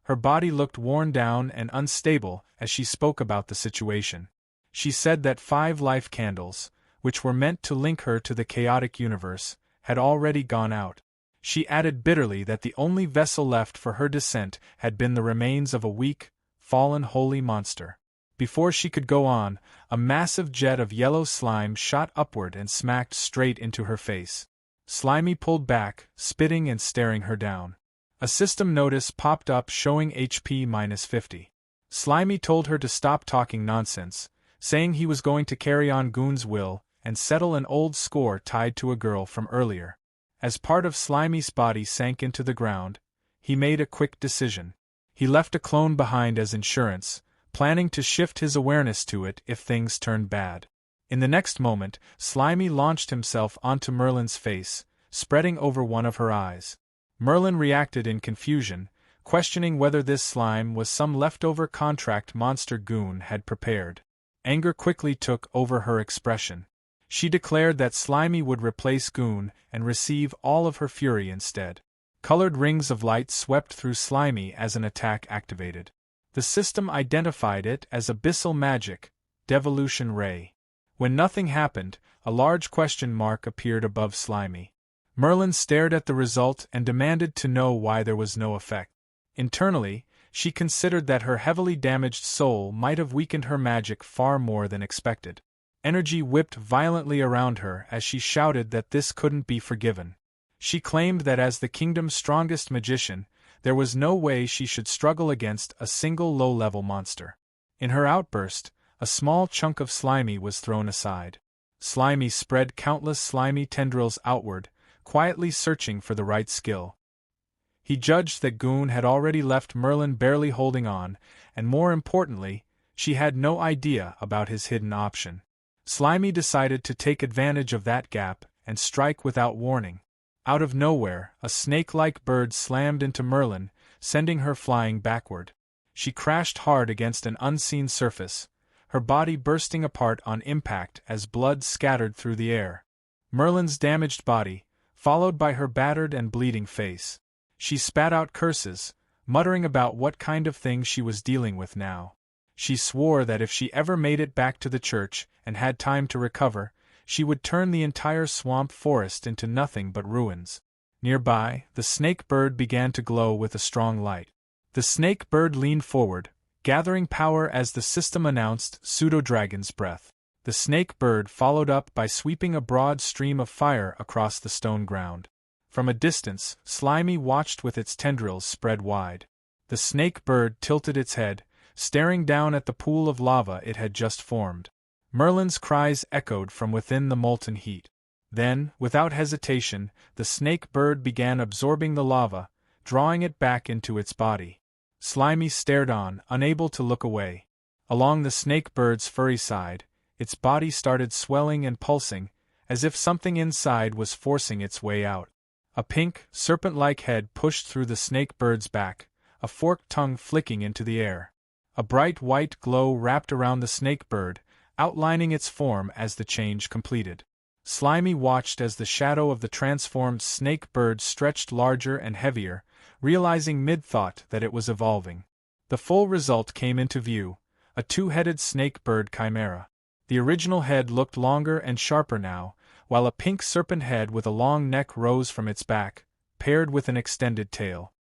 Her body looked worn down and unstable as she spoke about the situation. She said that 5 life candles, which were meant to link her to the chaotic universe, had already gone out. She added bitterly that the only vessel left for her descent had been the remains of a weak, fallen holy monster. Before she could go on, a massive jet of yellow slime shot upward and smacked straight into her face. Slimy pulled back, spitting and staring her down. A system notice popped up showing HP -50. Slimy told her to stop talking nonsense, saying he was going to carry on Goon's will and settle an old score tied to a girl from earlier. As part of Slimy's body sank into the ground, he made a quick decision. He left a clone behind as insurance, planning to shift his awareness to it if things turned bad. In the next moment, Slimy launched himself onto Merlin's face, spreading over one of her eyes. Merlin reacted in confusion, questioning whether this slime was some leftover contract monster Goon had prepared. Anger quickly took over her expression. She declared that Slimy would replace Goon and receive all of her fury instead. Colored rings of light swept through Slimy as an attack activated. The system identified it as abyssal magic, devolution ray. When nothing happened, a large question mark appeared above Slimy. Merlin stared at the result and demanded to know why there was no effect. Internally, she considered that her heavily damaged soul might have weakened her magic far more than expected. Energy whipped violently around her as she shouted that this couldn't be forgiven. She claimed that as the kingdom's strongest magician, there was no way she should struggle against a single low-level monster. In her outburst, a small chunk of Slimy was thrown aside. Slimy spread countless slimy tendrils outward, quietly searching for the right skill. He judged that Goon had already left Merlin barely holding on, and more importantly, she had no idea about his hidden option. Slimy decided to take advantage of that gap and strike without warning. Out of nowhere, a snake-like bird slammed into Merlin, sending her flying backward. She crashed hard against an unseen surface, her body bursting apart on impact as blood scattered through the air. Merlin's damaged body, followed by her battered and bleeding face. She spat out curses, muttering about what kind of thing she was dealing with now. She swore that if she ever made it back to the church and had time to recover, she would turn the entire swamp forest into nothing but ruins. Nearby, the snake bird began to glow with a strong light. The snake bird leaned forward, gathering power as the system announced pseudo-dragon's breath. The snake bird followed up by sweeping a broad stream of fire across the stone ground. From a distance, Slimy watched with its tendrils spread wide. The snake bird tilted its head, staring down at the pool of lava it had just formed. Merlin's cries echoed from within the molten heat. Then, without hesitation, the snake bird began absorbing the lava, drawing it back into its body. Slimy stared on, unable to look away. Along the snake bird's furry side, its body started swelling and pulsing, as if something inside was forcing its way out. A pink, serpent-like head pushed through the snake bird's back, a forked tongue flicking into the air. A bright white glow wrapped around the snake bird, outlining its form as the change completed. Slimy watched as the shadow of the transformed snake bird stretched larger and heavier, realizing mid-thought that it was evolving. The full result came into view, a two-headed snake bird chimera. The original head looked longer and sharper now, while a pink serpent head with a long neck rose from its back, paired with an extended tail.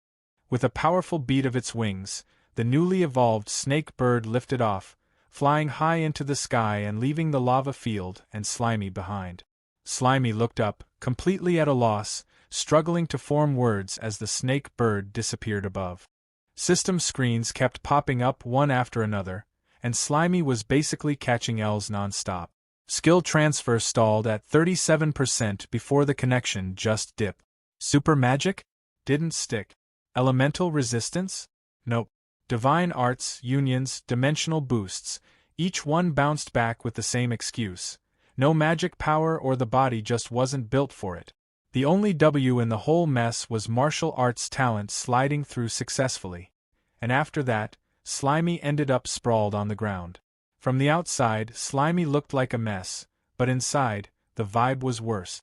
With a powerful beat of its wings, the newly evolved snake bird lifted off, flying high into the sky and leaving the lava field and Slimy behind. Slimy looked up, completely at a loss, struggling to form words as the snake bird disappeared above. System screens kept popping up one after another, and Slimy was basically catching L's non-stop. Skill transfer stalled at 37% before the connection just dipped. Super magic? Didn't stick. Elemental resistance? Nope. Divine arts, unions, dimensional boosts, each one bounced back with the same excuse. No magic power or the body just wasn't built for it. The only W in the whole mess was martial arts talent sliding through successfully. And after that, Slimy ended up sprawled on the ground. From the outside, Slimy looked like a mess, but inside, the vibe was worse.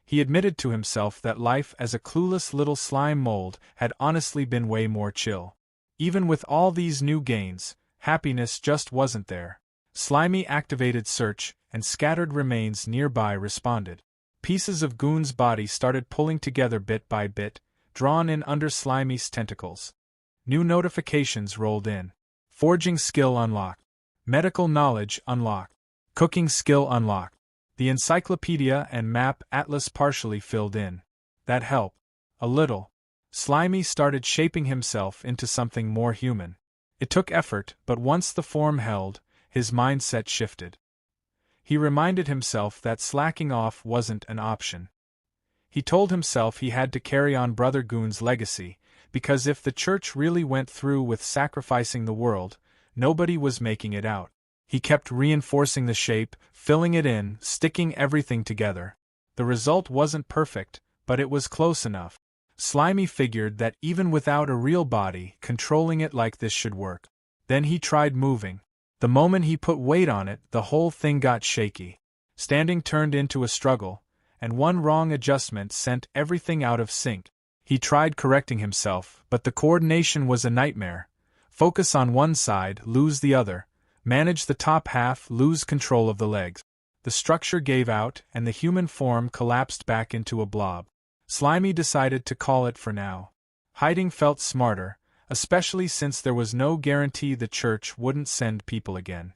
He admitted to himself that life as a clueless little slime mold had honestly been way more chill. Even with all these new gains, happiness just wasn't there. Slimy activated search, and scattered remains nearby responded. Pieces of Goon's body started pulling together bit by bit, drawn in under Slimy's tentacles. New notifications rolled in. Forging skill unlocked. Medical knowledge unlocked. Cooking skill unlocked. The encyclopedia and map atlas partially filled in. That helped. A little. Slimy started shaping himself into something more human. It took effort, but once the form held, his mindset shifted. He reminded himself that slacking off wasn't an option. He told himself he had to carry on Brother Goon's legacy, because if the church really went through with sacrificing the world, nobody was making it out. He kept reinforcing the shape, filling it in, sticking everything together. The result wasn't perfect, but it was close enough. Slimy figured that even without a real body, controlling it like this should work. Then he tried moving. The moment he put weight on it, the whole thing got shaky. Standing turned into a struggle, and one wrong adjustment sent everything out of sync. He tried correcting himself, but the coordination was a nightmare. Focus on one side, lose the other. Manage the top half, lose control of the legs. The structure gave out, and the human form collapsed back into a blob. Slimy decided to call it for now. Hiding felt smarter, especially since there was no guarantee the church wouldn't send people again.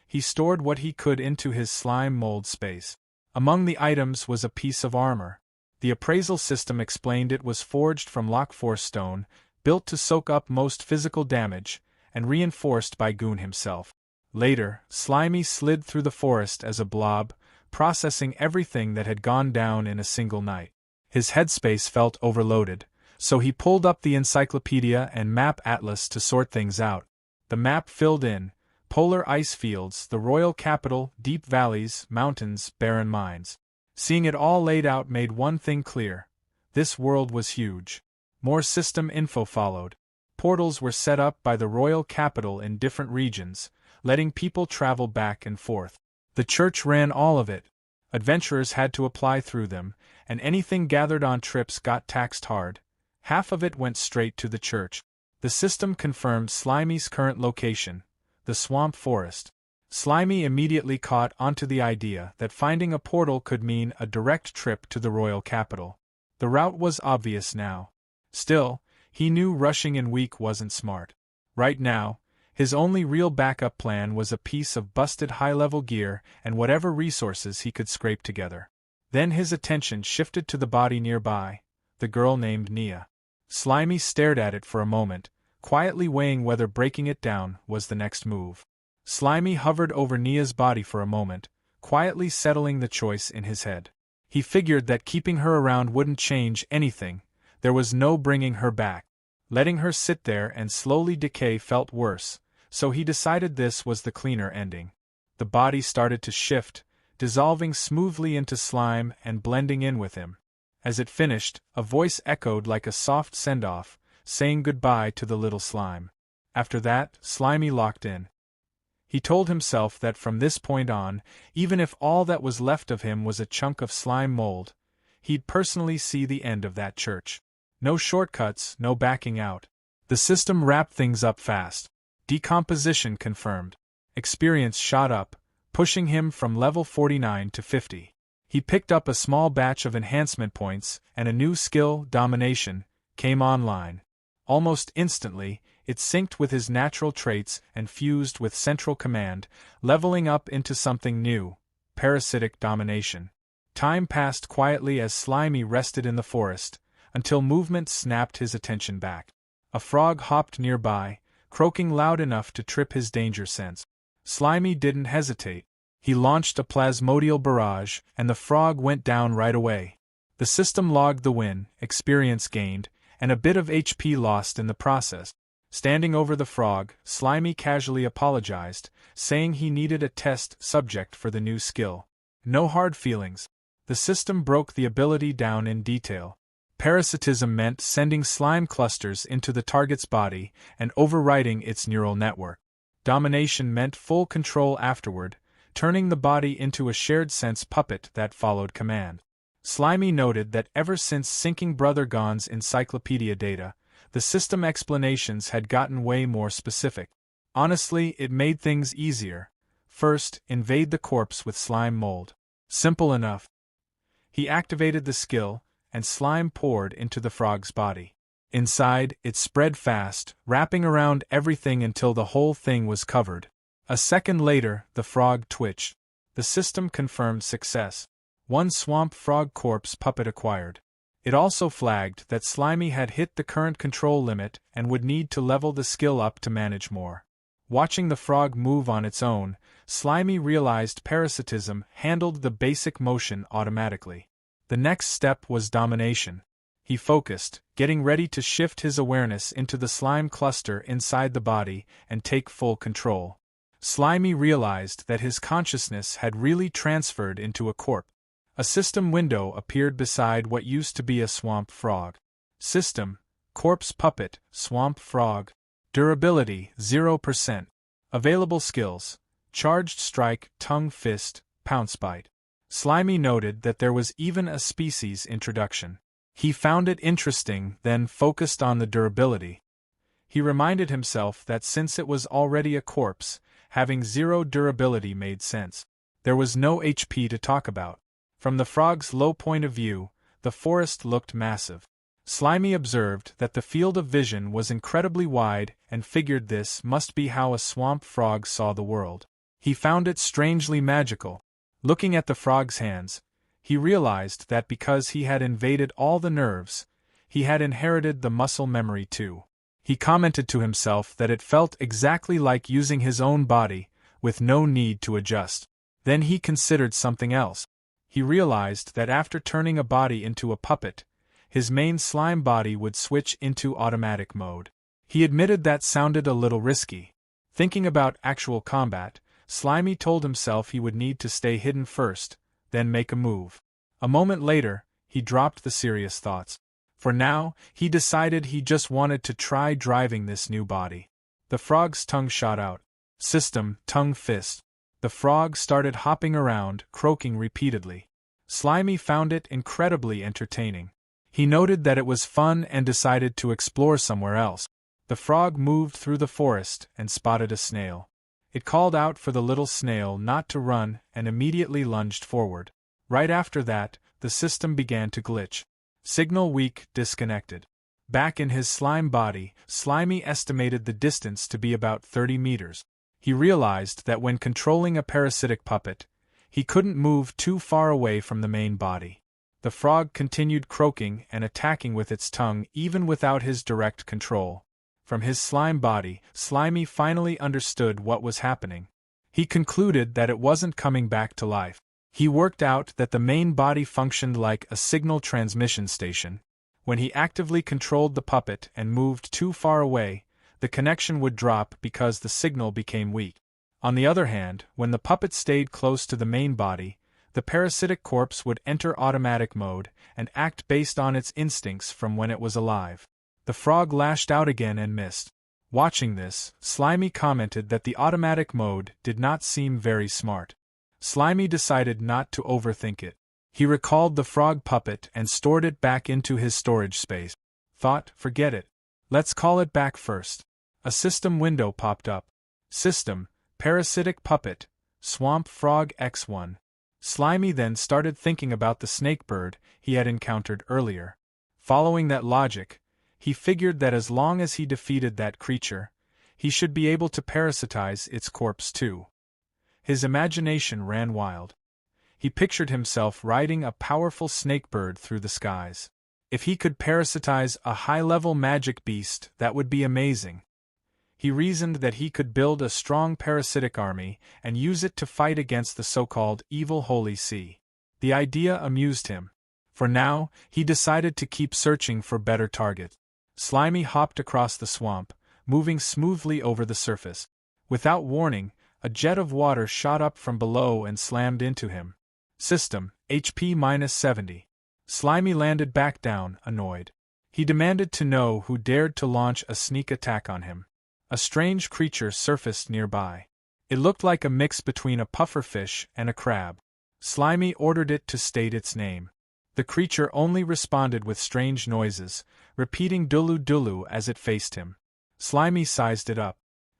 He stored what he could into his slime mold space. Among the items was a piece of armor. The appraisal system explained it was forged from Lockforce stone, built to soak up most physical damage, and reinforced by Goon himself. Later, Slimy slid through the forest as a blob, processing everything that had gone down in a single night. His headspace felt overloaded, so he pulled up the encyclopedia and map atlas to sort things out. The map filled in polar ice fields, the royal capital, deep valleys, mountains, barren mines. Seeing it all laid out made one thing clear. This world was huge. More system info followed. Portals were set up by the royal capital in different regions, letting people travel back and forth. The church ran all of it. Adventurers had to apply through them, and anything gathered on trips got taxed hard. Half of it went straight to the church. The system confirmed Slimy's current location, the swamp forest. Slimy immediately caught onto the idea that finding a portal could mean a direct trip to the royal capital. The route was obvious now. Still, he knew rushing in weak wasn't smart. Right now, his only real backup plan was a piece of busted high-level gear and whatever resources he could scrape together. Then his attention shifted to the body nearby, the girl named Nia. Slimy stared at it for a moment, quietly weighing whether breaking it down was the next move. Slimy hovered over Nia's body for a moment, quietly settling the choice in his head. He figured that keeping her around wouldn't change anything. There was no bringing her back. Letting her sit there and slowly decay felt worse, so he decided this was the cleaner ending. The body started to shift, dissolving smoothly into slime and blending in with him. As it finished, a voice echoed like a soft send-off, saying goodbye to the little slime. After that, Slimy locked in. He told himself that from this point on, even if all that was left of him was a chunk of slime mold, he'd personally see the end of that church. No shortcuts, no backing out. The system wrapped things up fast. Decomposition confirmed. Experience shot up, pushing him from level 49 to 50. He picked up a small batch of enhancement points, and a new skill, Domination, came online. Almost instantly, it synced with his natural traits and fused with Central Command, leveling up into something new, Parasitic Domination. Time passed quietly as Slimy rested in the forest, until movement snapped his attention back. A frog hopped nearby, croaking loud enough to trip his danger sense. Slimy didn't hesitate. He launched a plasmodial barrage, and the frog went down right away. The system logged the win, experience gained, and a bit of HP lost in the process. Standing over the frog, Slimy casually apologized, saying he needed a test subject for the new skill. No hard feelings. The system broke the ability down in detail. Parasitism meant sending slime clusters into the target's body and overriding its neural network. Domination meant full control afterward, turning the body into a shared sense puppet that followed command. Slimy noted that ever since syncing Brother Gon's encyclopedia data, the system explanations had gotten way more specific. Honestly, it made things easier. First, invade the corpse with slime mold. Simple enough. He activated the skill, and slime poured into the frog's body. Inside, it spread fast, wrapping around everything until the whole thing was covered. A second later, the frog twitched. The system confirmed success. One swamp frog corpse puppet acquired. It also flagged that Slimy had hit the current control limit and would need to level the skill up to manage more. Watching the frog move on its own, Slimy realized parasitism handled the basic motion automatically. The next step was domination. He focused, getting ready to shift his awareness into the slime cluster inside the body and take full control. Slimy realized that his consciousness had really transferred into a corpse. A system window appeared beside what used to be a swamp frog. System: Corpse Puppet, Swamp Frog. Durability, 0%. Available skills: Charged Strike, Tongue Fist, Pounce Bite. Slimy noted that there was even a species introduction. He found it interesting, then focused on the durability. He reminded himself that since it was already a corpse, having 0 durability made sense. There was no HP to talk about. From the frog's low point of view, the forest looked massive. Slimy observed that the field of vision was incredibly wide and figured this must be how a swamp frog saw the world. He found it strangely magical. Looking at the frog's hands, he realized that because he had invaded all the nerves, he had inherited the muscle memory too. He commented to himself that it felt exactly like using his own body, with no need to adjust. Then he considered something else. He realized that after turning a body into a puppet, his main slime body would switch into automatic mode. He admitted that sounded a little risky. Thinking about actual combat, Slimy told himself he would need to stay hidden first, then make a move. A moment later, he dropped the serious thoughts. For now, he decided he just wanted to try driving this new body. The frog's tongue shot out. System: Tongue Fist. The frog started hopping around, croaking repeatedly. Slimy found it incredibly entertaining. He noted that it was fun and decided to explore somewhere else. The frog moved through the forest and spotted a snail. It called out for the little snail not to run and immediately lunged forward. Right after that, the system began to glitch. Signal weak, disconnected. Back in his slime body, Slimy estimated the distance to be about 30 meters. He realized that when controlling a parasitic puppet, he couldn't move too far away from the main body. The frog continued croaking and attacking with its tongue even without his direct control. From his slime body, Slimy finally understood what was happening. He concluded that it wasn't coming back to life. He worked out that the main body functioned like a signal transmission station. When he actively controlled the puppet and moved too far away, the connection would drop because the signal became weak. On the other hand, when the puppet stayed close to the main body, the parasitic corpse would enter automatic mode and act based on its instincts from when it was alive. The frog lashed out again and missed. Watching this, Slimy commented that the automatic mode did not seem very smart. Slimy decided not to overthink it. He recalled the frog puppet and stored it back into his storage space. Thought, forget it. Let's call it back first. A system window popped up. System, Parasitic Puppet, Swamp Frog X1. Slimy then started thinking about the snake bird he had encountered earlier. Following that logic, he figured that as long as he defeated that creature, he should be able to parasitize its corpse too. His imagination ran wild. He pictured himself riding a powerful snake bird through the skies. If he could parasitize a high-level magic beast, that would be amazing. He reasoned that he could build a strong parasitic army and use it to fight against the so-called evil Holy See. The idea amused him. For now, he decided to keep searching for better targets. Slimy hopped across the swamp, moving smoothly over the surface. Without warning, a jet of water shot up from below and slammed into him. System, HP-70. Slimy landed back down, annoyed. He demanded to know who dared to launch a sneak attack on him. A strange creature surfaced nearby. It looked like a mix between a pufferfish and a crab. Slimy ordered it to state its name. The creature only responded with strange noises, repeating dulu dulu as it faced him. Slimy sized it up.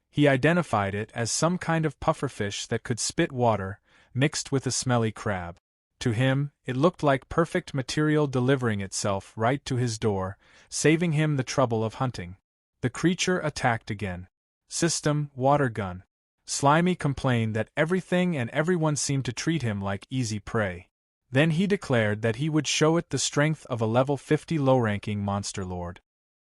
He identified it as some kind of pufferfish that could spit water, mixed with a smelly crab. To him, it looked like perfect material delivering itself right to his door, saving him the trouble of hunting. The creature attacked again. System, Water Gun. Slimy complained that everything and everyone seemed to treat him like easy prey. Then he declared that he would show it the strength of a level 50 low-ranking monster lord.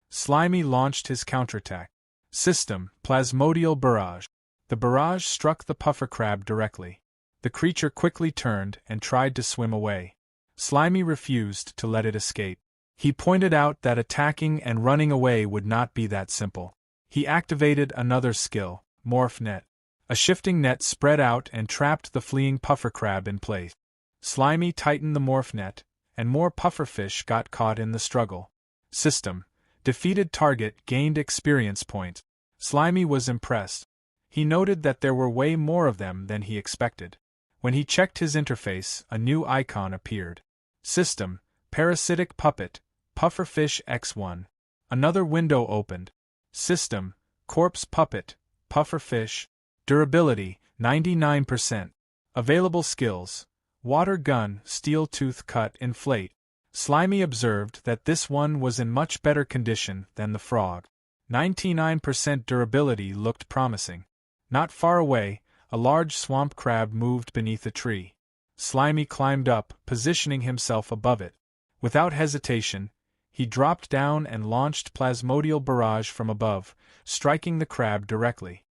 Slimy launched his counterattack. System, Plasmodial Barrage. The barrage struck the puffer crab directly. The creature quickly turned and tried to swim away. Slimy refused to let it escape. He pointed out that attacking and running away would not be that simple. He activated another skill, Morph Net. A shifting net spread out and trapped the fleeing puffer crab in place. Slimy tightened the morph net, and more pufferfish got caught in the struggle. System, Defeated target gained experience points. Slimy was impressed. He noted that there were way more of them than he expected. When he checked his interface, a new icon appeared. System, Parasitic Puppet, Pufferfish X1. Another window opened. System, Corpse Puppet, Pufferfish. Durability, 99%. Available skills, Water Gun, Steel Tooth Cut, Inflate. Slimy observed that this one was in much better condition than the frog. 99% durability looked promising. Not far away, a large swamp crab moved beneath a tree. Slimy climbed up, positioning himself above it. Without hesitation, he dropped down and launched Plasmodial Barrage from above, striking the crab directly.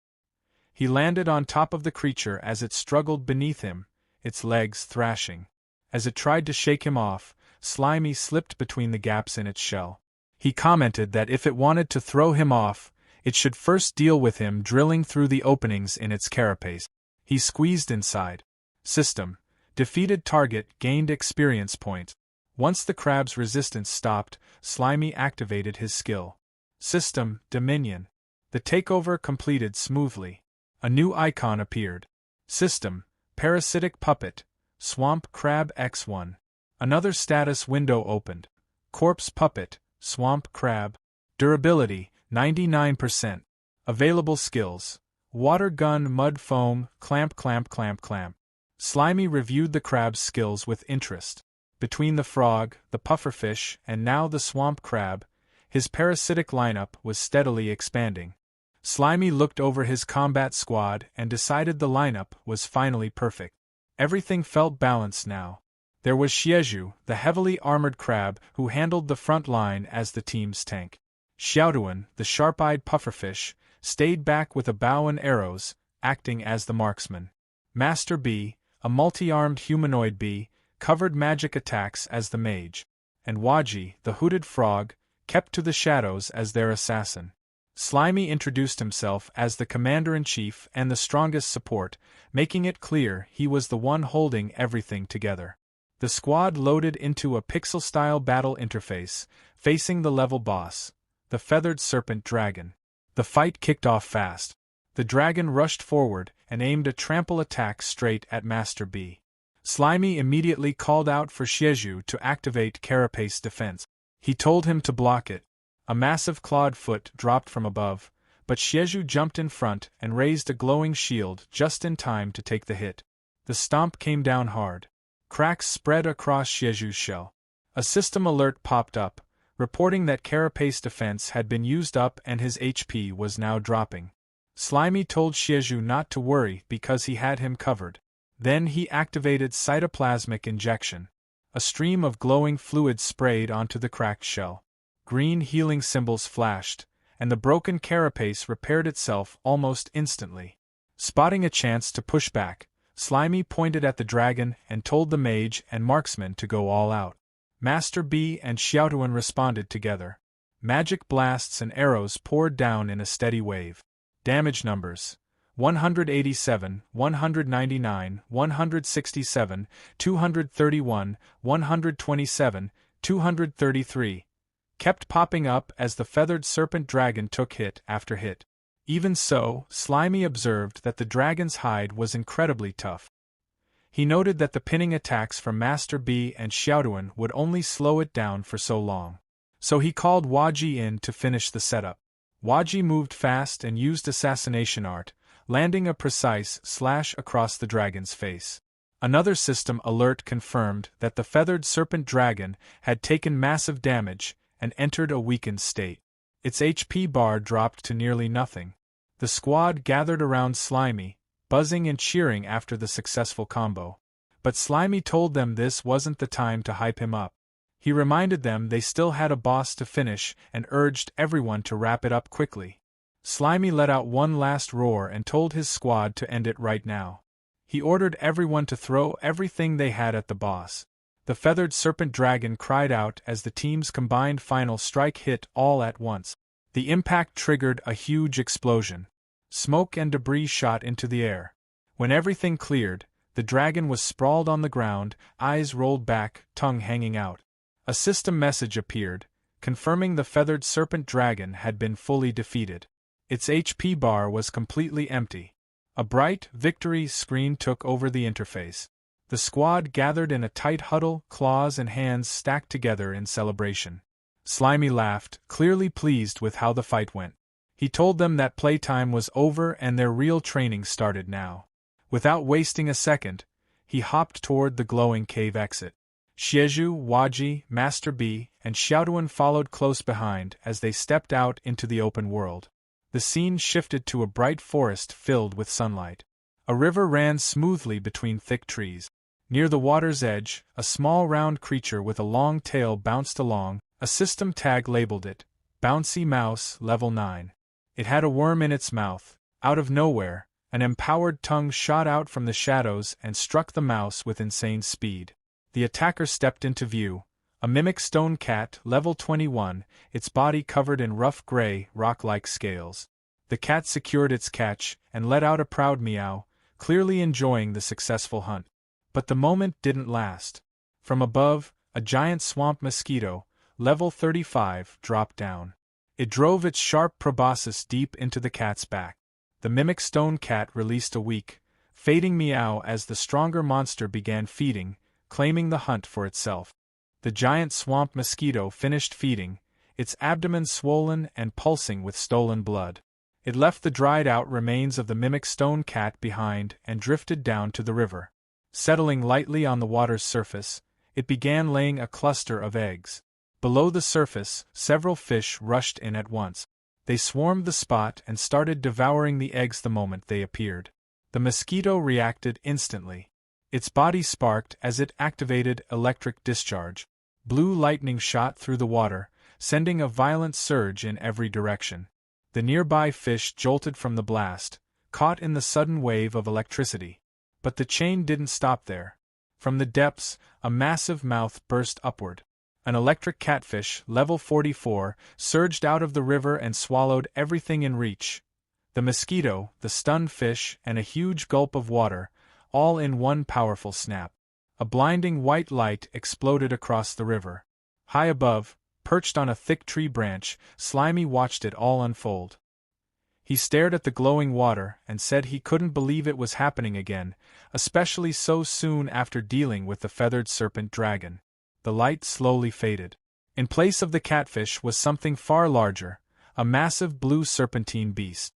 He landed on top of the creature as it struggled beneath him, its legs thrashing. As it tried to shake him off, Slimy slipped between the gaps in its shell. He commented that if it wanted to throw him off, it should first deal with him drilling through the openings in its carapace. He squeezed inside. System, Defeated target gained experience points. Once the crab's resistance stopped, Slimy activated his skill. System, Dominion. The takeover completed smoothly. A new icon appeared. System: Parasitic Puppet, Swamp Crab X1. Another status window opened. Corpse Puppet, Swamp Crab. Durability: 99%. Available skills: Water Gun, Mud Foam, Clamp. Slimy reviewed the crab's skills with interest. Between the frog, the pufferfish, and now the swamp crab, his parasitic lineup was steadily expanding. Slimy looked over his combat squad and decided the lineup was finally perfect. Everything felt balanced now. There was Xieju, the heavily armored crab who handled the front line as the team's tank. Xiaoduan, the sharp-eyed pufferfish, stayed back with a bow and arrows, acting as the marksman. Master B, a multi-armed humanoid bee, covered magic attacks as the mage. And Waji, the hooded frog, kept to the shadows as their assassin. Slimy introduced himself as the commander-in-chief and the strongest support, making it clear he was the one holding everything together. The squad loaded into a pixel-style battle interface, facing the level boss, the feathered serpent dragon. The fight kicked off fast. The dragon rushed forward and aimed a trample attack straight at Master B. Slimy immediately called out for Xieju to activate Carapace defense. He told him to block it. A massive clawed foot dropped from above, but Xieju jumped in front and raised a glowing shield just in time to take the hit. The stomp came down hard. Cracks spread across Xieju's shell. A system alert popped up, reporting that Carapace defense had been used up and his HP was now dropping. Slimy told Xieju not to worry because he had him covered. Then he activated cytoplasmic injection. A stream of glowing fluid sprayed onto the cracked shell. Green healing symbols flashed, and the broken carapace repaired itself almost instantly. Spotting a chance to push back, Slimy pointed at the dragon and told the mage and marksman to go all out. Master B and Xiaoduan responded together. Magic blasts and arrows poured down in a steady wave. Damage numbers: 187, 199, 167, 231, 127, 233, kept popping up as the feathered serpent dragon took hit after hit. Even so, Slimy observed that the dragon's hide was incredibly tough. He noted that the pinning attacks from Master B and Xiaoduan would only slow it down for so long. So he called Waji in to finish the setup. Waji moved fast and used assassination art, landing a precise slash across the dragon's face. Another system alert confirmed that the feathered serpent dragon had taken massive damage and entered a weakened state. Its HP bar dropped to nearly nothing. The squad gathered around Slimy, buzzing and cheering after the successful combo. But Slimy told them this wasn't the time to hype him up. He reminded them they still had a boss to finish and urged everyone to wrap it up quickly. Slimy let out one last roar and told his squad to end it right now. He ordered everyone to throw everything they had at the boss. The feathered serpent dragon cried out as the team's combined final strike hit all at once. The impact triggered a huge explosion. Smoke and debris shot into the air. When everything cleared, the dragon was sprawled on the ground, eyes rolled back, tongue hanging out. A system message appeared, confirming the feathered serpent dragon had been fully defeated. Its HP bar was completely empty. A bright victory screen took over the interface. The squad gathered in a tight huddle, claws and hands stacked together in celebration. Slimy laughed, clearly pleased with how the fight went. He told them that playtime was over and their real training started now. Without wasting a second, he hopped toward the glowing cave exit. Xieju, Waji, Master B, and Xiaoduan followed close behind as they stepped out into the open world. The scene shifted to a bright forest filled with sunlight. A river ran smoothly between thick trees. Near the water's edge, a small round creature with a long tail bounced along. A system tag labeled it, Bouncy Mouse, Level 9. It had a worm in its mouth. Out of nowhere, an empowered tongue shot out from the shadows and struck the mouse with insane speed. The attacker stepped into view, a mimic stone cat, Level 21, its body covered in rough gray, rock-like scales. The cat secured its catch and let out a proud meow, clearly enjoying the successful hunt. But the moment didn't last. From above, a giant swamp mosquito, Level 35, dropped down. It drove its sharp proboscis deep into the cat's back. The mimic stone cat released a weak, fading meow as the stronger monster began feeding, claiming the hunt for itself. The giant swamp mosquito finished feeding, its abdomen swollen and pulsing with stolen blood. It left the dried-out remains of the mimic stone cat behind and drifted down to the river. Settling lightly on the water's surface, it began laying a cluster of eggs. Below the surface, several fish rushed in at once. They swarmed the spot and started devouring the eggs the moment they appeared. The mosquito reacted instantly. Its body sparked as it activated electric discharge. Blue lightning shot through the water, sending a violent surge in every direction. The nearby fish jolted from the blast, caught in the sudden wave of electricity. But the chain didn't stop there. From the depths, a massive mouth burst upward. An electric catfish, level 44, surged out of the river and swallowed everything in reach. The mosquito, the stunned fish, and a huge gulp of water, all in one powerful snap. A blinding white light exploded across the river. High above, perched on a thick tree branch, Slimy watched it all unfold. He stared at the glowing water and said he couldn't believe it was happening again, especially so soon after dealing with the feathered serpent dragon. The light slowly faded. In place of the catfish was something far larger, a massive blue serpentine beast.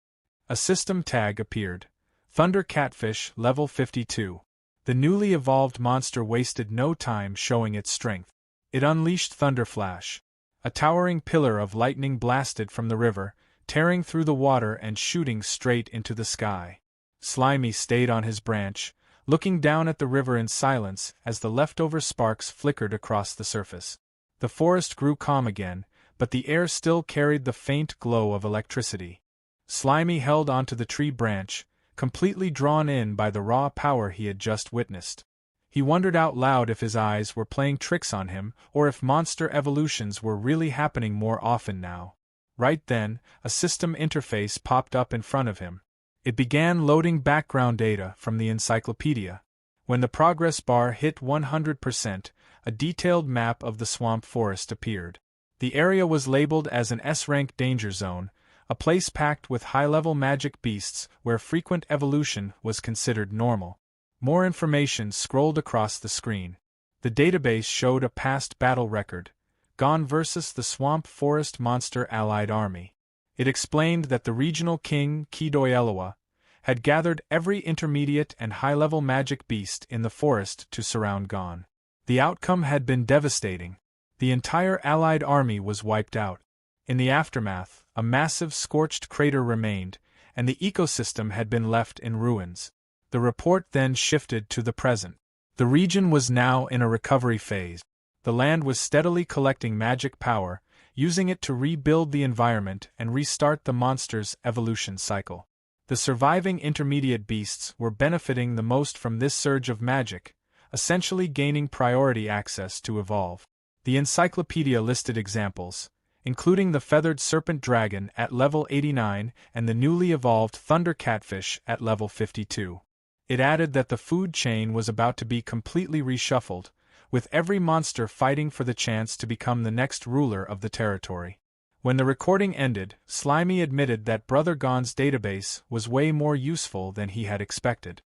A system tag appeared. Thunder Catfish, level 52. The newly evolved monster wasted no time showing its strength. It unleashed Thunder Flash. A towering pillar of lightning blasted from the river, tearing through the water and shooting straight into the sky. Slimy stayed on his branch, looking down at the river in silence as the leftover sparks flickered across the surface. The forest grew calm again, but the air still carried the faint glow of electricity. Slimy held onto the tree branch, completely drawn in by the raw power he had just witnessed. He wondered out loud if his eyes were playing tricks on him or if monster evolutions were really happening more often now. Right then, a system interface popped up in front of him. It began loading background data from the encyclopedia. When the progress bar hit 100%, a detailed map of the swamp forest appeared. The area was labeled as an S-rank danger zone, a place packed with high-level magic beasts where frequent evolution was considered normal. More information scrolled across the screen. The database showed a past battle record, Gone versus the Swamp Forest Monster Allied Army. It explained that the regional king, Kidoyelwa, had gathered every intermediate and high-level magic beast in the forest to surround Gone. The outcome had been devastating. The entire Allied army was wiped out. In the aftermath, a massive scorched crater remained, and the ecosystem had been left in ruins. The report then shifted to the present. The region was now in a recovery phase. The land was steadily collecting magic power, using it to rebuild the environment and restart the monster's evolution cycle. The surviving intermediate beasts were benefiting the most from this surge of magic, essentially gaining priority access to evolve. The encyclopedia listed examples, including the feathered serpent dragon at level 89 and the newly evolved thunder catfish at level 52. It added that the food chain was about to be completely reshuffled, with every monster fighting for the chance to become the next ruler of the territory. When the recording ended, Slimy admitted that Brother Gon's database was way more useful than he had expected.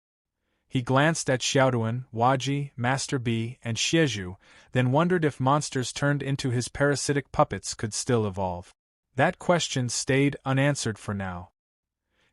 He glanced at Xiaoduan, Waji, Master B, and Xieju, then wondered if monsters turned into his parasitic puppets could still evolve. That question stayed unanswered for now.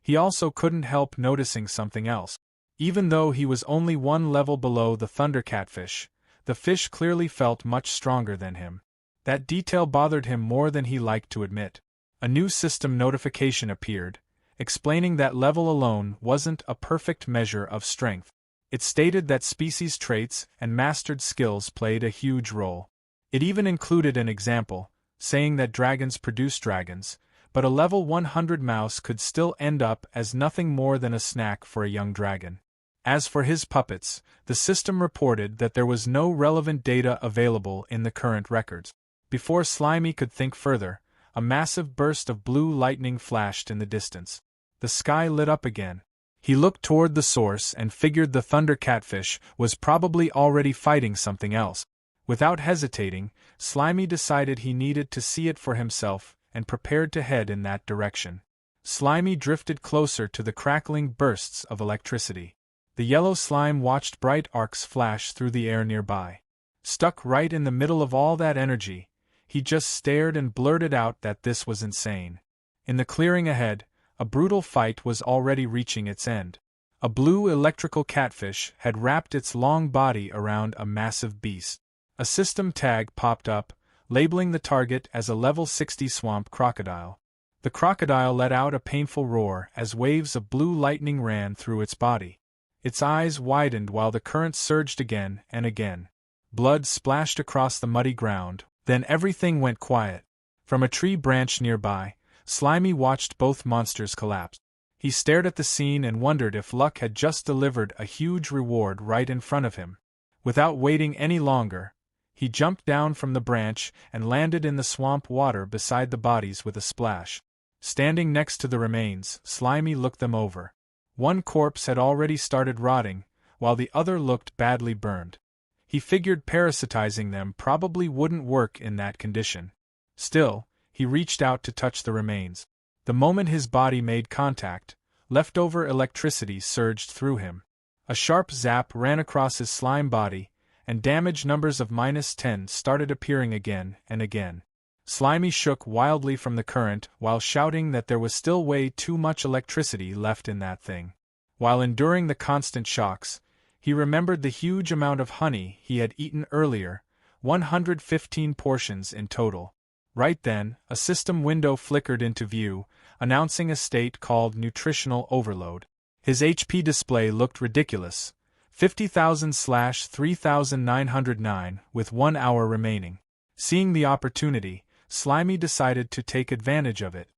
He also couldn't help noticing something else. Even though he was only one level below the thunder catfish, the fish clearly felt much stronger than him. That detail bothered him more than he liked to admit. A new system notification appeared, explaining that level alone wasn't a perfect measure of strength. It stated that species traits and mastered skills played a huge role. It even included an example, saying that dragons produce dragons, but a level 100 mouse could still end up as nothing more than a snack for a young dragon. As for his puppets, the system reported that there was no relevant data available in the current records. Before Slimy could think further, a massive burst of blue lightning flashed in the distance. The sky lit up again. He looked toward the source and figured the thunder catfish was probably already fighting something else. Without hesitating, Slimy decided he needed to see it for himself and prepared to head in that direction. Slimy drifted closer to the crackling bursts of electricity. The yellow slime watched bright arcs flash through the air nearby. Stuck right in the middle of all that energy, he just stared and blurted out that this was insane. In the clearing ahead, a brutal fight was already reaching its end. A blue electrical catfish had wrapped its long body around a massive beast. A system tag popped up, labeling the target as a level 60 swamp crocodile. The crocodile let out a painful roar as waves of blue lightning ran through its body. Its eyes widened while the current surged again and again. Blood splashed across the muddy ground, then everything went quiet. From a tree branch nearby, Slimy watched both monsters collapse. He stared at the scene and wondered if luck had just delivered a huge reward right in front of him. Without waiting any longer, he jumped down from the branch and landed in the swamp water beside the bodies with a splash. Standing next to the remains, Slimy looked them over. One corpse had already started rotting, while the other looked badly burned. He figured parasitizing them probably wouldn't work in that condition. Still, he reached out to touch the remains. The moment his body made contact, leftover electricity surged through him. A sharp zap ran across his slime body, and damage numbers of -10 started appearing again and again. Slimy shook wildly from the current while shouting that there was still way too much electricity left in that thing. While enduring the constant shocks, he remembered the huge amount of honey he had eaten earlier, 115 portions in total. Right then, a system window flickered into view, announcing a state called nutritional overload. His HP display looked ridiculous, 50,000/3,909, with 1 hour remaining. Seeing the opportunity, Slimy decided to take advantage of it.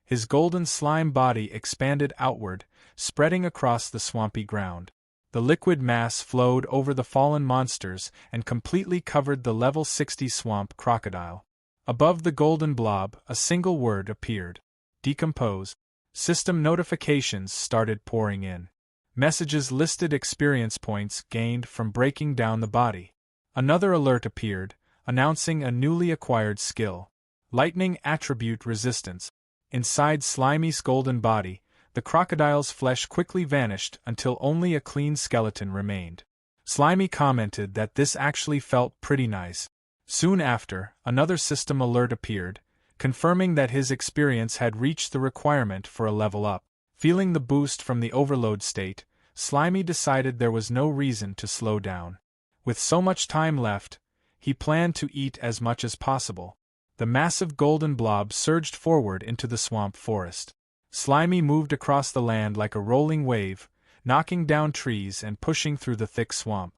His golden slime body expanded outward, spreading across the swampy ground. The liquid mass flowed over the fallen monsters and completely covered the level 60 swamp crocodile. Above the golden blob, a single word appeared. Decompose. System notifications started pouring in. Messages listed experience points gained from breaking down the body. Another alert appeared, announcing a newly acquired skill. Lightning attribute resistance. Inside Slimy's golden body, the crocodile's flesh quickly vanished until only a clean skeleton remained. Slimy commented that this actually felt pretty nice. Soon after, another system alert appeared, confirming that his experience had reached the requirement for a level up. Feeling the boost from the overload state, Slimy decided there was no reason to slow down. With so much time left, he planned to eat as much as possible. The massive golden blob surged forward into the swamp forest. Slimy moved across the land like a rolling wave, knocking down trees and pushing through the thick swamp.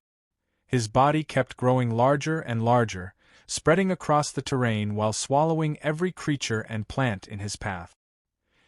His body kept growing larger and larger, spreading across the terrain while swallowing every creature and plant in his path.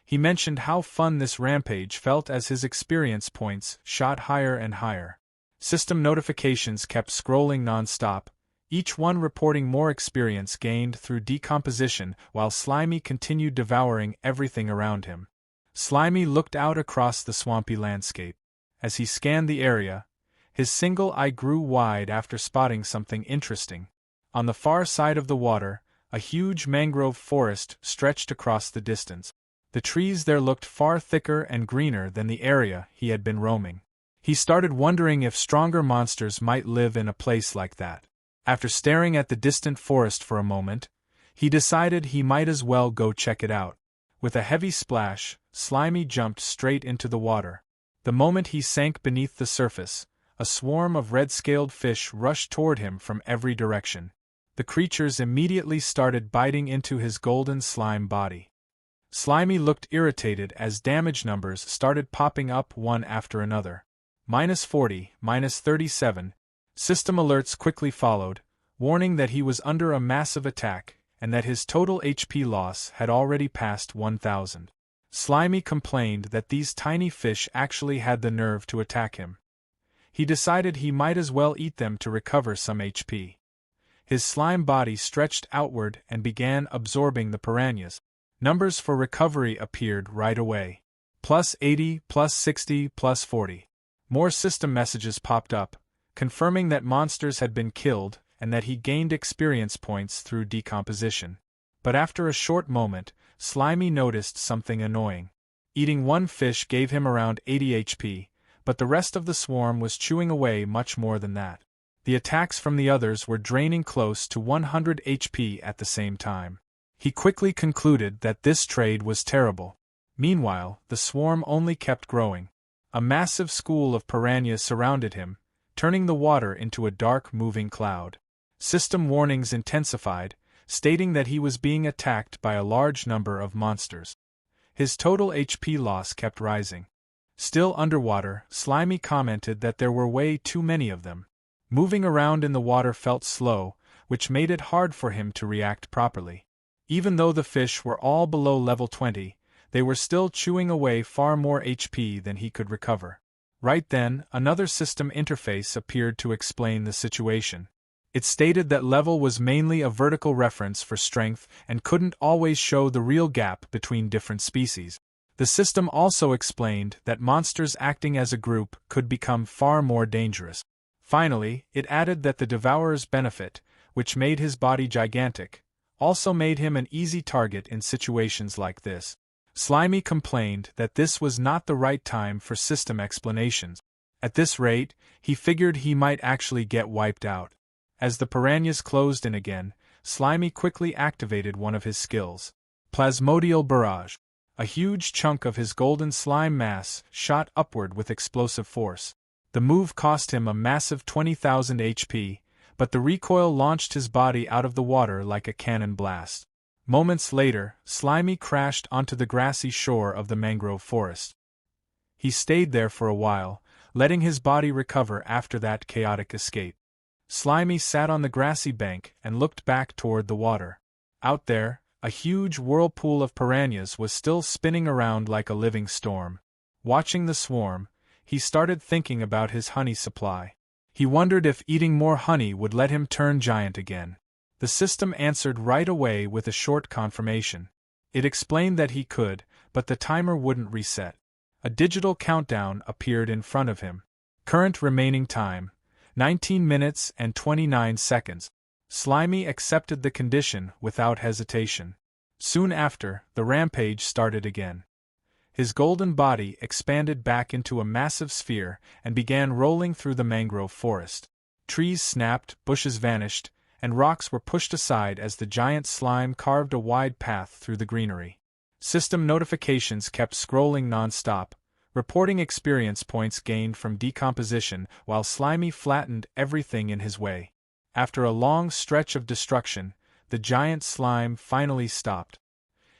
He mentioned how fun this rampage felt as his experience points shot higher and higher. System notifications kept scrolling non-stop, each one reporting more experience gained through decomposition while Slimy continued devouring everything around him. Slimy looked out across the swampy landscape. As he scanned the area, his single eye grew wide after spotting something interesting. On the far side of the water, a huge mangrove forest stretched across the distance. The trees there looked far thicker and greener than the area he had been roaming. He started wondering if stronger monsters might live in a place like that. After staring at the distant forest for a moment, he decided he might as well go check it out. With a heavy splash, Slimy jumped straight into the water. The moment he sank beneath the surface, a swarm of red-scaled fish rushed toward him from every direction. The creatures immediately started biting into his golden slime body. Slimy looked irritated as damage numbers started popping up one after another. -40, -37. System alerts quickly followed, warning that he was under a massive attack, and that his total HP loss had already passed 1,000. Slimy complained that these tiny fish actually had the nerve to attack him. He decided he might as well eat them to recover some HP. His slime body stretched outward and began absorbing the piranhas. Numbers for recovery appeared right away. +80, +60, +40. More system messages popped up, confirming that monsters had been killed and that he gained experience points through decomposition. But after a short moment, Slimy noticed something annoying. Eating one fish gave him around 80 HP, but the rest of the swarm was chewing away much more than that. The attacks from the others were draining close to 100 HP at the same time. He quickly concluded that this trade was terrible. Meanwhile, the swarm only kept growing. A massive school of piranhas surrounded him, turning the water into a dark moving cloud. System warnings intensified, stating that he was being attacked by a large number of monsters. His total HP loss kept rising. Still underwater, Slimy commented that there were way too many of them. Moving around in the water felt slow, which made it hard for him to react properly. Even though the fish were all below level 20, they were still chewing away far more HP than he could recover. Right then, another system interface appeared to explain the situation. It stated that level was mainly a vertical reference for strength and couldn't always show the real gap between different species. The system also explained that monsters acting as a group could become far more dangerous. Finally, it added that the Devourer's benefit, which made his body gigantic, also made him an easy target in situations like this. Slimy complained that this was not the right time for system explanations. At this rate, he figured he might actually get wiped out. As the piranhas closed in again, Slimy quickly activated one of his skills. Plasmodial Barrage. A huge chunk of his golden slime mass shot upward with explosive force. The move cost him a massive 20,000 HP, but the recoil launched his body out of the water like a cannon blast. Moments later, Slimy crashed onto the grassy shore of the mangrove forest. He stayed there for a while, letting his body recover after that chaotic escape. Slimy sat on the grassy bank and looked back toward the water. Out there, a huge whirlpool of piranhas was still spinning around like a living storm. Watching the swarm, he started thinking about his honey supply. He wondered if eating more honey would let him turn giant again. The system answered right away with a short confirmation. It explained that he could, but the timer wouldn't reset. A digital countdown appeared in front of him. Current remaining time, 19 minutes and 29 seconds. Slimy accepted the condition without hesitation. Soon after, the rampage started again. His golden body expanded back into a massive sphere and began rolling through the mangrove forest. Trees snapped, bushes vanished, and rocks were pushed aside as the giant slime carved a wide path through the greenery. System notifications kept scrolling non-stop, reporting experience points gained from decomposition while Slimy flattened everything in his way. After a long stretch of destruction, the giant slime finally stopped.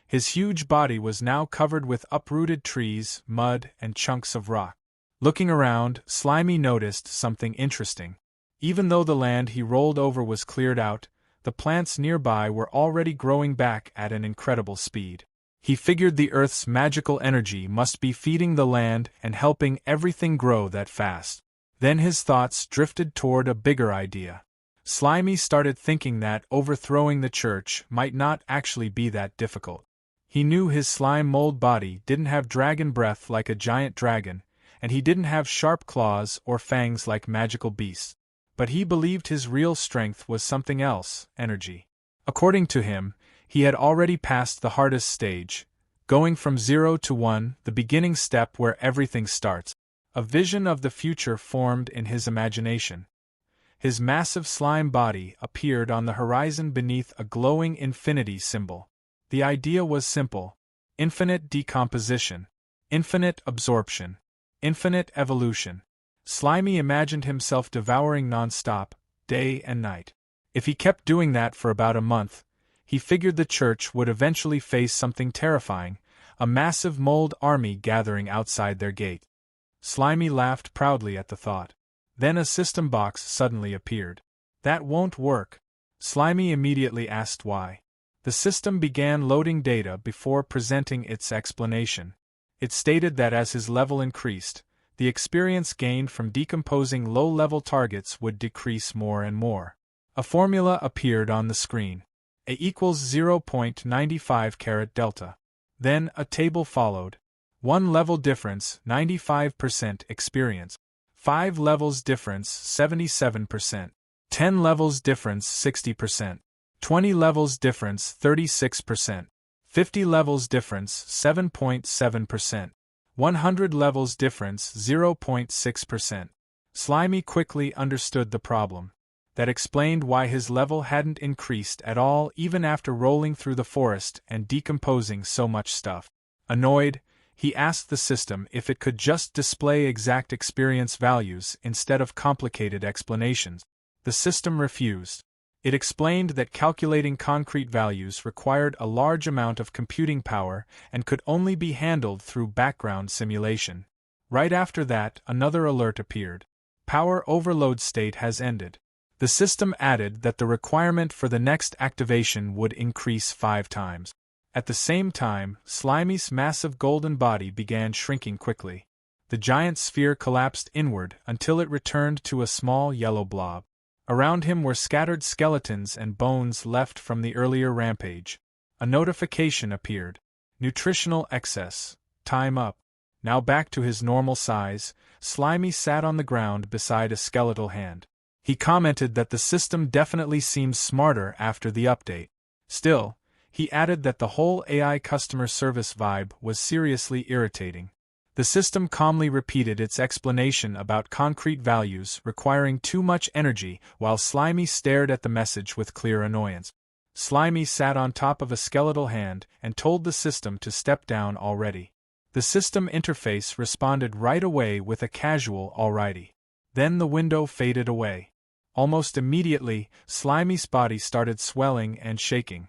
His huge body was now covered with uprooted trees, mud, and chunks of rock. Looking around, Slimy noticed something interesting. Even though the land he rolled over was cleared out, the plants nearby were already growing back at an incredible speed. He figured the Earth's magical energy must be feeding the land and helping everything grow that fast. Then his thoughts drifted toward a bigger idea. Slimy started thinking that overthrowing the church might not actually be that difficult. He knew his slime mold body didn't have dragon breath like a giant dragon, and he didn't have sharp claws or fangs like magical beasts. But he believed his real strength was something else, energy. According to him, he had already passed the hardest stage, going from 0 to 1, the beginning step where everything starts. A vision of the future formed in his imagination. His massive slime body appeared on the horizon beneath a glowing infinity symbol. The idea was simple: infinite decomposition, infinite absorption, infinite evolution. Slimy imagined himself devouring non-stop, day and night. If he kept doing that for about a month, he figured the church would eventually face something terrifying, a massive mold army gathering outside their gate. Slimy laughed proudly at the thought. Then a system box suddenly appeared. That won't work. Slimy immediately asked why. The system began loading data before presenting its explanation. It stated that as his level increased, the experience gained from decomposing low-level targets would decrease more and more. A formula appeared on the screen. A equals 0.95 carat delta. Then a table followed. 1 level difference, 95% experience. 5 levels difference, 77%. 10 levels difference, 60%. 20 levels difference, 36%. 50 levels difference, 7.7%. 100 levels difference 0.6%. Slimy quickly understood the problem. That explained why his level hadn't increased at all even after rolling through the forest and decomposing so much stuff. Annoyed, he asked the system if it could just display exact experience values instead of complicated explanations. The system refused. It explained that calculating concrete values required a large amount of computing power and could only be handled through background simulation. Right after that, another alert appeared. Power overload state has ended. The system added that the requirement for the next activation would increase 5 times. At the same time, Slimy's massive golden body began shrinking quickly. The giant sphere collapsed inward until it returned to a small yellow blob. Around him were scattered skeletons and bones left from the earlier rampage. A notification appeared. Nutritional excess. Time up. Now back to his normal size, Slimy sat on the ground beside a skeletal hand. He commented that the system definitely seems smarter after the update. Still, he added that the whole AI customer service vibe was seriously irritating. The system calmly repeated its explanation about concrete values requiring too much energy while Slimy stared at the message with clear annoyance. Slimy sat on top of a skeletal hand and told the system to step down already. The system interface responded right away with a casual alrighty. Then the window faded away. Almost immediately, Slimy's body started swelling and shaking.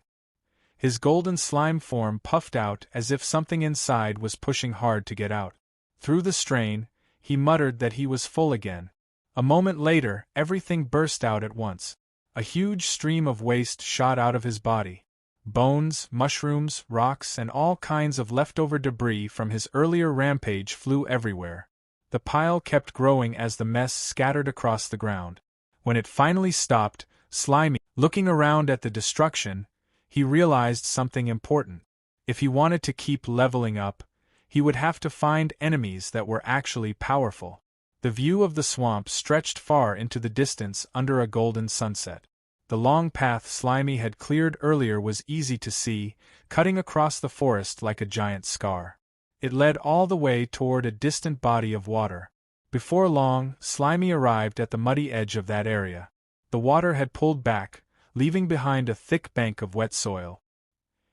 His golden slime form puffed out as if something inside was pushing hard to get out. Through the strain, he muttered that he was full again. A moment later, everything burst out at once. A huge stream of waste shot out of his body. Bones, mushrooms, rocks, and all kinds of leftover debris from his earlier rampage flew everywhere. The pile kept growing as the mess scattered across the ground. When it finally stopped, Slimy, looking around at the destruction, he realized something important. If he wanted to keep leveling up, he would have to find enemies that were actually powerful. The view of the swamp stretched far into the distance under a golden sunset. The long path Slimy had cleared earlier was easy to see, cutting across the forest like a giant scar. It led all the way toward a distant body of water. Before long, Slimy arrived at the muddy edge of that area. The water had pulled back, leaving behind a thick bank of wet soil.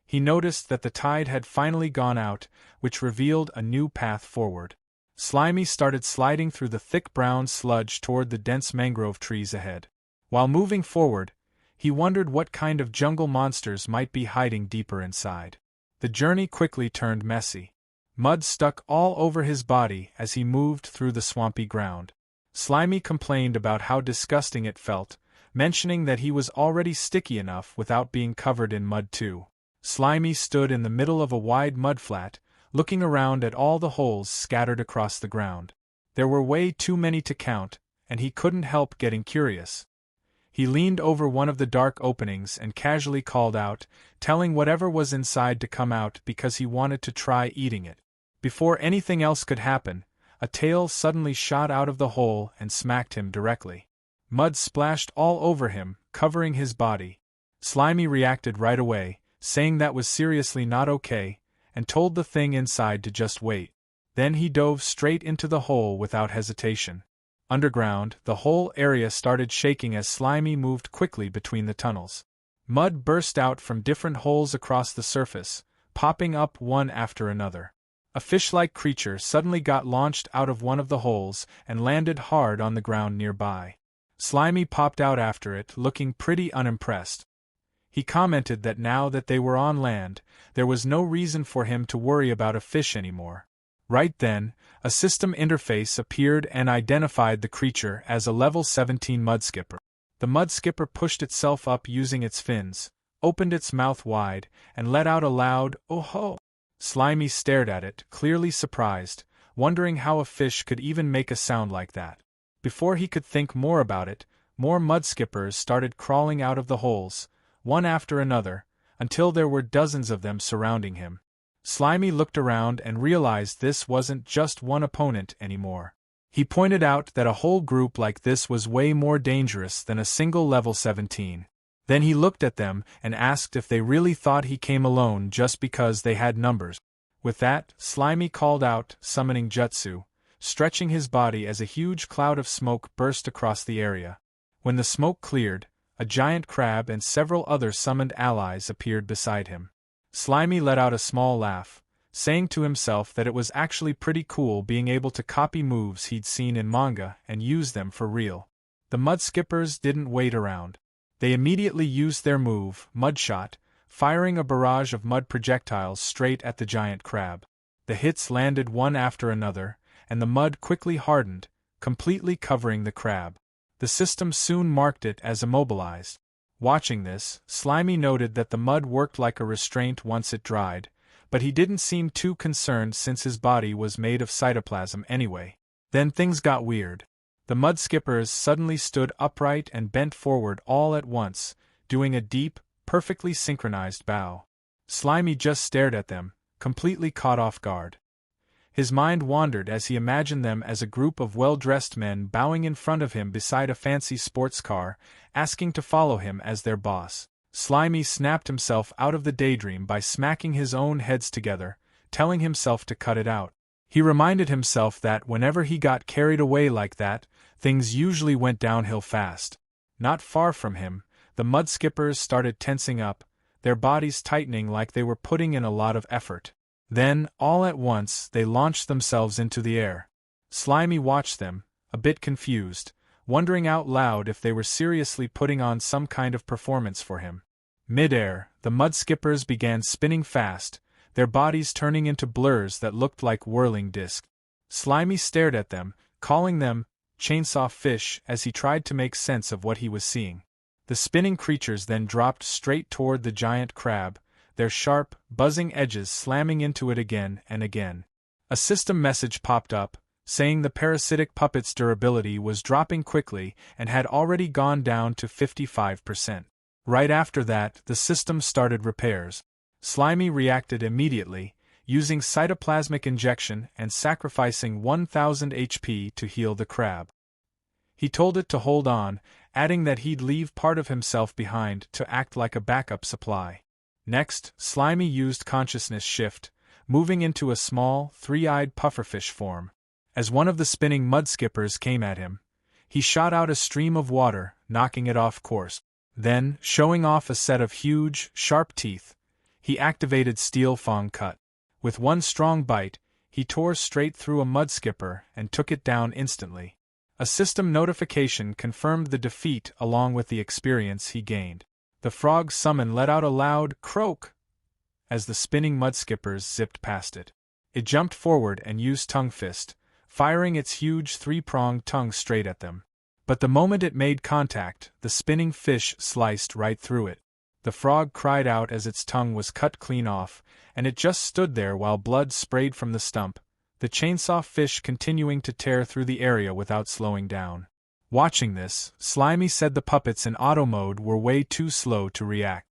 He noticed that the tide had finally gone out, which revealed a new path forward. Slimy started sliding through the thick brown sludge toward the dense mangrove trees ahead. While moving forward, he wondered what kind of jungle monsters might be hiding deeper inside. The journey quickly turned messy. Mud stuck all over his body as he moved through the swampy ground. Slimy complained about how disgusting it felt, mentioning that he was already sticky enough without being covered in mud too. Slimy stood in the middle of a wide mudflat, looking around at all the holes scattered across the ground. There were way too many to count, and he couldn't help getting curious. He leaned over one of the dark openings and casually called out, telling whatever was inside to come out because he wanted to try eating it. Before anything else could happen, a tail suddenly shot out of the hole and smacked him directly. Mud splashed all over him, covering his body. Slimy reacted right away, saying that was seriously not okay, and told the thing inside to just wait. Then he dove straight into the hole without hesitation. Underground, the whole area started shaking as Slimy moved quickly between the tunnels. Mud burst out from different holes across the surface, popping up one after another. A fish-like creature suddenly got launched out of one of the holes and landed hard on the ground nearby. Slimy popped out after it, looking pretty unimpressed. He commented that now that they were on land, there was no reason for him to worry about a fish anymore. Right then, a system interface appeared and identified the creature as a level 17 mudskipper. The mudskipper pushed itself up using its fins, opened its mouth wide, and let out a loud, "Oh-ho!" Slimy stared at it, clearly surprised, wondering how a fish could even make a sound like that. Before he could think more about it, more mudskippers started crawling out of the holes, one after another, until there were dozens of them surrounding him. Slimy looked around and realized this wasn't just one opponent anymore. He pointed out that a whole group like this was way more dangerous than a single level 17. Then he looked at them and asked if they really thought he came alone just because they had numbers. With that, Slimy called out, summoning jutsu, stretching his body as a huge cloud of smoke burst across the area. When the smoke cleared, a giant crab and several other summoned allies appeared beside him. Slimy let out a small laugh, saying to himself that it was actually pretty cool being able to copy moves he'd seen in manga and use them for real. The mud skippers didn't wait around. They immediately used their move, Mudshot, firing a barrage of mud projectiles straight at the giant crab. The hits landed one after another, and the mud quickly hardened, completely covering the crab. The system soon marked it as immobilized. Watching this, Slimy noted that the mud worked like a restraint once it dried, but he didn't seem too concerned since his body was made of cytoplasm anyway. Then things got weird. The mud skippers suddenly stood upright and bent forward all at once, doing a deep, perfectly synchronized bow. Slimy just stared at them, completely caught off guard. His mind wandered as he imagined them as a group of well-dressed men bowing in front of him beside a fancy sports car, asking to follow him as their boss. Slimy snapped himself out of the daydream by smacking his own heads together, telling himself to cut it out. He reminded himself that whenever he got carried away like that, things usually went downhill fast. Not far from him, the mud skippers started tensing up, their bodies tightening like they were putting in a lot of effort. Then, all at once, they launched themselves into the air. Slimy watched them, a bit confused, wondering out loud if they were seriously putting on some kind of performance for him. Mid-air, the mud skippers began spinning fast, their bodies turning into blurs that looked like whirling discs. Slimy stared at them, calling them chainsaw fish as he tried to make sense of what he was seeing. The spinning creatures then dropped straight toward the giant crab, their sharp, buzzing edges slamming into it again and again. A system message popped up, saying the parasitic puppet's durability was dropping quickly and had already gone down to 55%. Right after that, the system started repairs. Slimy reacted immediately, using cytoplasmic injection and sacrificing 1000 HP to heal the crab. He told it to hold on, adding that he'd leave part of himself behind to act like a backup supply. Next, Slimy used consciousness shift, moving into a small, three-eyed pufferfish form. As one of the spinning mud skippers came at him, he shot out a stream of water, knocking it off course. Then, showing off a set of huge, sharp teeth, he activated Steel Fang Cut. With one strong bite, he tore straight through a mud skipper and took it down instantly. A system notification confirmed the defeat along with the experience he gained. The frog summon let out a loud croak as the spinning mud skippers zipped past it. It jumped forward and used Tongue Fist, firing its huge three-pronged tongue straight at them. But the moment it made contact, the spinning fish sliced right through it. The frog cried out as its tongue was cut clean off, and it just stood there while blood sprayed from the stump, the chainsaw fish continuing to tear through the area without slowing down. Watching this, Slimy said the puppets in auto mode were way too slow to react.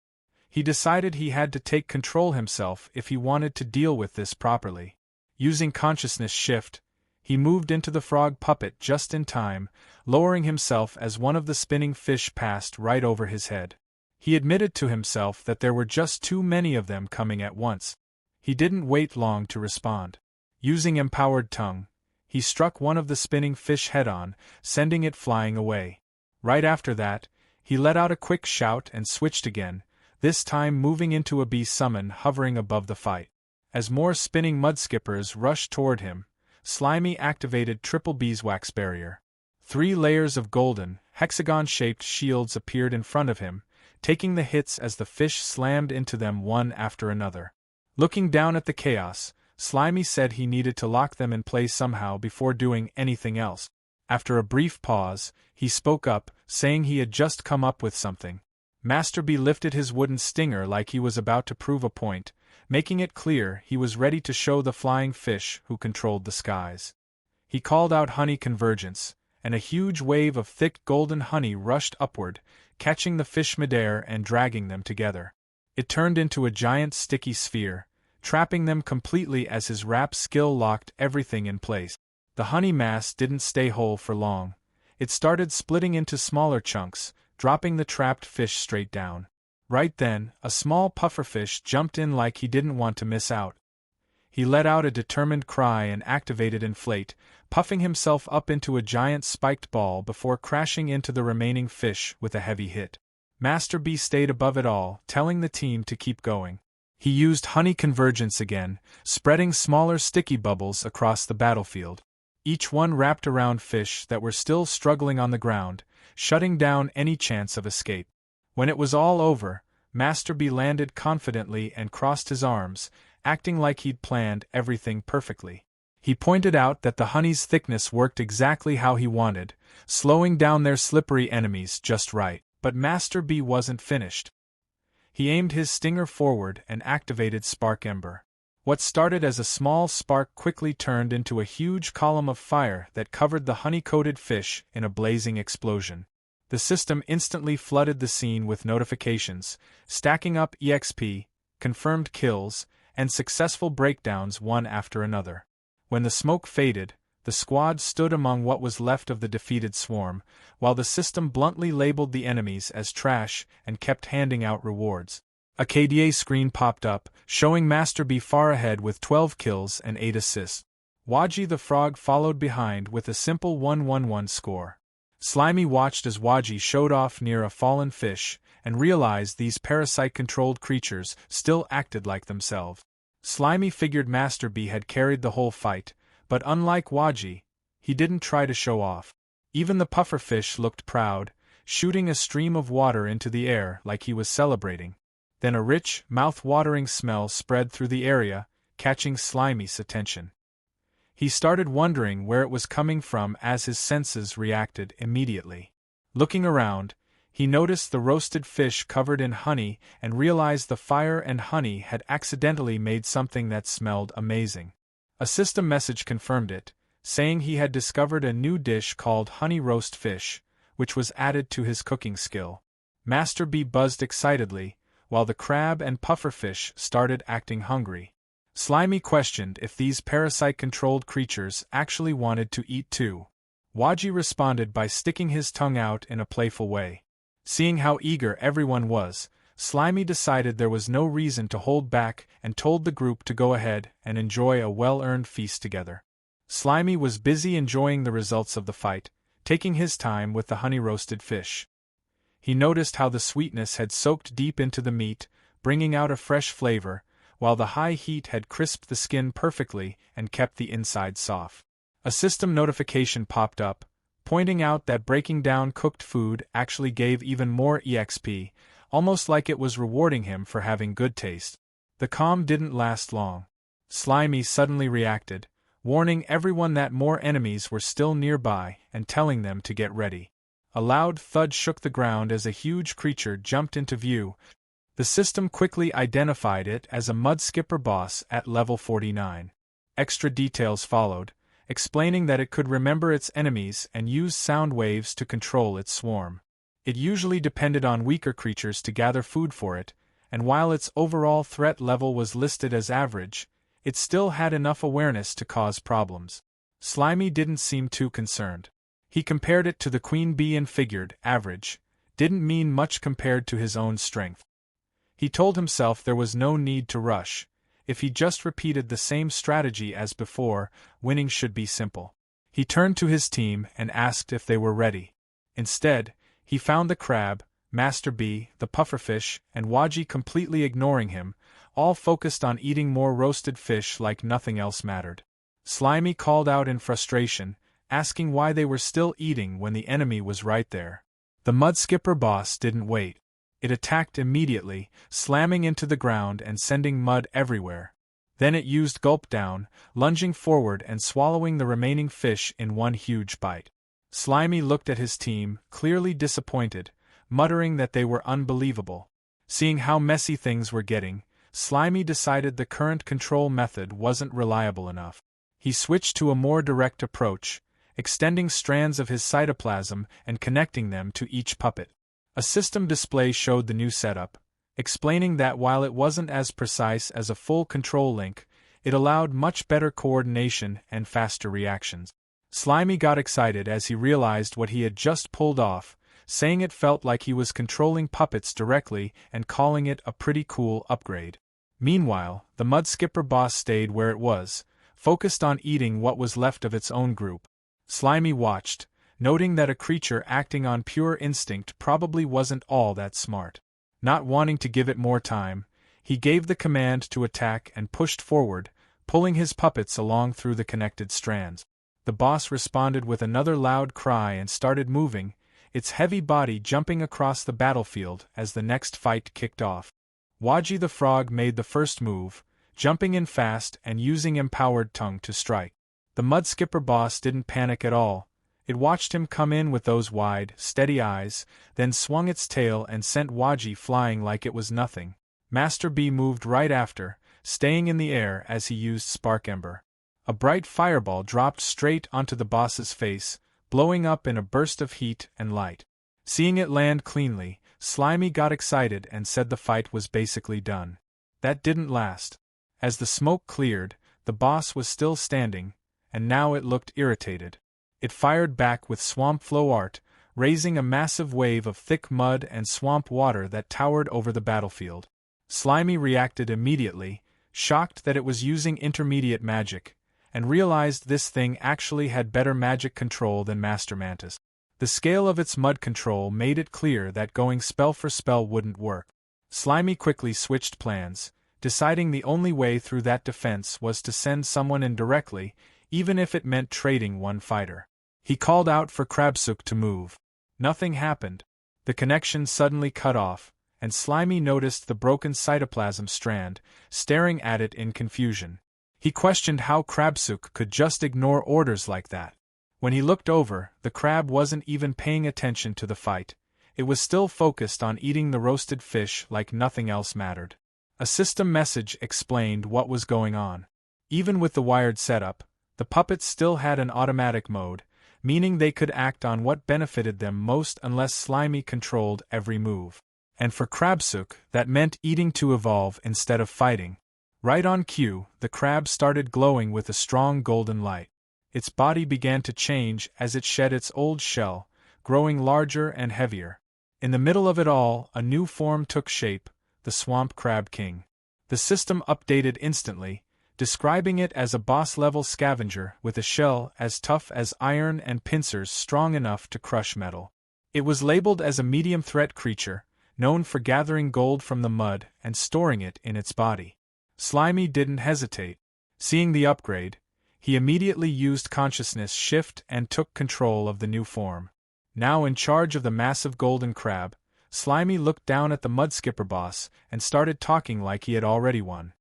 He decided he had to take control himself if he wanted to deal with this properly. Using consciousness shift, he moved into the frog puppet just in time, lowering himself as one of the spinning fish passed right over his head. He admitted to himself that there were just too many of them coming at once. He didn't wait long to respond. Using empowered tongue, he struck one of the spinning fish head-on, sending it flying away. Right after that, he let out a quick shout and switched again, this time moving into a bee summon hovering above the fight. As more spinning mud skippers rushed toward him, Slimy activated Triple Beeswax Barrier. 3 layers of golden, hexagon-shaped shields appeared in front of him, taking the hits as the fish slammed into them one after another. Looking down at the chaos, Slimy said he needed to lock them in place somehow before doing anything else. After a brief pause, he spoke up, saying he had just come up with something. Master Bee lifted his wooden stinger like he was about to prove a point, making it clear he was ready to show the flying fish who controlled the skies. He called out honey convergence, and a huge wave of thick golden honey rushed upward, catching the fish midair and dragging them together. It turned into a giant sticky sphere, trapping them completely as his rap skill locked everything in place. The honey mass didn't stay whole for long. It started splitting into smaller chunks, dropping the trapped fish straight down. Right then, a small pufferfish jumped in like he didn't want to miss out. He let out a determined cry and activated inflate, puffing himself up into a giant spiked ball before crashing into the remaining fish with a heavy hit. Master B stayed above it all, telling the team to keep going. He used honey convergence again, spreading smaller sticky bubbles across the battlefield. Each one wrapped around fish that were still struggling on the ground, shutting down any chance of escape. When it was all over, Master B landed confidently and crossed his arms, acting like he'd planned everything perfectly. He pointed out that the honey's thickness worked exactly how he wanted, slowing down their slippery enemies just right. But Master B wasn't finished. He aimed his stinger forward and activated Spark Ember. What started as a small spark quickly turned into a huge column of fire that covered the honey-coated fish in a blazing explosion. The system instantly flooded the scene with notifications, stacking up EXP, confirmed kills, and successful breakdowns one after another. When the smoke faded, the squad stood among what was left of the defeated swarm, while the system bluntly labeled the enemies as trash and kept handing out rewards. A KDA screen popped up, showing Master B far ahead with 12 kills and 8 assists. Waji the Frog followed behind with a simple 1-1-1 score. Slimy watched as Waji showed off near a fallen fish, and realized these parasite-controlled creatures still acted like themselves. Slimy figured Master B had carried the whole fight, but unlike Waji, he didn't try to show off. Even the pufferfish looked proud, shooting a stream of water into the air like he was celebrating. Then a rich, mouth-watering smell spread through the area, catching Slimy's attention. He started wondering where it was coming from as his senses reacted immediately. Looking around, he noticed the roasted fish covered in honey and realized the fire and honey had accidentally made something that smelled amazing. A system message confirmed it, saying he had discovered a new dish called honey roast fish, which was added to his cooking skill. Master B buzzed excitedly, while the crab and pufferfish started acting hungry. Slimy questioned if these parasite-controlled creatures actually wanted to eat too. Waji responded by sticking his tongue out in a playful way. Seeing how eager everyone was, Slimy decided there was no reason to hold back and told the group to go ahead and enjoy a well-earned feast together. Slimy was busy enjoying the results of the fight, taking his time with the honey-roasted fish. He noticed how the sweetness had soaked deep into the meat, bringing out a fresh flavor, while the high heat had crisped the skin perfectly and kept the inside soft. A system notification popped up, pointing out that breaking down cooked food actually gave even more EXP, almost like it was rewarding him for having good taste. The calm didn't last long. Slimy suddenly reacted, warning everyone that more enemies were still nearby and telling them to get ready. A loud thud shook the ground as a huge creature jumped into view. The system quickly identified it as a mudskipper boss at level 49. Extra details followed, explaining that it could remember its enemies and use sound waves to control its swarm. It usually depended on weaker creatures to gather food for it, and while its overall threat level was listed as average, it still had enough awareness to cause problems. Slimy didn't seem too concerned. He compared it to the queen bee and figured average didn't mean much compared to his own strength. He told himself there was no need to rush. If he just repeated the same strategy as before, winning should be simple. He turned to his team and asked if they were ready. Instead, he found the crab, Master B, the pufferfish, and Waji completely ignoring him, all focused on eating more roasted fish like nothing else mattered. Slimy called out in frustration, asking why they were still eating when the enemy was right there. The mudskipper boss didn't wait. It attacked immediately, slamming into the ground and sending mud everywhere. Then it used gulp down, lunging forward and swallowing the remaining fish in one huge bite. Slimy looked at his team, clearly disappointed, muttering that they were unbelievable. Seeing how messy things were getting, Slimy decided the current control method wasn't reliable enough. He switched to a more direct approach, extending strands of his cytoplasm and connecting them to each puppet. A system display showed the new setup, explaining that while it wasn't as precise as a full control link, it allowed much better coordination and faster reactions. Slimy got excited as he realized what he had just pulled off, saying it felt like he was controlling puppets directly and calling it a pretty cool upgrade. Meanwhile, the mud skipper boss stayed where it was, focused on eating what was left of its own group. Slimy watched, noting that a creature acting on pure instinct probably wasn't all that smart. Not wanting to give it more time, he gave the command to attack and pushed forward, pulling his puppets along through the connected strands. The boss responded with another loud cry and started moving, its heavy body jumping across the battlefield as the next fight kicked off. Waji the frog made the first move, jumping in fast and using empowered tongue to strike. The mud skipper boss didn't panic at all. It watched him come in with those wide, steady eyes, then swung its tail and sent Waji flying like it was nothing. Master B moved right after, staying in the air as he used Spark Ember. A bright fireball dropped straight onto the boss's face, blowing up in a burst of heat and light. Seeing it land cleanly, Slimy got excited and said the fight was basically done. That didn't last. As the smoke cleared, the boss was still standing, and now it looked irritated. It fired back with swamp flow art, raising a massive wave of thick mud and swamp water that towered over the battlefield. Slimy reacted immediately, shocked that it was using intermediate magic, and realized this thing actually had better magic control than Master Mantis. The scale of its mud control made it clear that going spell for spell wouldn't work. Slimy quickly switched plans, deciding the only way through that defense was to send someone in directly, even if it meant trading one fighter. He called out for Krabsuk to move. Nothing happened. The connection suddenly cut off, and Slimy noticed the broken cytoplasm strand, staring at it in confusion. He questioned how Krabsuk could just ignore orders like that. When he looked over, the crab wasn't even paying attention to the fight. It was still focused on eating the roasted fish like nothing else mattered. A system message explained what was going on. Even with the wired setup, the puppets still had an automatic mode, meaning they could act on what benefited them most unless Slimy controlled every move. And for Krabsuk, that meant eating to evolve instead of fighting. Right on cue, the crab started glowing with a strong golden light. Its body began to change as it shed its old shell, growing larger and heavier. In the middle of it all, a new form took shape, the Swamp Crab King. The system updated instantly, describing it as a boss-level scavenger with a shell as tough as iron and pincers strong enough to crush metal. It was labeled as a medium-threat creature, known for gathering gold from the mud and storing it in its body. Slimy didn't hesitate. Seeing the upgrade, he immediately used consciousness shift and took control of the new form. Now in charge of the massive golden crab, Slimy looked down at the mud skipper boss and started talking like he had already won.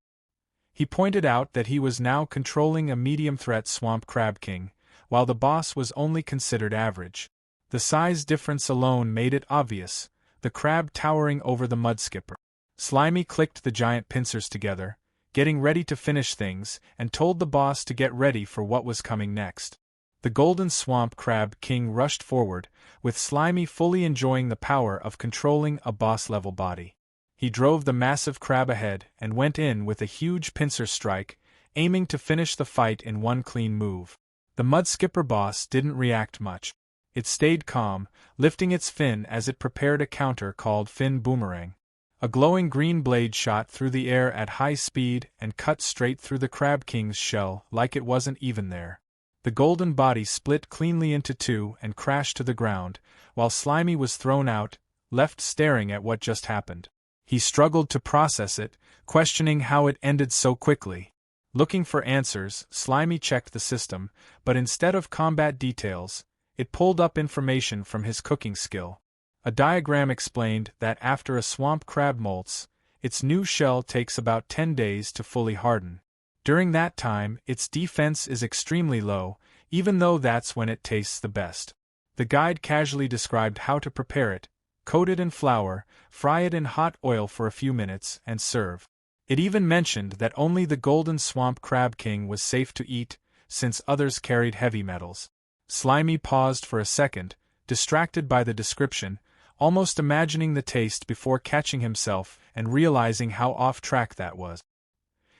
He pointed out that he was now controlling a medium-threat swamp crab king, while the boss was only considered average. The size difference alone made it obvious, the crab towering over the mud skipper. Slimy clicked the giant pincers together, getting ready to finish things, and told the boss to get ready for what was coming next. The golden swamp crab king rushed forward, with Slimy fully enjoying the power of controlling a boss-level body. He drove the massive crab ahead and went in with a huge pincer strike, aiming to finish the fight in one clean move. The mud skipper boss didn't react much. It stayed calm, lifting its fin as it prepared a counter called Fin Boomerang. A glowing green blade shot through the air at high speed and cut straight through the Crab King's shell like it wasn't even there. The golden body split cleanly into two and crashed to the ground, while Slimy was thrown out, left staring at what just happened. He struggled to process it, questioning how it ended so quickly. Looking for answers, Slimy checked the system, but instead of combat details, it pulled up information from his cooking skill. A diagram explained that after a swamp crab molts, its new shell takes about 10 days to fully harden. During that time, its defense is extremely low, even though that's when it tastes the best. The guide casually described how to prepare it: coat it in flour, fry it in hot oil for a few minutes, and serve. It even mentioned that only the golden swamp crab king was safe to eat, since others carried heavy metals. Slimy paused for a second, distracted by the description, almost imagining the taste before catching himself and realizing how off-track that was.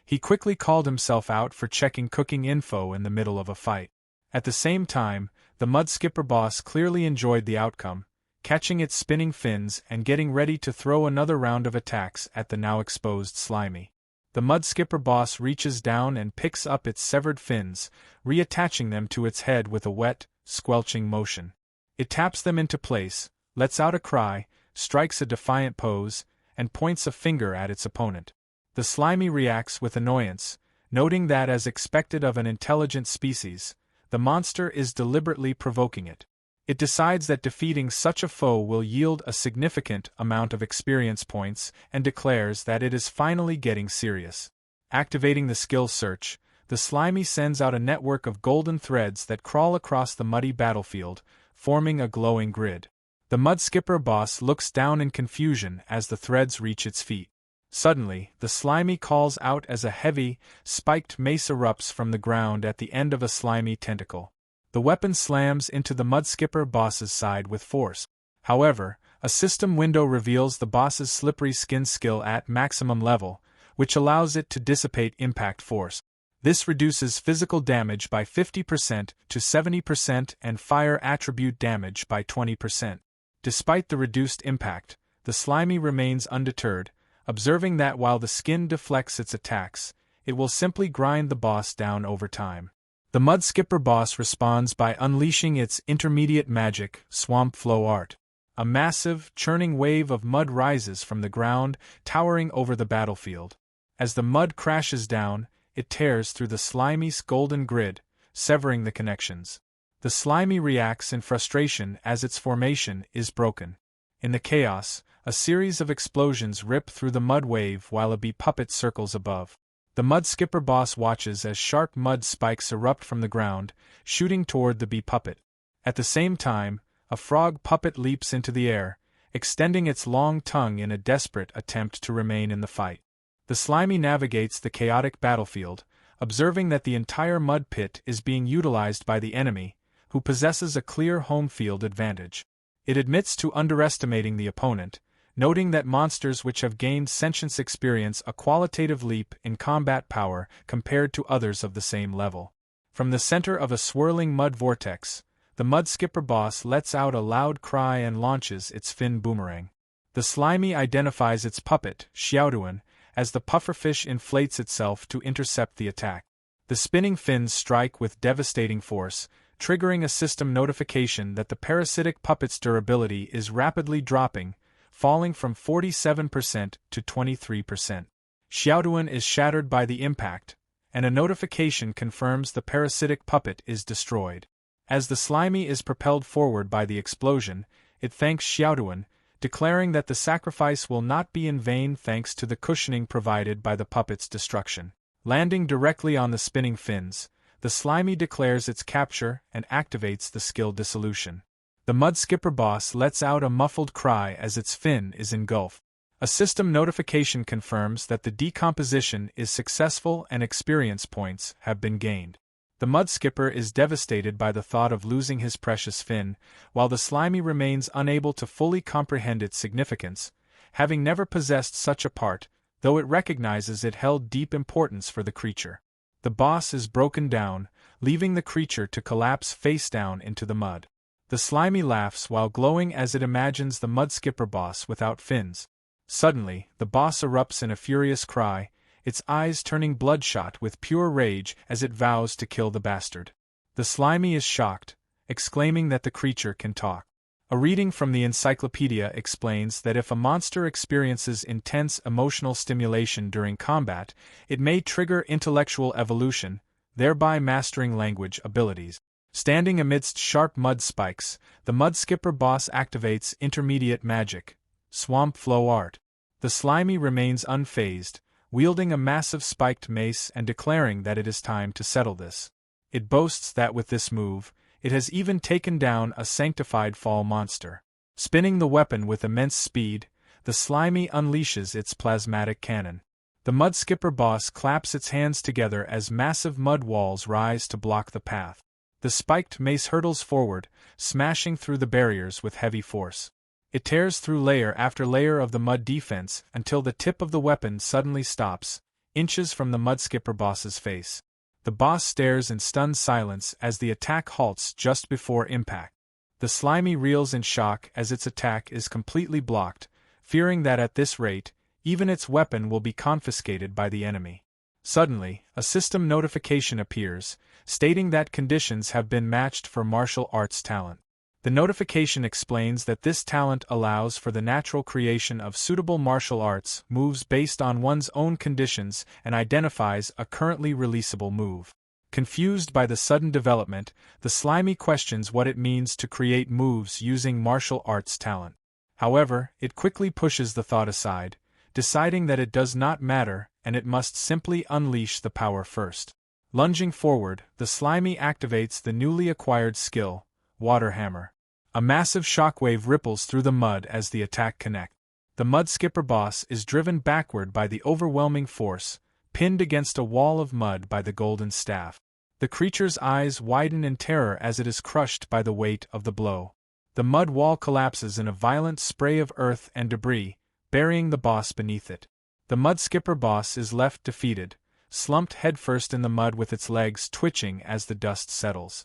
He quickly called himself out for checking cooking info in the middle of a fight. At the same time, the mud skipper boss clearly enjoyed the outcome, catching its spinning fins and getting ready to throw another round of attacks at the now exposed Slimy. The mud skipper boss reaches down and picks up its severed fins, reattaching them to its head with a wet, squelching motion. It taps them into place, lets out a cry, strikes a defiant pose, and points a finger at its opponent. The slimy reacts with annoyance, noting that, as expected of an intelligent species, the monster is deliberately provoking it. It decides that defeating such a foe will yield a significant amount of experience points and declares that it is finally getting serious. Activating the skill search, the slimy sends out a network of golden threads that crawl across the muddy battlefield, forming a glowing grid. The mud skipper boss looks down in confusion as the threads reach its feet. Suddenly, the slimy calls out as a heavy, spiked mace erupts from the ground at the end of a slimy tentacle. The weapon slams into the mud skipper boss's side with force. However, a system window reveals the boss's slippery skin skill at maximum level, which allows it to dissipate impact force. This reduces physical damage by 50% to 70% and fire attribute damage by 20%. Despite the reduced impact, the slimy remains undeterred, observing that while the skin deflects its attacks, it will simply grind the boss down over time. The mud skipper boss responds by unleashing its intermediate magic, swamp flow art. A massive, churning wave of mud rises from the ground, towering over the battlefield. As the mud crashes down, it tears through the slimy's golden grid, severing the connections. The slimy reacts in frustration as its formation is broken. In the chaos, a series of explosions rip through the mud wave while a bee puppet circles above. The mud skipper boss watches as sharp mud spikes erupt from the ground, shooting toward the bee puppet. At the same time, a frog puppet leaps into the air, extending its long tongue in a desperate attempt to remain in the fight. The slimy navigates the chaotic battlefield, observing that the entire mud pit is being utilized by the enemy, who possesses a clear home field advantage. It admits to underestimating the opponent, noting that monsters which have gained sentience experience a qualitative leap in combat power compared to others of the same level. From the center of a swirling mud vortex, the mud skipper boss lets out a loud cry and launches its fin boomerang. The slimy identifies its puppet, Xiaoduan, as the pufferfish inflates itself to intercept the attack. The spinning fins strike with devastating force, triggering a system notification that the parasitic puppet's durability is rapidly dropping, falling from 47% to 23%. Xiaoduan is shattered by the impact, and a notification confirms the parasitic puppet is destroyed. As the slimy is propelled forward by the explosion, it thanks Xiaoduan, declaring that the sacrifice will not be in vain thanks to the cushioning provided by the puppet's destruction. Landing directly on the spinning fins, the slimy declares its capture and activates the skill dissolution. The mud skipper boss lets out a muffled cry as its fin is engulfed. A system notification confirms that the decomposition is successful and experience points have been gained. The mud skipper is devastated by the thought of losing his precious fin, while the slimy remains unable to fully comprehend its significance, having never possessed such a part, though it recognizes it held deep importance for the creature. The boss is broken down, leaving the creature to collapse face down into the mud. The slimy laughs while glowing as it imagines the mud skipper boss without fins. Suddenly, the boss erupts in a furious cry, its eyes turning bloodshot with pure rage as it vows to kill the bastard. The slimy is shocked, exclaiming that the creature can talk. A reading from the encyclopedia explains that if a monster experiences intense emotional stimulation during combat, it may trigger intellectual evolution, thereby mastering language abilities. Standing amidst sharp mud spikes, the mud skipper boss activates intermediate magic, swamp flow art. The slimy remains unfazed, wielding a massive spiked mace and declaring that it is time to settle this. It boasts that with this move, it has even taken down a sanctified fall monster. Spinning the weapon with immense speed, the slimy unleashes its plasmatic cannon. The mud skipper boss claps its hands together as massive mud walls rise to block the path. The spiked mace hurtles forward, smashing through the barriers with heavy force. It tears through layer after layer of the mud defense until the tip of the weapon suddenly stops, inches from the mud skipper boss's face. The boss stares in stunned silence as the attack halts just before impact. The slimy reels in shock as its attack is completely blocked, fearing that at this rate, even its weapon will be confiscated by the enemy. Suddenly, a system notification appears, stating that conditions have been matched for martial arts talent. The notification explains that this talent allows for the natural creation of suitable martial arts moves based on one's own conditions and identifies a currently releasable move. Confused by the sudden development, the slimy questions what it means to create moves using martial arts talent. However, it quickly pushes the thought aside, deciding that it does not matter and it must simply unleash the power first. Lunging forward, the slimy activates the newly acquired skill, Water Hammer. A massive shockwave ripples through the mud as the attack connects. The mud skipper boss is driven backward by the overwhelming force, pinned against a wall of mud by the golden staff. The creature's eyes widen in terror as it is crushed by the weight of the blow. The mud wall collapses in a violent spray of earth and debris, burying the boss beneath it. The mud skipper boss is left defeated, slumped headfirst in the mud with its legs twitching as the dust settles.